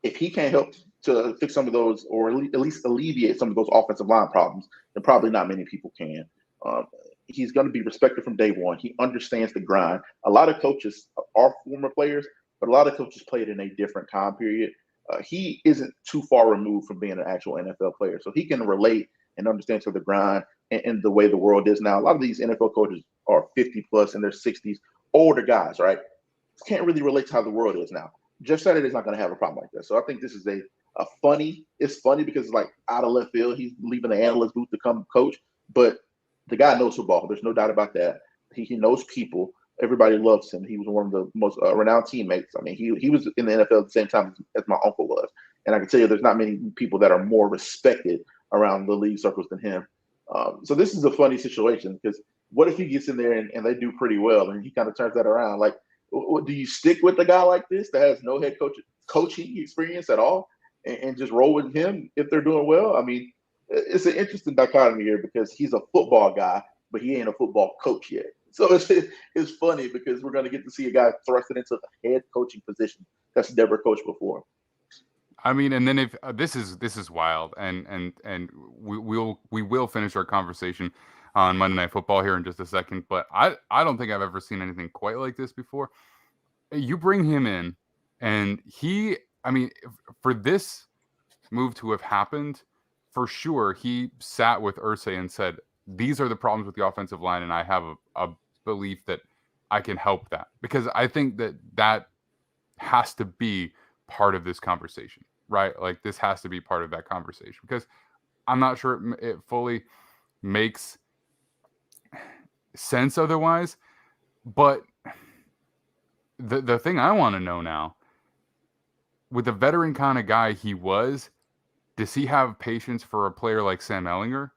If he can't help to fix some of those, or at least alleviate some of those offensive line problems, then probably not many people can. He's going to be respected from day one. He understands the grind. A lot of coaches are former players, but a lot of coaches played in a different time period. He isn't too far removed from being an actual NFL player, so he can relate and understand to the grind and the way the world is now. A lot of these NFL coaches are 50 plus in their 60s, older guys, right? Can't really relate to how the world is now. Jeff Saturday's not going to have a problem like that. So I think this is it's funny because it's like out of left field. He's leaving the analyst booth to come coach, but the guy knows football. There's no doubt about that. He knows people. Everybody loves him. He was one of the most renowned teammates. I mean, he was in the NFL at the same time as my uncle was. And I can tell you there's not many people that are more respected around the league circles than him. So this is a funny situation because what if he gets in there and they do pretty well and he kind of turns that around? Like, do you stick with a guy like this that has no head coaching experience at all and just roll with him if they're doing well? I mean, it's an interesting dichotomy here because he's a football guy, but he ain't a football coach yet. So it's funny because we're going to get to see a guy thrusted into the head coaching position that's never coached before. I mean, and then if this is wild, and we will finish our conversation on Monday Night Football here in just a second, but I don't think I've ever seen anything quite like this before. you bring him in, and for this move to have happened, for sure, he sat with Irsay and said, these are the problems with the offensive line, and I have a belief that I can help that. Because I think that has to be part of this conversation, right? Like, this has to be part of that conversation, because I'm not sure it fully makes sense otherwise. But the thing I want to know now, with the veteran kind of guy he was, does he have patience for a player like Sam Ehlinger,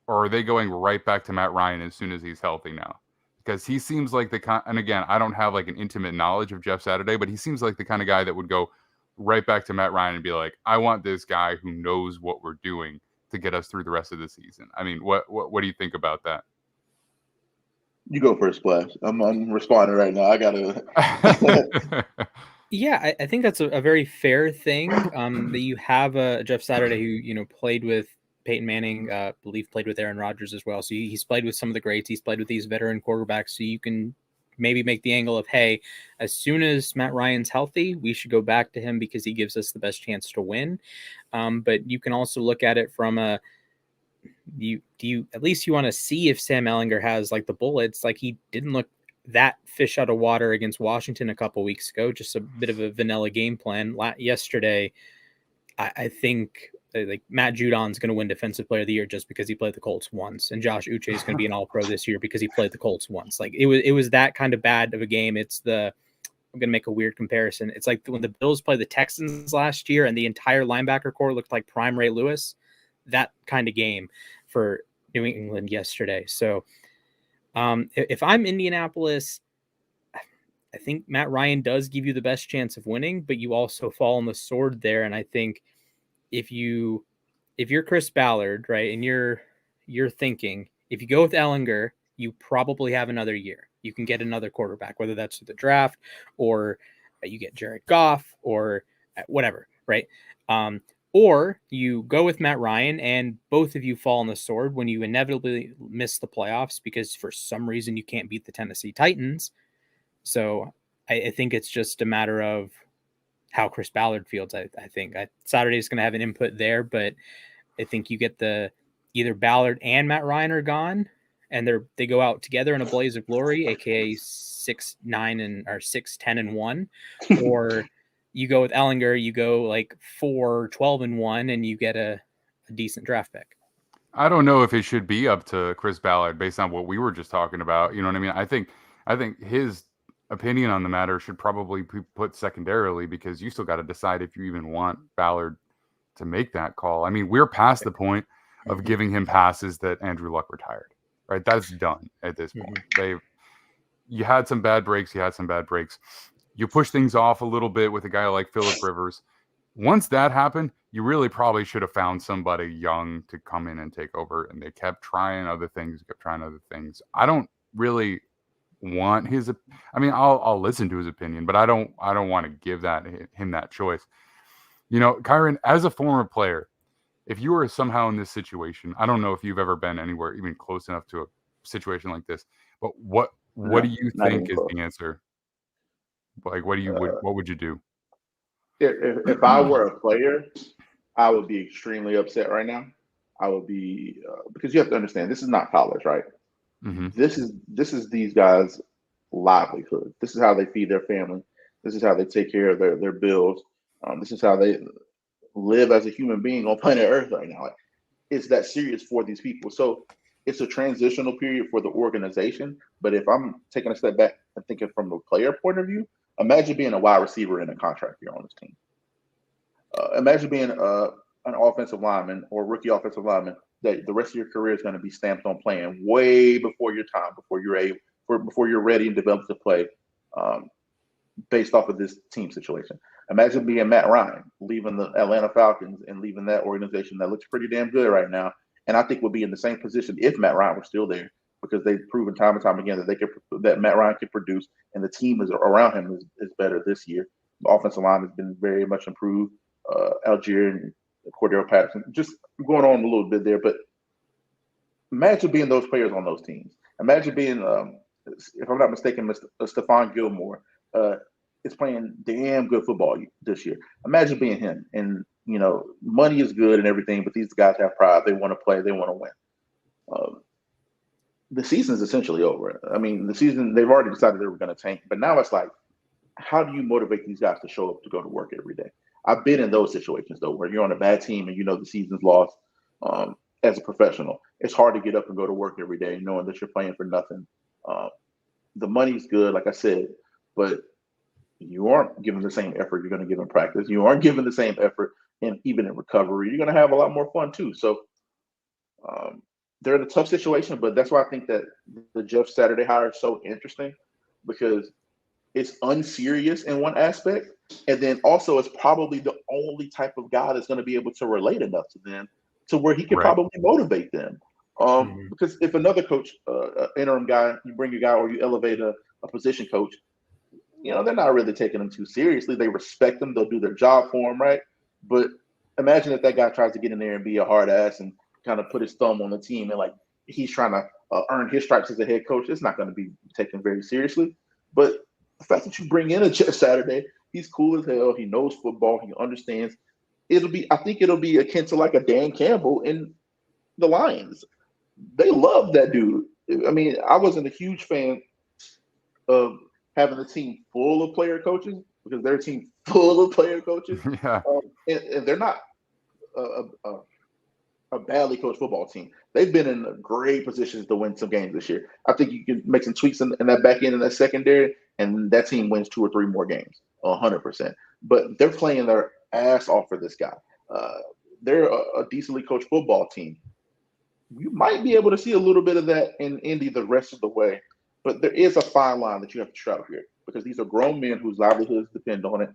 or are they going right back to Matt Ryan as soon as he's healthy now? Because he seems like and again, I don't have like an intimate knowledge of Jeff Saturday, but he seems like the kind of guy that would go right back to Matt Ryan and be like, I want this guy who knows what we're doing to get us through the rest of the season. I mean, what do you think about that? You go first, Splash. I'm responding right now. I gotta. Yeah, I think that's a very fair thing. That you have a Jeff Saturday who played with Peyton Manning, believe played with Aaron Rodgers as well. So he's played with some of the greats. He's played with these veteran quarterbacks. So you can maybe make the angle of, hey, as soon as Matt Ryan's healthy, we should go back to him because he gives us the best chance to win. But you can also look at it from a, you at least you want to see if Sam Ehlinger has like the bullets. Like, he didn't look that fish out of water against Washington a couple weeks ago. Just a bit of a vanilla game plan. Yesterday, I think like Matt Judon's going to win Defensive Player of the Year just because he played the Colts once, and Josh Uche is going to be an All-Pro this year because he played the Colts once. Like, it was that kind of bad of a game. I'm going to make a weird comparison. It's like when the Bills played the Texans last year and the entire linebacker core looked like prime Ray Lewis. That kind of game for New England yesterday. So if I'm Indianapolis, I think Matt Ryan does give you the best chance of winning, but you also fall on the sword there. And I think if you're Chris Ballard, right, and you're thinking, if you go with Ehlinger, you probably have another year. You can get another quarterback, whether that's through the draft or you get Jared Goff or whatever, right? Or you go with Matt Ryan and both of you fall on the sword when you inevitably miss the playoffs because for some reason you can't beat the Tennessee Titans. So I think it's just a matter of how Chris Ballard feels. I think Saturday's going to have an input there, but I think you get either Ballard and Matt Ryan are gone and they go out together in a blaze of glory, aka 6-9 or 6-10-1, or you go with Ehlinger, you go like 4-12-1, and you get a decent draft pick. I don't know if it should be up to Chris Ballard based on what we were just talking about. You know what I mean? I think his opinion on the matter should probably be put secondarily because you still got to decide if you even want Ballard to make that call. I mean, we're past the point of giving him passes that Andrew Luck retired, right? That's done at this point. You had some bad breaks. You push things off a little bit with a guy like Phillip Rivers. Once that happened, you really probably should have found somebody young to come in and take over. And they kept trying other things. I don't really want his. I mean, I'll listen to his opinion, but I don't want to give him that choice. Kyron, as a former player, if you were somehow in this situation, I don't know if you've ever been anywhere even close enough to a situation like this, but what do you think is the answer? Like, what would you do? If I were a player, I would be extremely upset right now. I would be because you have to understand this is not college, right? Mm-hmm. This is these guys' livelihood. This is how they feed their family. This is how they take care of their bills. This is how they live as a human being on planet Earth right now. Like, it's that serious for these people. So it's a transitional period for the organization. But if I'm taking a step back and thinking from the player point of view, imagine being a wide receiver in a contract year on this team. Imagine being an offensive lineman or rookie offensive lineman that the rest of your career is going to be stamped on playing way before your time, before you're ready and developed to play based off of this team situation. Imagine being Matt Ryan, leaving the Atlanta Falcons and leaving that organization that looks pretty damn good right now. And I think we'll be in the same position if Matt Ryan were still there, because they've proven time and time again that Matt Ryan can produce, and the team around him is better this year. The offensive line has been very much improved. Algier and Cordero Patterson, just going on a little bit there, but imagine being those players on those teams. Imagine being, if I'm not mistaken, Stephon Gilmore. is playing damn good football this year. Imagine being him. And, money is good and everything, but these guys have pride. They want to play. They want to win. The season is essentially over. I mean, the season, they've already decided they were going to tank. But now it's like, how do you motivate these guys to show up to go to work every day? I've been in those situations, though, where you're on a bad team and the season's lost. As a professional, it's hard to get up and go to work every day knowing that you're playing for nothing. The money's good, like I said, but you aren't giving the same effort you're going to give in practice. You aren't giving the same effort even in recovery. You're going to have a lot more fun too. So they're in a tough situation, but that's why I think that the Jeff Saturday hire is so interesting, because it's unserious in one aspect, and then also it's probably the only type of guy that's going to be able to relate enough to them to where he can probably motivate them. Because if another coach, interim guy, you bring a guy or you elevate a position coach, they're not really taking them too seriously. They respect them. They'll do their job for them, right? But imagine if that guy tries to get in there and be a hard ass and kind of put his thumb on the team and he's trying to earn his stripes as a head coach. It's not going to be taken very seriously. But the fact that you bring in a Jeff Saturday, he's cool as hell. He knows football. He understands. I think it'll be akin to like a Dan Campbell in the Lions. They love that dude. I mean, I wasn't a huge fan of having a team full of player coaches, because they're a team full of player coaches. Yeah. And they're not a badly coached football team. They've been in great positions to win some games this year. I think you can make some tweaks in that back end and that secondary, and that team wins 2 or 3 more games, 100%. But they're playing their ass off for this guy. They're a decently coached football team. You might be able to see a little bit of that in Indy the rest of the way, but there is a fine line that you have to straddle here, because these are grown men whose livelihoods depend on it.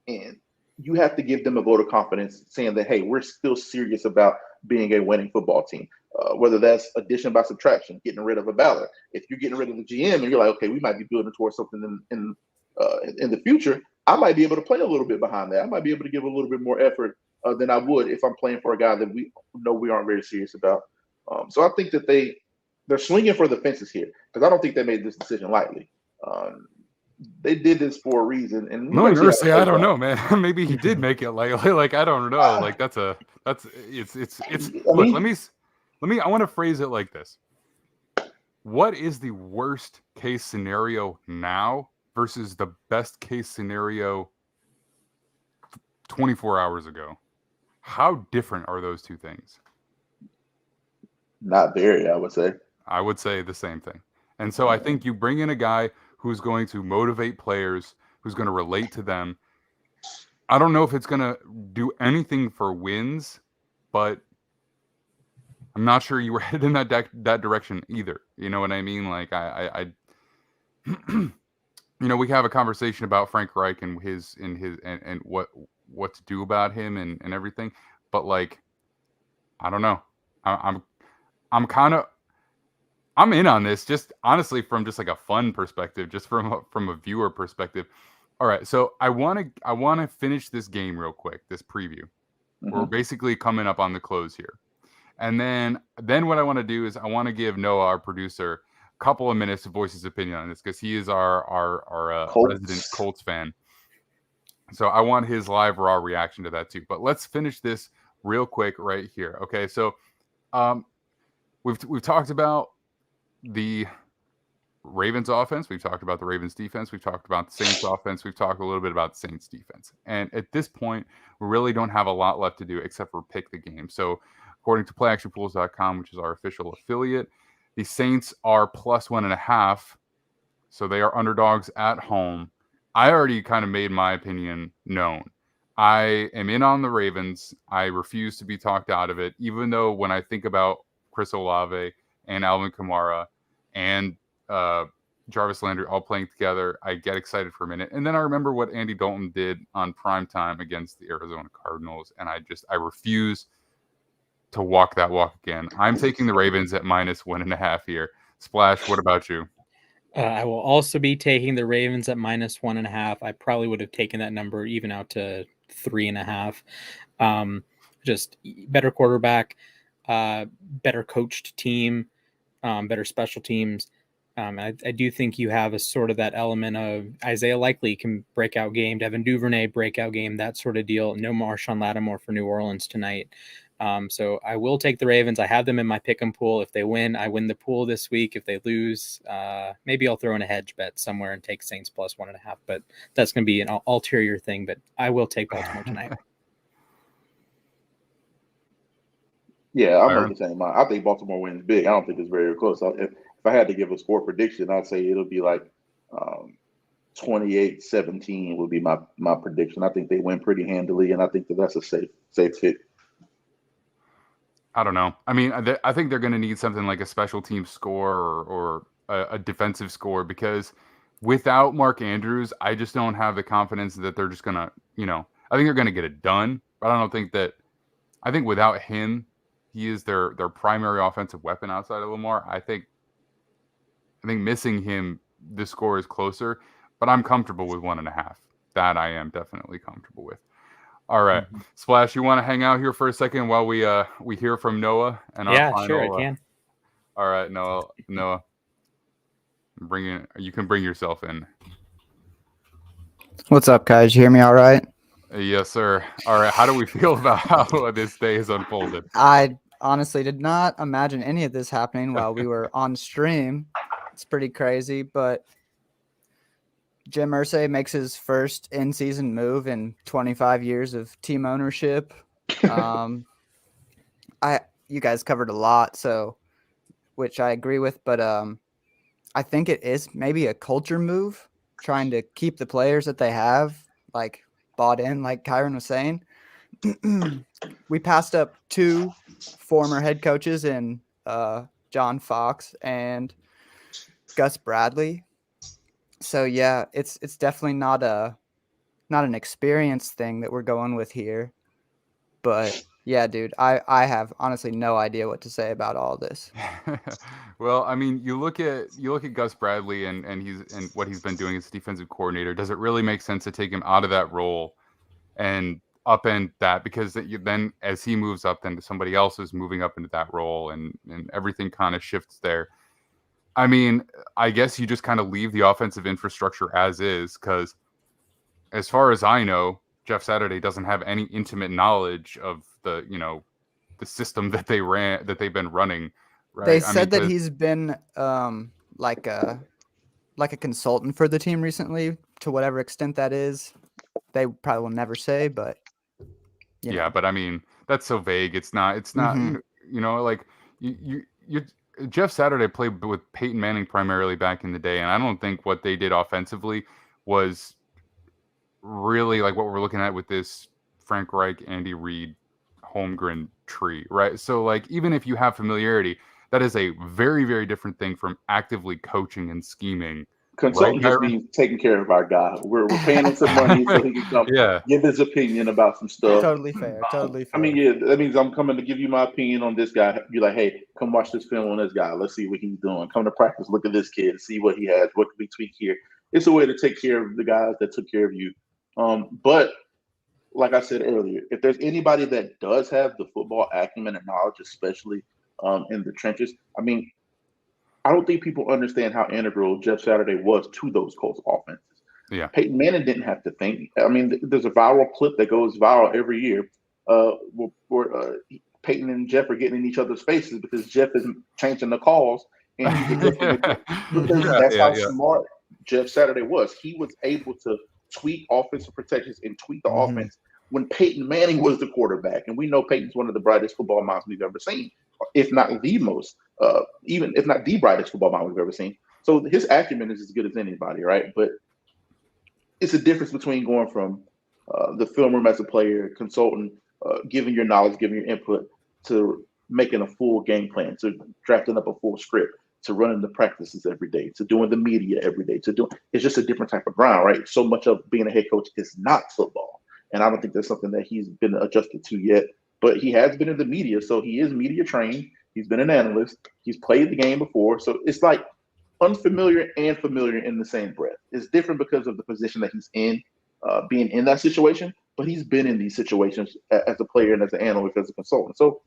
And you have to give them a vote of confidence saying that, hey, we're still serious about being a winning football team, whether that's addition by subtraction, getting rid of a Ballard. If you're getting rid of the GM and you're like, okay, we might be building towards something in the future, I might be able to play a little bit behind that. I might be able to give a little bit more effort than I would if I'm playing for a guy that we know we aren't very serious about. So I think that they're swinging for the fences here, because I don't think they made this decision lightly. They did this for a reason. And I don't know, man. Maybe he did make it lightly. Like, I don't know. Like, it's look, I want to phrase it like this. What is the worst case scenario now versus the best case scenario 24 hours ago? How different are those two things? Not very, I would say. I would say the same thing. And so I think you bring in a guy who's going to motivate players, who's going to relate to them. I don't know if it's going to do anything for wins, but I'm not sure you were headed in that direction either. You know what I mean? Like, I we have a conversation about Frank Reich and and what to do about him and everything, but like, I don't know. I'm in on this, just honestly from just like a fun perspective, just from a viewer perspective. All right, so I want to finish this game real quick, this preview. We're basically coming up on the close here. And then what I want to do is I want to give Noah, our producer, a couple of minutes to voice his opinion on this, because he is our resident Colts fan. So I want his live raw reaction to that too. But let's finish this real quick right here. Okay, so we've talked about the Ravens offense. We've talked about the Ravens defense. We've talked about the Saints offense. We've talked a little bit about the Saints defense. And at this point, we really don't have a lot left to do except for pick the game. So according to PlayActionPools.com, which is our official affiliate, the Saints are +1.5. So they are underdogs at home. I already kind of made my opinion known. I am in on the Ravens. I refuse to be talked out of it, even though when I think about Chris Olave and Alvin Kamara and Jarvis Landry all playing together, I get excited for a minute. And then I remember what Andy Dalton did on primetime against the Arizona Cardinals, and I refuse to walk that walk again. I'm taking the Ravens at -1.5 here. Splash, what about you? I will also be taking the Ravens at -1.5. I probably would have taken that number even out to 3.5. Just better quarterback, better coached team, better special teams. I do think you have a sort of that element of Isaiah Likely can breakout game, Devin Duvernay breakout game, that sort of deal. No Marshawn Lattimore for New Orleans tonight. So I will take the Ravens. I have them in my pick'em pool. If they win, I win the pool this week. If they lose, maybe I'll throw in a hedge bet somewhere and take Saints plus 1.5. But that's going to be an ulterior thing. But I will take Baltimore tonight. Yeah, I'm of the same mind. I think Baltimore wins big. I don't think it's very close. If I had to give a score prediction, I'd say it'll be like 28-17 would be my prediction. I think they win pretty handily, and I think that's a safe pick. I don't know. I mean, I think they're going to need something like a special team score or a defensive score, because without Mark Andrews, I just don't have the confidence that they're just going to, I think they're going to get it done. But I don't think that – I think without him, he is their primary offensive weapon outside of Lamar. I think missing him, the score is closer, but I'm comfortable with 1.5. That I am definitely comfortable with. All right, Splash, you want to hang out here for a second while we hear from Noah and our final? Sure, I can. All right, Noah, you can bring yourself in. What's up, guys? You hear me all right? Yes, sir. All right, how do we feel about how this day has unfolded? I honestly did not imagine any of this happening while we were on stream. It's pretty crazy, but Jim Irsay makes his first in-season move in 25 years of team ownership. You guys covered a lot, which I agree with, but I think it is maybe a culture move, trying to keep the players that they have, like, bought in, like Kyron was saying. We passed up 2 former head coaches in John Fox and Gus Bradley. So yeah, it's definitely not an experience thing that we're going with here. But yeah, dude, I have honestly no idea what to say about all this. Well, I mean, you look at Gus Bradley and what he's been doing as defensive coordinator. Does it really make sense to take him out of that role and upend that? Because then as he moves up, then somebody else is moving up into that role, and everything kind of shifts there. I mean, I guess you just kind of leave the offensive infrastructure as is, because as far as I know, Jeff Saturday doesn't have any intimate knowledge of the system that they've been running. Right? They said that he's been like a consultant for the team recently, to whatever extent that is. They probably will never say, but yeah, but I mean, that's so vague. It's not, like you Jeff Saturday played with Peyton Manning primarily back in the day, and I don't think what they did offensively was really like what we're looking at with this Frank Reich, Andy Reid, Holmgren tree, right? So like, even if you have familiarity, that is a very, very different thing from actively coaching and scheming. Consultant just means taking care of our guy. We're paying him some money so he can come give his opinion about some stuff. Totally fair. I mean, yeah, that means I'm coming to give you my opinion on this guy. You're like, hey, come watch this film on this guy. Let's see what he's doing. Come to practice. Look at this kid. See what he has. What can we tweak here? It's a way to take care of the guys that took care of you. But like I said earlier, if there's anybody that does have the football acumen and knowledge, especially in the trenches, I mean, I don't think people understand how integral Jeff Saturday was to those Colts offenses. Yeah. Peyton Manning didn't have to think. I mean, there's a viral clip that goes viral every year where Peyton and Jeff are getting in each other's faces because Jeff is changing the calls. And that's how smart Jeff Saturday was. He was able to tweak offensive protections and tweak the offense when Peyton Manning was the quarterback. And we know Peyton's one of the brightest football minds we've ever seen, if not the most, even if not the brightest football mind we've ever seen. So his acumen is as good as anybody, right? But it's a difference between going from the film room as a player, consultant, giving your knowledge, giving your input, to making a full game plan, to drafting up a full script, to running the practices every day, to doing the media every day, it's just a different type of ground, right? So much of being a head coach is not football. And I don't think that's something that he's been adjusted to yet. But he has been in the media, so he is media trained. He's been an analyst. He's played the game before. So it's like unfamiliar and familiar in the same breath. It's different because of the position that he's in, being in that situation. But he's been in these situations as a player and as an analyst, as a consultant. So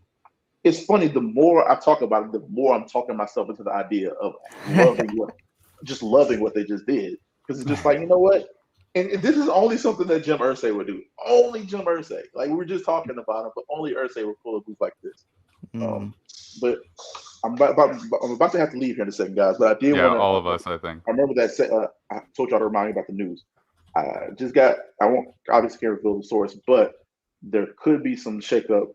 it's funny. The more I talk about it, the more I'm talking myself into the idea of loving what they just did. Because it's just like, you know what? And this is only something that Jim Irsay would do. Only Jim Irsay. Like, we were just talking about him, but only Irsay would pull a move like this. But I'm about to have to leave here in a second, guys. But I did want to. All of us, I think. I remember that. I told y'all to remind me about the news. I won't obviously can't reveal the source, but there could be some shakeup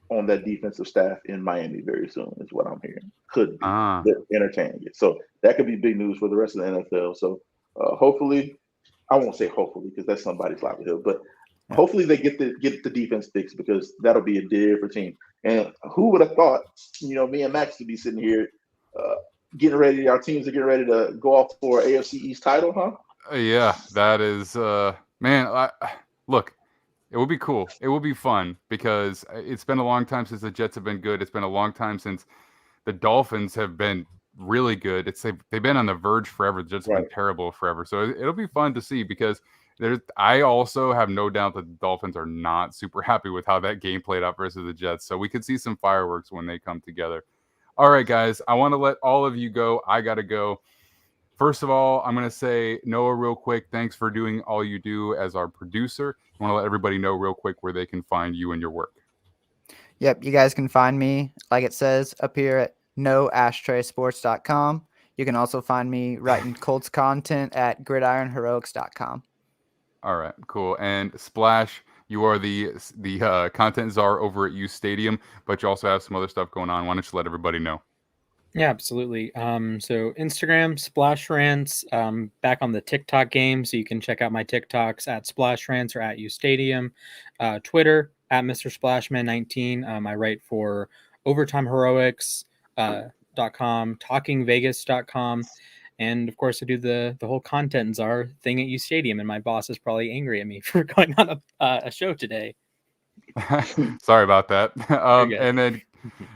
on that defensive staff in Miami very soon, is what I'm hearing. Could be. They're entertaining it. So that could be big news for the rest of the NFL. So hopefully, I won't say hopefully because that's somebody's livelihood, but hopefully they get the defense fixed, because that'll be a different team. And who would have thought, me and Max to be sitting here getting ready, our teams are getting ready to go off for AFC East title, huh? Yeah, that is, man, look, it will be cool. It will be fun, because it's been a long time since the Jets have been good. It's been a long time since the Dolphins have been really good. They've been on the verge forever. The Jets have been terrible forever. So it'll be fun to see, because I also have no doubt that the Dolphins are not super happy with how that game played out versus the Jets. So we could see some fireworks when they come together. All right, guys, I want to let all of you go. I got to go. First of all, I'm going to say, Noah, real quick, thanks for doing all you do as our producer. I want to let everybody know real quick where they can find you and your work. Yep, you guys can find me, like it says, up here at noashtraysports.com. You can also find me writing Colts content at gridironheroics.com. All right, cool. And Splash, you are the content czar over at uSTADIUM, but you also have some other stuff going on. Why don't you let everybody know? Yeah, absolutely. So Instagram, Splash Rants, back on the TikTok game. So you can check out my TikToks at Splash Rants or at uSTADIUM. Twitter, at Mr. Splashman19. I write for Overtime Heroics, .com, talkingvegas.com. And of course, I do the whole content czar thing at uSTADIUM. And my boss is probably angry at me for going on a show today. Sorry about that. And then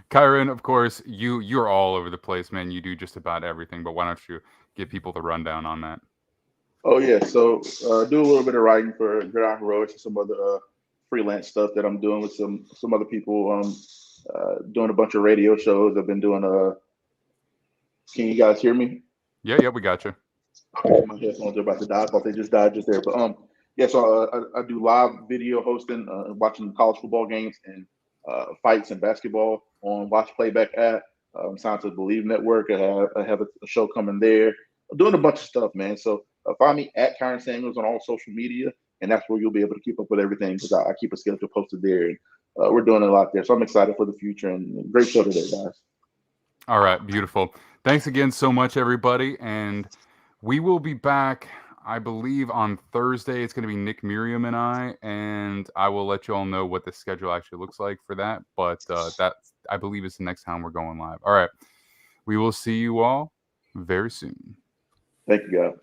Kyron, of course, you're all over the place, man. You do just about everything, but why don't you give people the rundown on that? Oh yeah, so do a little bit of writing for Gridiron Heroics and some other freelance stuff that I'm doing with some other people. Doing a bunch of radio shows. I've been doing can you guys hear me? Yeah, we got you. Okay, my headphones are about to die. I thought they just died just there, but so I do live video hosting, watching college football games and fights and basketball on Watch Playback app. I'm signed to the Believe Network. I have a show coming there. I'm doing a bunch of stuff, man. So find me at Kyron Samuels on all social media, and that's where you'll be able to keep up with everything, because I keep a schedule posted there. And we're doing a lot there. So I'm excited for the future, and great show today, guys. All right, beautiful. Thanks again so much, everybody. And we will be back, I believe, on Thursday. It's going to be Nick, Miriam, and I will let you all know what the schedule actually looks like for that. But that, I believe, is the next time we're going live. All right. We will see you all very soon. Thank you, guys.